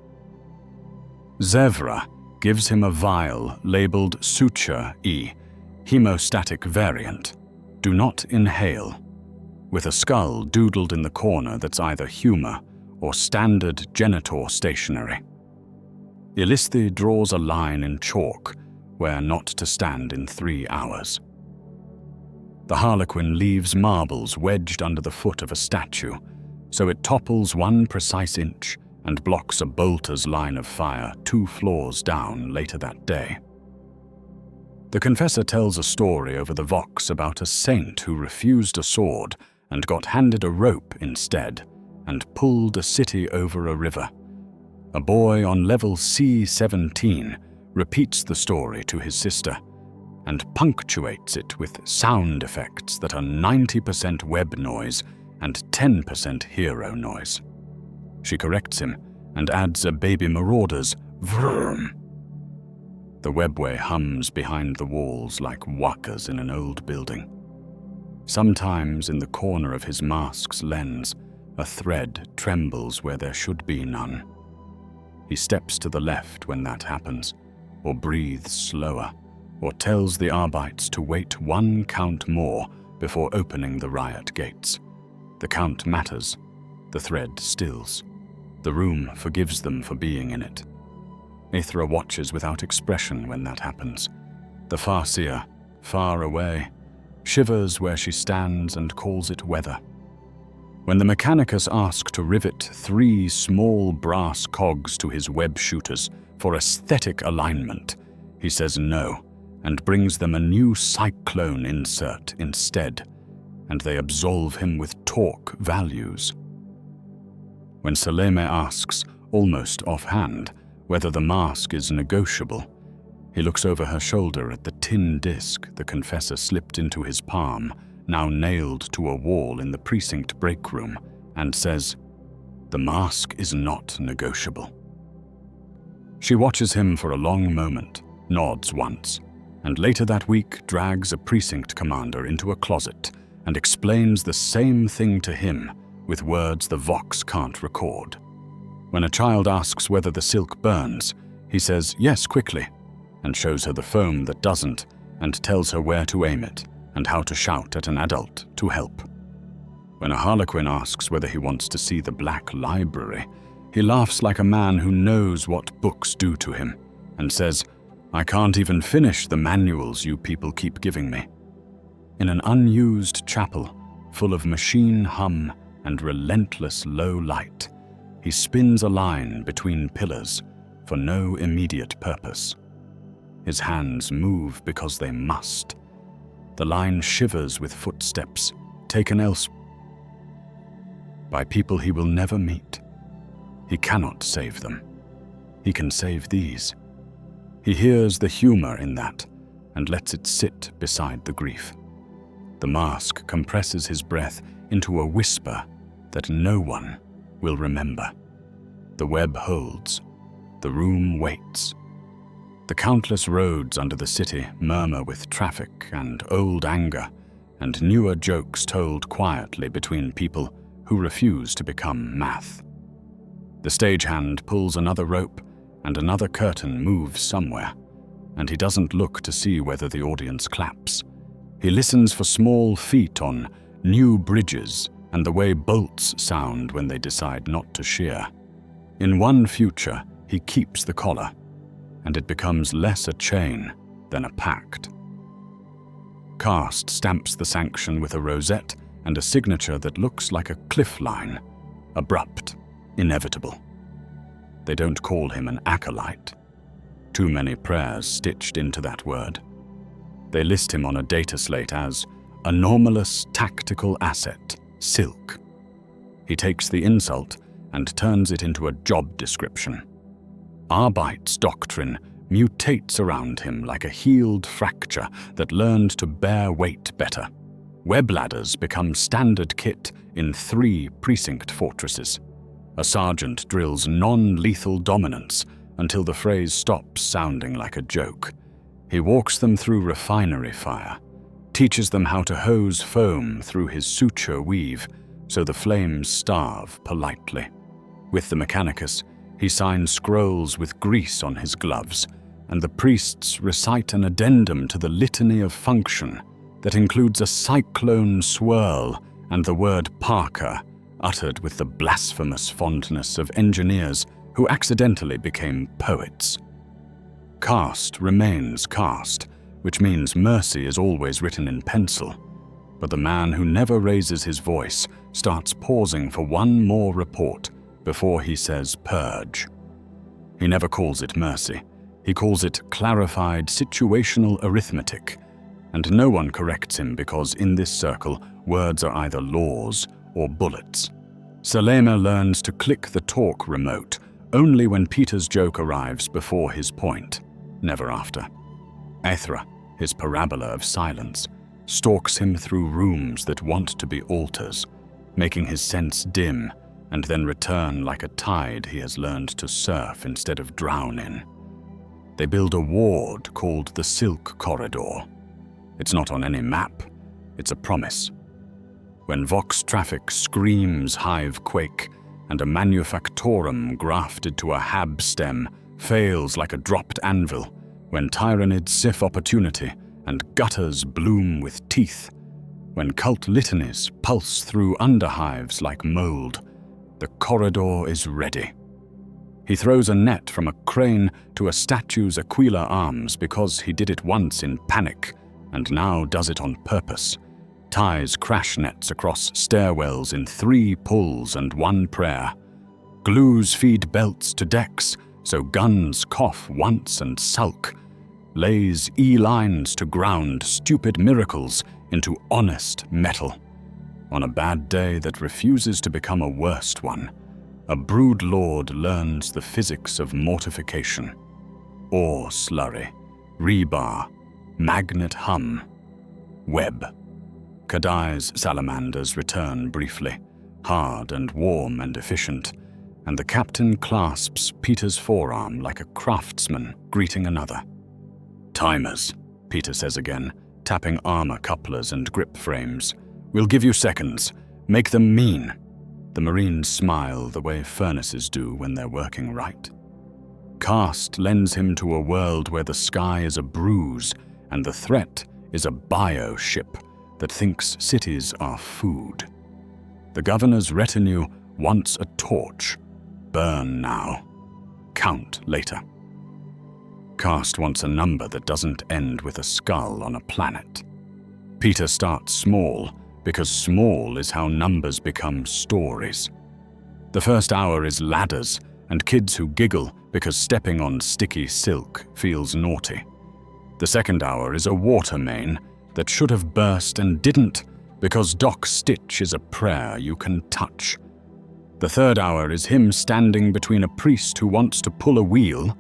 Zevra gives him a vial labeled Suture E, hemostatic variant. Do not inhale, with a skull doodled in the corner that's either humor or standard genitor stationery. Illisthi draws a line in chalk where not to stand in 3 hours. The Harlequin leaves marbles wedged under the foot of a statue, so it topples 1 precise inch and blocks a bolter's line of fire 2 floors down later that day. The confessor tells a story over the Vox about a saint who refused a sword and got handed a rope instead and pulled a city over a river. A boy on level C-17 repeats the story to his sister and punctuates it with sound effects that are 90% web noise and 10% hero noise. She corrects him and adds a baby marauder's vroom. The webway hums behind the walls like wakas in an old building. Sometimes in the corner of his mask's lens, a thread trembles where there should be none. He steps to the left when that happens, or breathes slower, or tells the Arbites to wait 1 count more before opening the riot gates. The count matters. The thread stills. The room forgives them for being in it. Aethra watches without expression when that happens. The Farseer, far away, shivers where she stands and calls it weather. When the Mechanicus asks to rivet 3 small brass cogs to his web shooters for aesthetic alignment, he says no and brings them a new cyclone insert instead, and they absolve him with torque values. When Saleme asks, almost offhand, whether the mask is negotiable, he looks over her shoulder at the tin disc the confessor slipped into his palm, now nailed to a wall in the precinct break room, and says, "The mask is not negotiable." She watches him for a long moment, nods once, and later that week drags a precinct commander into a closet and explains the same thing to him with words the Vox can't record. When a child asks whether the silk burns, he says yes quickly, and shows her the foam that doesn't, and tells her where to aim it and how to shout at an adult to help. When a Harlequin asks whether he wants to see the Black Library, he laughs like a man who knows what books do to him, and says, "I can't even finish the manuals you people keep giving me." In an unused chapel, full of machine hum and relentless low light, he spins a line between pillars for no immediate purpose. His hands move because they must. The line shivers with footsteps taken elsewhere by people he will never meet. He cannot save them. He can save these. He hears the humor in that and lets it sit beside the grief. The mask compresses his breath into a whisper that no one will remember. The web holds. The room waits. The countless roads under the city murmur with traffic and old anger and newer jokes told quietly between people who refuse to become math. The stagehand pulls another rope and another curtain moves somewhere, and he doesn't look to see whether the audience claps. He listens for small feet on new bridges and the way bolts sound when they decide not to shear. In one future, he keeps the collar, and it becomes less a chain than a pact. Caste stamps the sanction with a rosette and a signature that looks like a cliff line, abrupt, inevitable. They don't call him an acolyte. Too many prayers stitched into that word. They list him on a data slate as anomalous tactical asset, silk. He takes the insult and turns it into a job description. Arbeit's doctrine mutates around him like a healed fracture that learned to bear weight better. Web ladders become standard kit in 3 precinct fortresses. A sergeant drills non-lethal dominance until the phrase stops sounding like a joke. He walks them through refinery fire, teaches them how to hose foam through his suture weave so the flames starve politely. With the Mechanicus, he signs scrolls with grease on his gloves, and the priests recite an addendum to the litany of function that includes a cyclone swirl and the word Parker, uttered with the blasphemous fondness of engineers who accidentally became poets. Cast remains cast, which means mercy is always written in pencil. But the man who never raises his voice starts pausing for one more report before he says purge. He never calls it mercy. He calls it clarified situational arithmetic, and no one corrects him because in this circle, words are either laws or bullets. Selema learns to click the talk remote only when Peter's joke arrives before his point, never after. Aethra, his parabola of silence, stalks him through rooms that want to be altars, making his sense dim and then return like a tide he has learned to surf instead of drown in. They build a ward called the Silk Corridor. It's not on any map, it's a promise. When Vox traffic screams hive quake and a manufactorum grafted to a hab stem fails like a dropped anvil, when tyranids sift opportunity and gutters bloom with teeth, when cult litanies pulse through underhives like mold, the corridor is ready. He throws a net from a crane to a statue's Aquila arms because he did it once in panic and now does it on purpose. Ties crash nets across stairwells in 3 pulls and 1 prayer. Glues feed belts to decks so guns cough once and sulk. Lays E-lines to ground stupid miracles into honest metal. On a bad day that refuses to become a worst one, a brood lord learns the physics of mortification. Ore slurry, rebar, magnet hum, web. Kadai's salamanders return briefly, hard and warm and efficient, and the captain clasps Peter's forearm like a craftsman greeting another. Timers, Peter says again, tapping armor couplers and grip frames. We'll give you seconds. Make them mean. The Marines smile the way furnaces do when they're working right. Cast lends him to a world where the sky is a bruise and the threat is a bio-ship that thinks cities are food. The governor's retinue wants a torch. Burn now. Count later. Cast wants a number that doesn't end with a skull on a planet. Peter starts small, because small is how numbers become stories. The first hour is ladders and kids who giggle because stepping on sticky silk feels naughty. The second hour is a water main that should have burst and didn't because Doc Stitch is a prayer you can touch. The third hour is him standing between a priest who wants to pull a wheel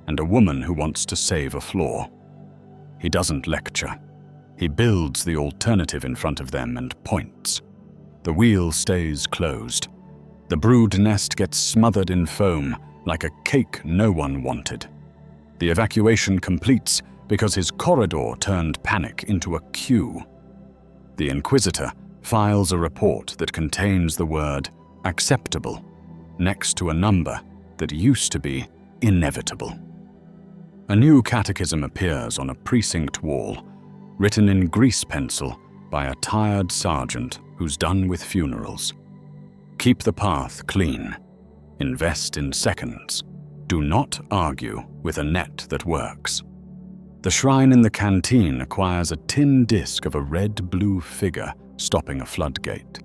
and a woman who wants to save a floor. He doesn't lecture. He builds the alternative in front of them and points. The wheel stays closed. The brood nest gets smothered in foam like a cake no one wanted. The evacuation completes because his corridor turned panic into a queue. The Inquisitor files a report that contains the word acceptable next to a number that used to be inevitable. A new catechism appears on a precinct wall, written in grease pencil by a tired sergeant who's done with funerals. Keep the path clean. Invest in seconds. Do not argue with a net that works. The shrine in the canteen acquires a tin disc of a red-blue figure stopping a floodgate.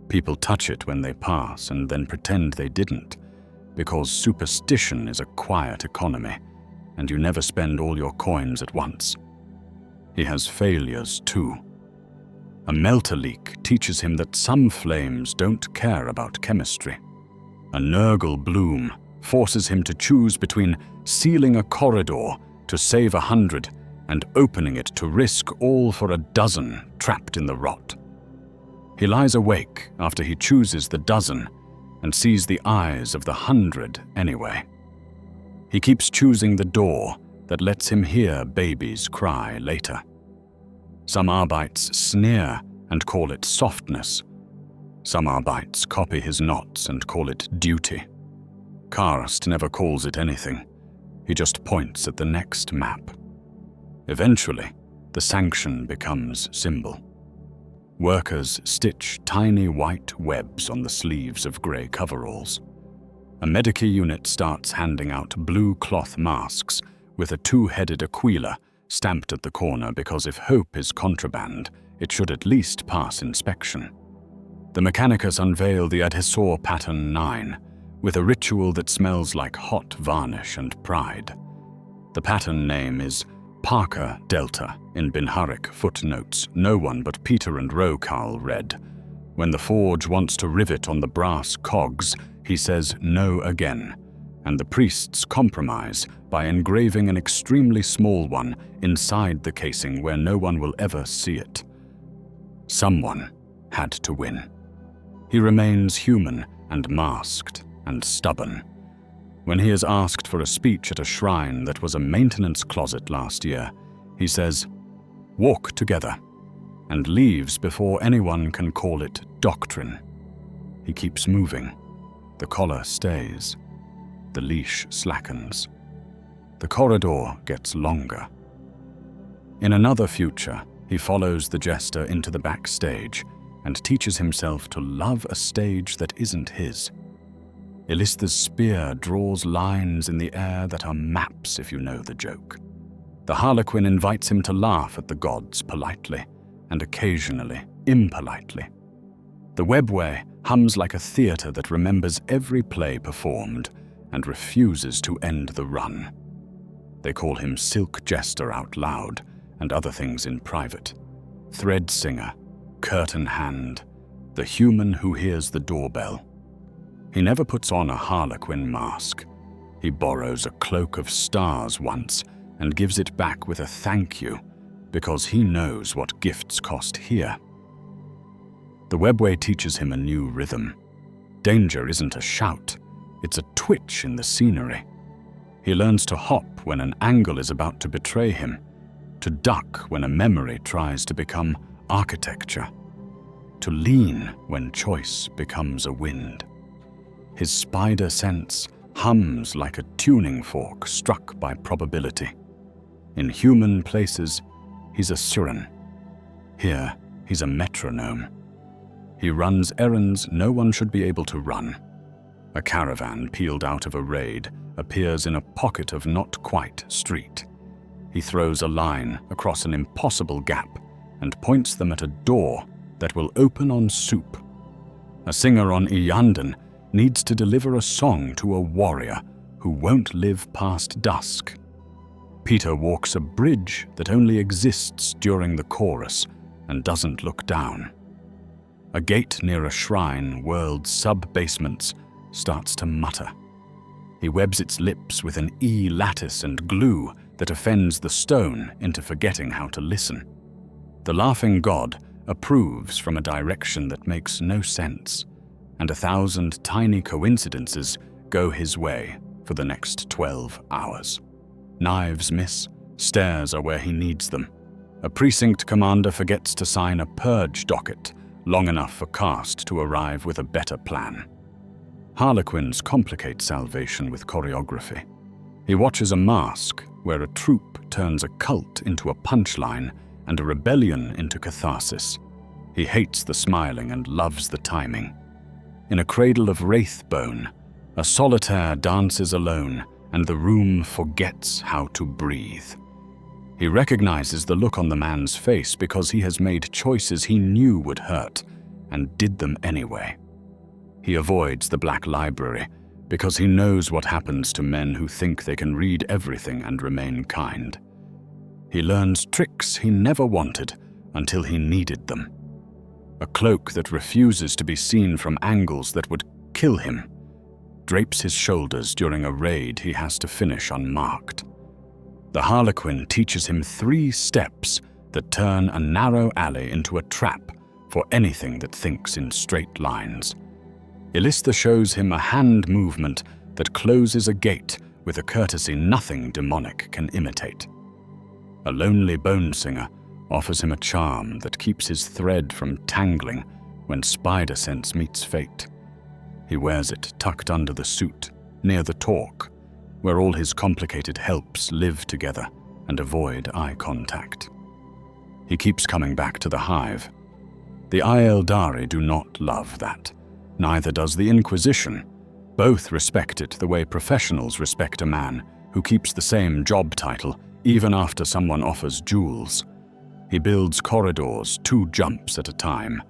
People touch it when they pass and then pretend they didn't, because superstition is a quiet economy, and you never spend all your coins at once. He has failures too. A melter leak teaches him that some flames don't care about chemistry. A Nurgle bloom forces him to choose between sealing a corridor to save 100 and opening it to risk all for 12 trapped in the rot. He lies awake after he chooses the 12 and sees the eyes of the 100 anyway. He keeps choosing the door that lets him hear babies cry later. Some Arbites sneer and call it softness. Some Arbites copy his knots and call it duty. Karst never calls it anything. He just points at the next map. Eventually, the sanction becomes symbol. Workers stitch tiny white webs on the sleeves of grey coveralls. A Medici unit starts handing out blue cloth masks with a 2-headed aquila stamped at the corner because if hope is contraband, it should at least pass inspection. The Mechanicus unveil the Adhesor Pattern 9 with a ritual that smells like hot varnish and pride. The pattern name is Parker Delta in Binharic footnotes no one but Peter and Rokal read. When the forge wants to rivet on the brass cogs, he says no again, and the priests compromise by engraving an extremely small one inside the casing where no one will ever see it. Someone had to win. He remains human and masked and stubborn. When he is asked for a speech at a shrine that was a maintenance closet last year, he says, "Walk together," and leaves before anyone can call it doctrine. He keeps moving. The collar stays. The leash slackens. The corridor gets longer. In another future, he follows the jester into the backstage and teaches himself to love a stage that isn't his. Ilistha's spear draws lines in the air that are maps if you know the joke. The Harlequin invites him to laugh at the gods politely, and occasionally impolitely. The webway hums like a theatre that remembers every play performed and refuses to end the run. They call him Silk Jester out loud, and other things in private. Thread Singer, Curtain Hand, the human who hears the doorbell. He never puts on a Harlequin mask. He borrows a cloak of stars once and gives it back with a thank you, because he knows what gifts cost here. The webway teaches him a new rhythm. Danger isn't a shout, it's a twitch in the scenery. He learns to hop when an angle is about to betray him, to duck when a memory tries to become architecture, to lean when choice becomes a wind. His spider sense hums like a tuning fork struck by probability. In human places, he's a Surin. Here, he's a metronome. He runs errands no one should be able to run. A caravan peeled out of a raid appears in a pocket of not quite street. He throws a line across an impossible gap and points them at a door that will open on soup. A singer on Iyanden needs to deliver a song to a warrior who won't live past dusk. Peter walks a bridge that only exists during the chorus and doesn't look down. A gate near a shrine world's sub-basements starts to mutter. He webs its lips with an lattice and glue that offends the stone into forgetting how to listen. The laughing god approves from a direction that makes no sense, and 1,000 tiny coincidences go his way for the next 12 hours. Knives miss, stairs are where he needs them. A precinct commander forgets to sign a purge docket long enough for Karst to arrive with a better plan. Harlequins complicate salvation with choreography. He watches a mask where a troop turns a cult into a punchline and a rebellion into catharsis. He hates the smiling and loves the timing. In a cradle of wraithbone, a solitaire dances alone and the room forgets how to breathe. He recognizes the look on the man's face because he has made choices he knew would hurt and did them anyway. He avoids the Black Library because he knows what happens to men who think they can read everything and remain kind. He learns tricks he never wanted until he needed them. A cloak that refuses to be seen from angles that would kill him. drapes his shoulders during a raid he has to finish unmarked. The Harlequin teaches him 3 steps that turn a narrow alley into a trap for anything that thinks in straight lines. Illista shows him a hand movement that closes a gate with a courtesy nothing demonic can imitate. A lonely bone singer offers him a charm that keeps his thread from tangling when spider sense meets fate. He wears it tucked under the suit, near the torque, where all his complicated helps live together and avoid eye contact. He keeps coming back to the hive. The Aeldari do not love that. Neither does the Inquisition. Both respect it the way professionals respect a man who keeps the same job title even after someone offers jewels. He builds corridors 2 jumps at a time,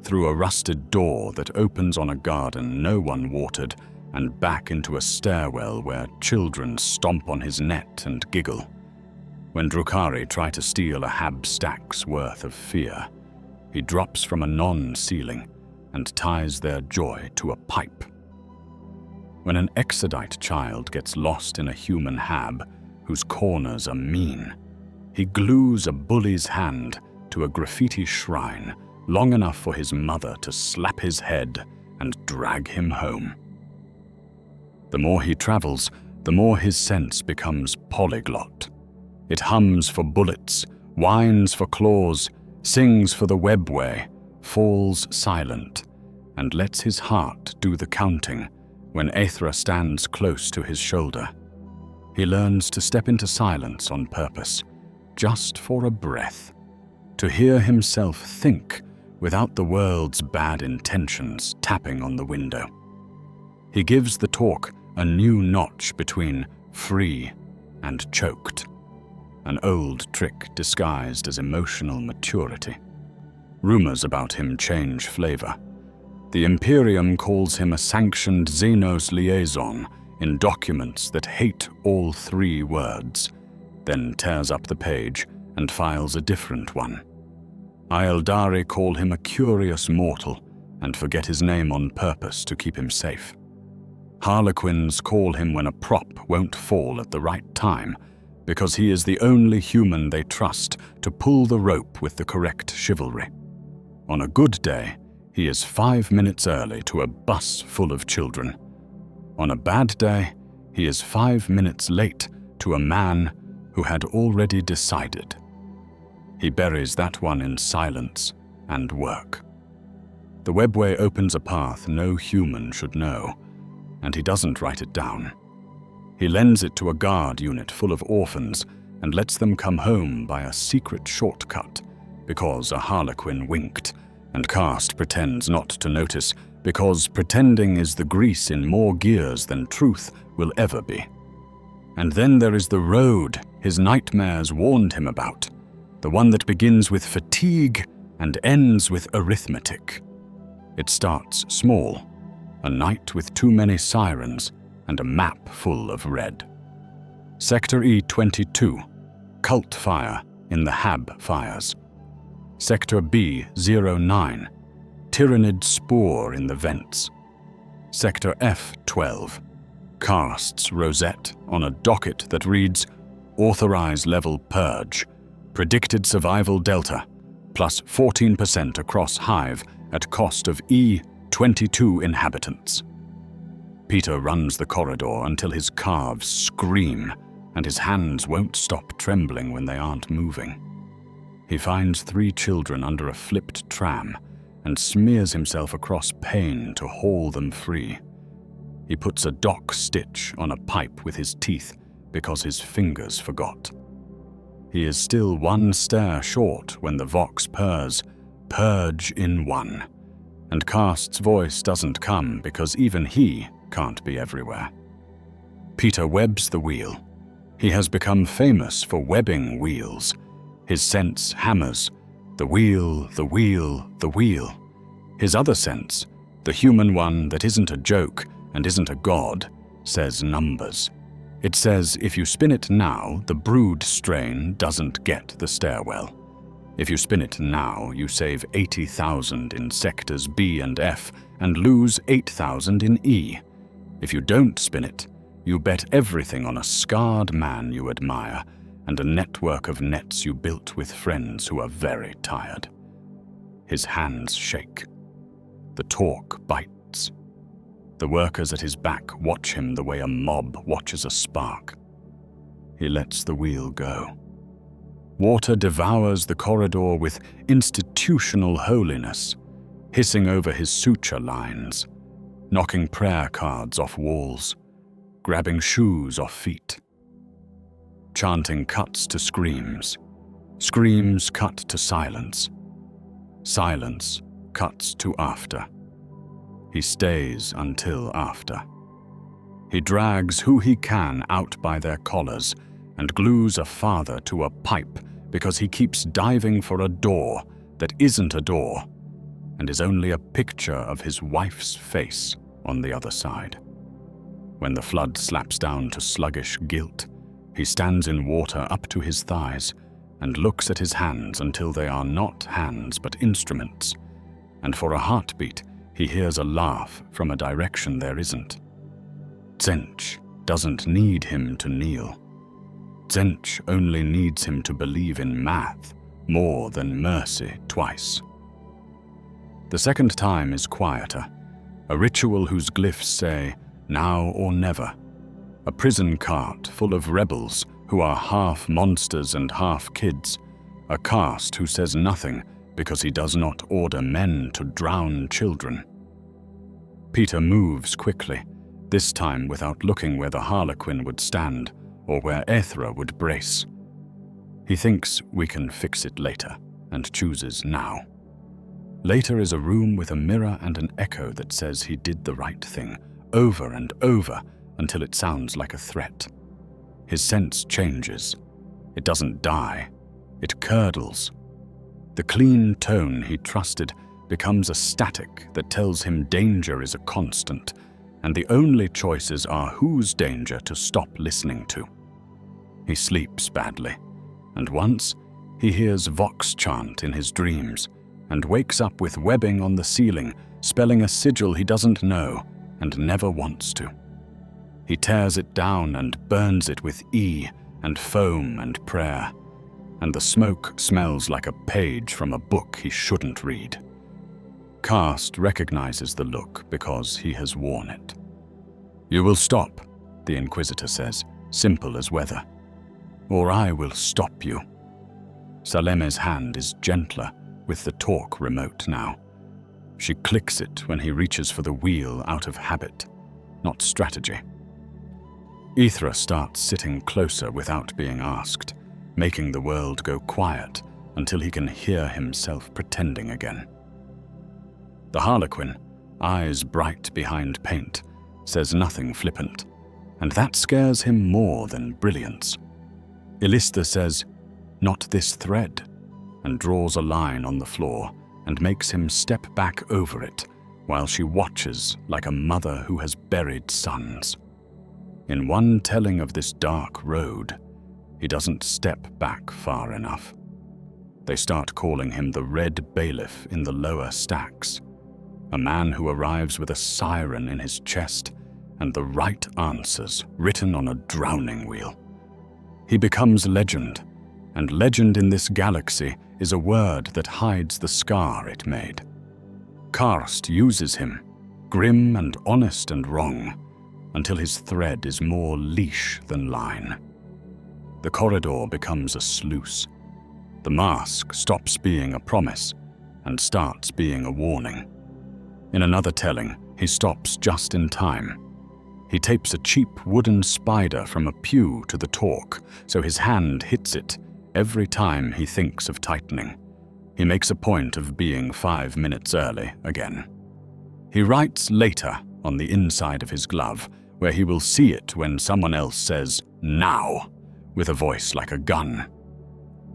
through a rusted door that opens on a garden no one watered, and back into a stairwell where children stomp on his net and giggle. When Drukhari try to steal a hab stack's worth of fear, he drops from a non-ceiling and ties their joy to a pipe. When an Exodite child gets lost in a human hab whose corners are mean, he glues a bully's hand to a graffiti shrine long enough for his mother to slap his head and drag him home. The more he travels, the more his sense becomes polyglot. It hums for bullets, whines for claws, sings for the webway, falls silent, and lets his heart do the counting when Aethra stands close to his shoulder. He learns to step into silence on purpose, just for a breath, to hear himself think without the world's bad intentions tapping on the window. He gives the talk a new notch between free and choked, an old trick disguised as emotional maturity. Rumors about him change flavor. The Imperium calls him a sanctioned Xenos liaison in documents that hate all 3 words, then tears up the page and files a different one. Aeldari call him a curious mortal and forget his name on purpose to keep him safe. Harlequins call him when a prop won't fall at the right time, because he is the only human they trust to pull the rope with the correct chivalry. On a good day, he is 5 minutes early to a bus full of children. On a bad day, he is 5 minutes late to a man who had already decided. He buries that one in silence and work. The webway opens a path no human should know, and he doesn't write it down. He lends it to a guard unit full of orphans and lets them come home by a secret shortcut because a Harlequin winked, and Cast pretends not to notice because pretending is the grease in more gears than truth will ever be. And then there is the road his nightmares warned him about, the one that begins with fatigue and ends with arithmetic. It starts small, a night with too many sirens and a map full of red. Sector E22, cult fire in the Hab fires. Sector B09, tyrannid spore in the vents. Sector F12, Cast's rosette on a docket that reads, Authorize level purge, predicted survival delta, plus 14% across hive at cost of E22 inhabitants. Peter runs the corridor until his calves scream and his hands won't stop trembling when they aren't moving. He finds 3 children under a flipped tram and smears himself across pain to haul them free. He puts a dock stitch on a pipe with his teeth because his fingers forgot. He is still 1 stare short when the Vox purrs, "Purge in 1," and Cast's voice doesn't come because even he can't be everywhere. Peter webs the wheel. He has become famous for webbing wheels. His sense hammers, the wheel, the wheel, the wheel. His other sense, the human one that isn't a joke and isn't a god, says numbers. It says if you spin it now, the brood strain doesn't get the stairwell. If you spin it now, you save 80,000 in sectors B and F and lose 8,000 in E. If you don't spin it, you bet everything on a scarred man you admire and a network of nets you built with friends who are very tired. His hands shake. The talk bites. The workers at his back watch him the way a mob watches a spark. He lets the wheel go. Water devours the corridor with institutional holiness, hissing over his suture lines, knocking prayer cards off walls, grabbing shoes off feet. Chanting cuts to screams. Screams cut to silence. Silence cuts to after. He stays until after. He drags who he can out by their collars and glues a father to a pipe because he keeps diving for a door that isn't a door and is only a picture of his wife's face on the other side. When the flood slaps down to sluggish guilt, he stands in water up to his thighs and looks at his hands until they are not hands but instruments, and for a heartbeat he hears a laugh from a direction there isn't. Tzench doesn't need him to kneel. Tzench only needs him to believe in math more than mercy twice. The second time is quieter, a ritual whose glyphs say, now or never. A prison cart full of rebels who are half monsters and half kids, a caste who says nothing because he does not order men to drown children. Peter moves quickly, this time without looking where the Harlequin would stand or where Aethra would brace. He thinks we can fix it later and chooses now. Later is a room with a mirror and an echo that says he did the right thing, over and over, until it sounds like a threat. His sense changes. It doesn't die. It curdles. The clean tone he trusted becomes a static that tells him danger is a constant, and the only choices are whose danger to stop listening to. He sleeps badly, and once he hears Vox chant in his dreams and wakes up with webbing on the ceiling, spelling a sigil he doesn't know and never wants to. He tears it down and burns it with E and foam and prayer, and the smoke smells like a page from a book he shouldn't read. Karst recognizes the look because he has worn it. "You will stop," the Inquisitor says, simple as weather. "Or I will stop you." Saleme's hand is gentler, with the talk remote now. She clicks it when he reaches for the wheel out of habit, not strategy. Aethra starts sitting closer without being asked, making the world go quiet until he can hear himself pretending again. The Harlequin, eyes bright behind paint, says nothing flippant, and that scares him more than brilliance. Illista says, "Not this thread," and draws a line on the floor and makes him step back over it while she watches like a mother who has buried sons. In one telling of this dark road, he doesn't step back far enough. They start calling him the Red Bailiff in the lower stacks, a man who arrives with a siren in his chest and the right answers written on a drowning wheel. He becomes legend, and legend in this galaxy is a word that hides the scar it made. Karst uses him, grim and honest and wrong, until his thread is more leash than line. The corridor becomes a sluice. The mask stops being a promise and starts being a warning. In another telling, he stops just in time. He tapes a cheap wooden spider from a pew to the talk, so his hand hits it every time he thinks of tightening. He makes a point of being 5 minutes early again. He writes later on the inside of his glove, where he will see it when someone else says, "Now," with a voice like a gun.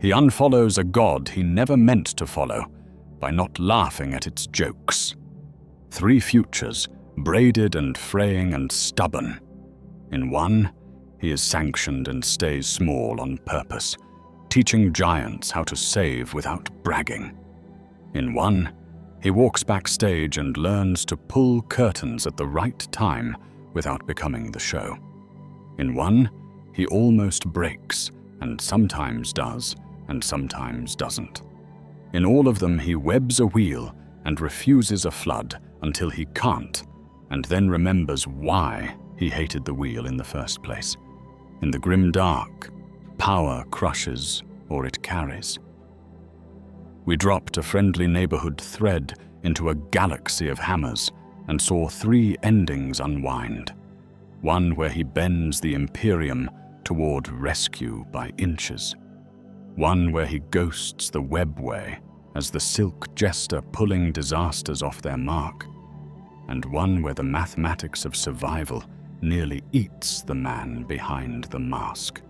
He unfollows a god he never meant to follow by not laughing at its jokes. 3 futures, braided and fraying and stubborn. In one, he is sanctioned and stays small on purpose, teaching giants how to save without bragging. In one, he walks backstage and learns to pull curtains at the right time without becoming the show. In one, he almost breaks, and sometimes does, and sometimes doesn't. In all of them, he webs a wheel and refuses a flood until he can't, and then remembers why he hated the wheel in the first place. In the Grimdark, power crushes or it carries. We dropped a friendly neighborhood thread into a galaxy of hammers and saw 3 endings unwind. One where he bends the Imperium toward rescue by inches. One where he ghosts the webway as the silk jester pulling disasters off their mark. And one where the mathematics of survival nearly eats the man behind the mask.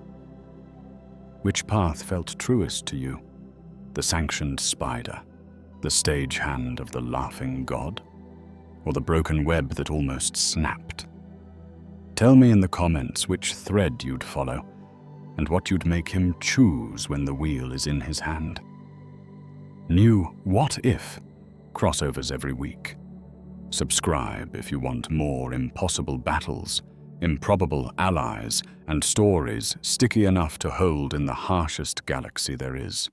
Which path felt truest to you? The sanctioned spider, the stagehand of the laughing god, or the broken web that almost snapped? Tell me in the comments which thread you'd follow, and what you'd make him choose when the wheel is in his hand. New What If crossovers every week. Subscribe if you want more impossible battles, improbable allies, and stories sticky enough to hold in the harshest galaxy there is.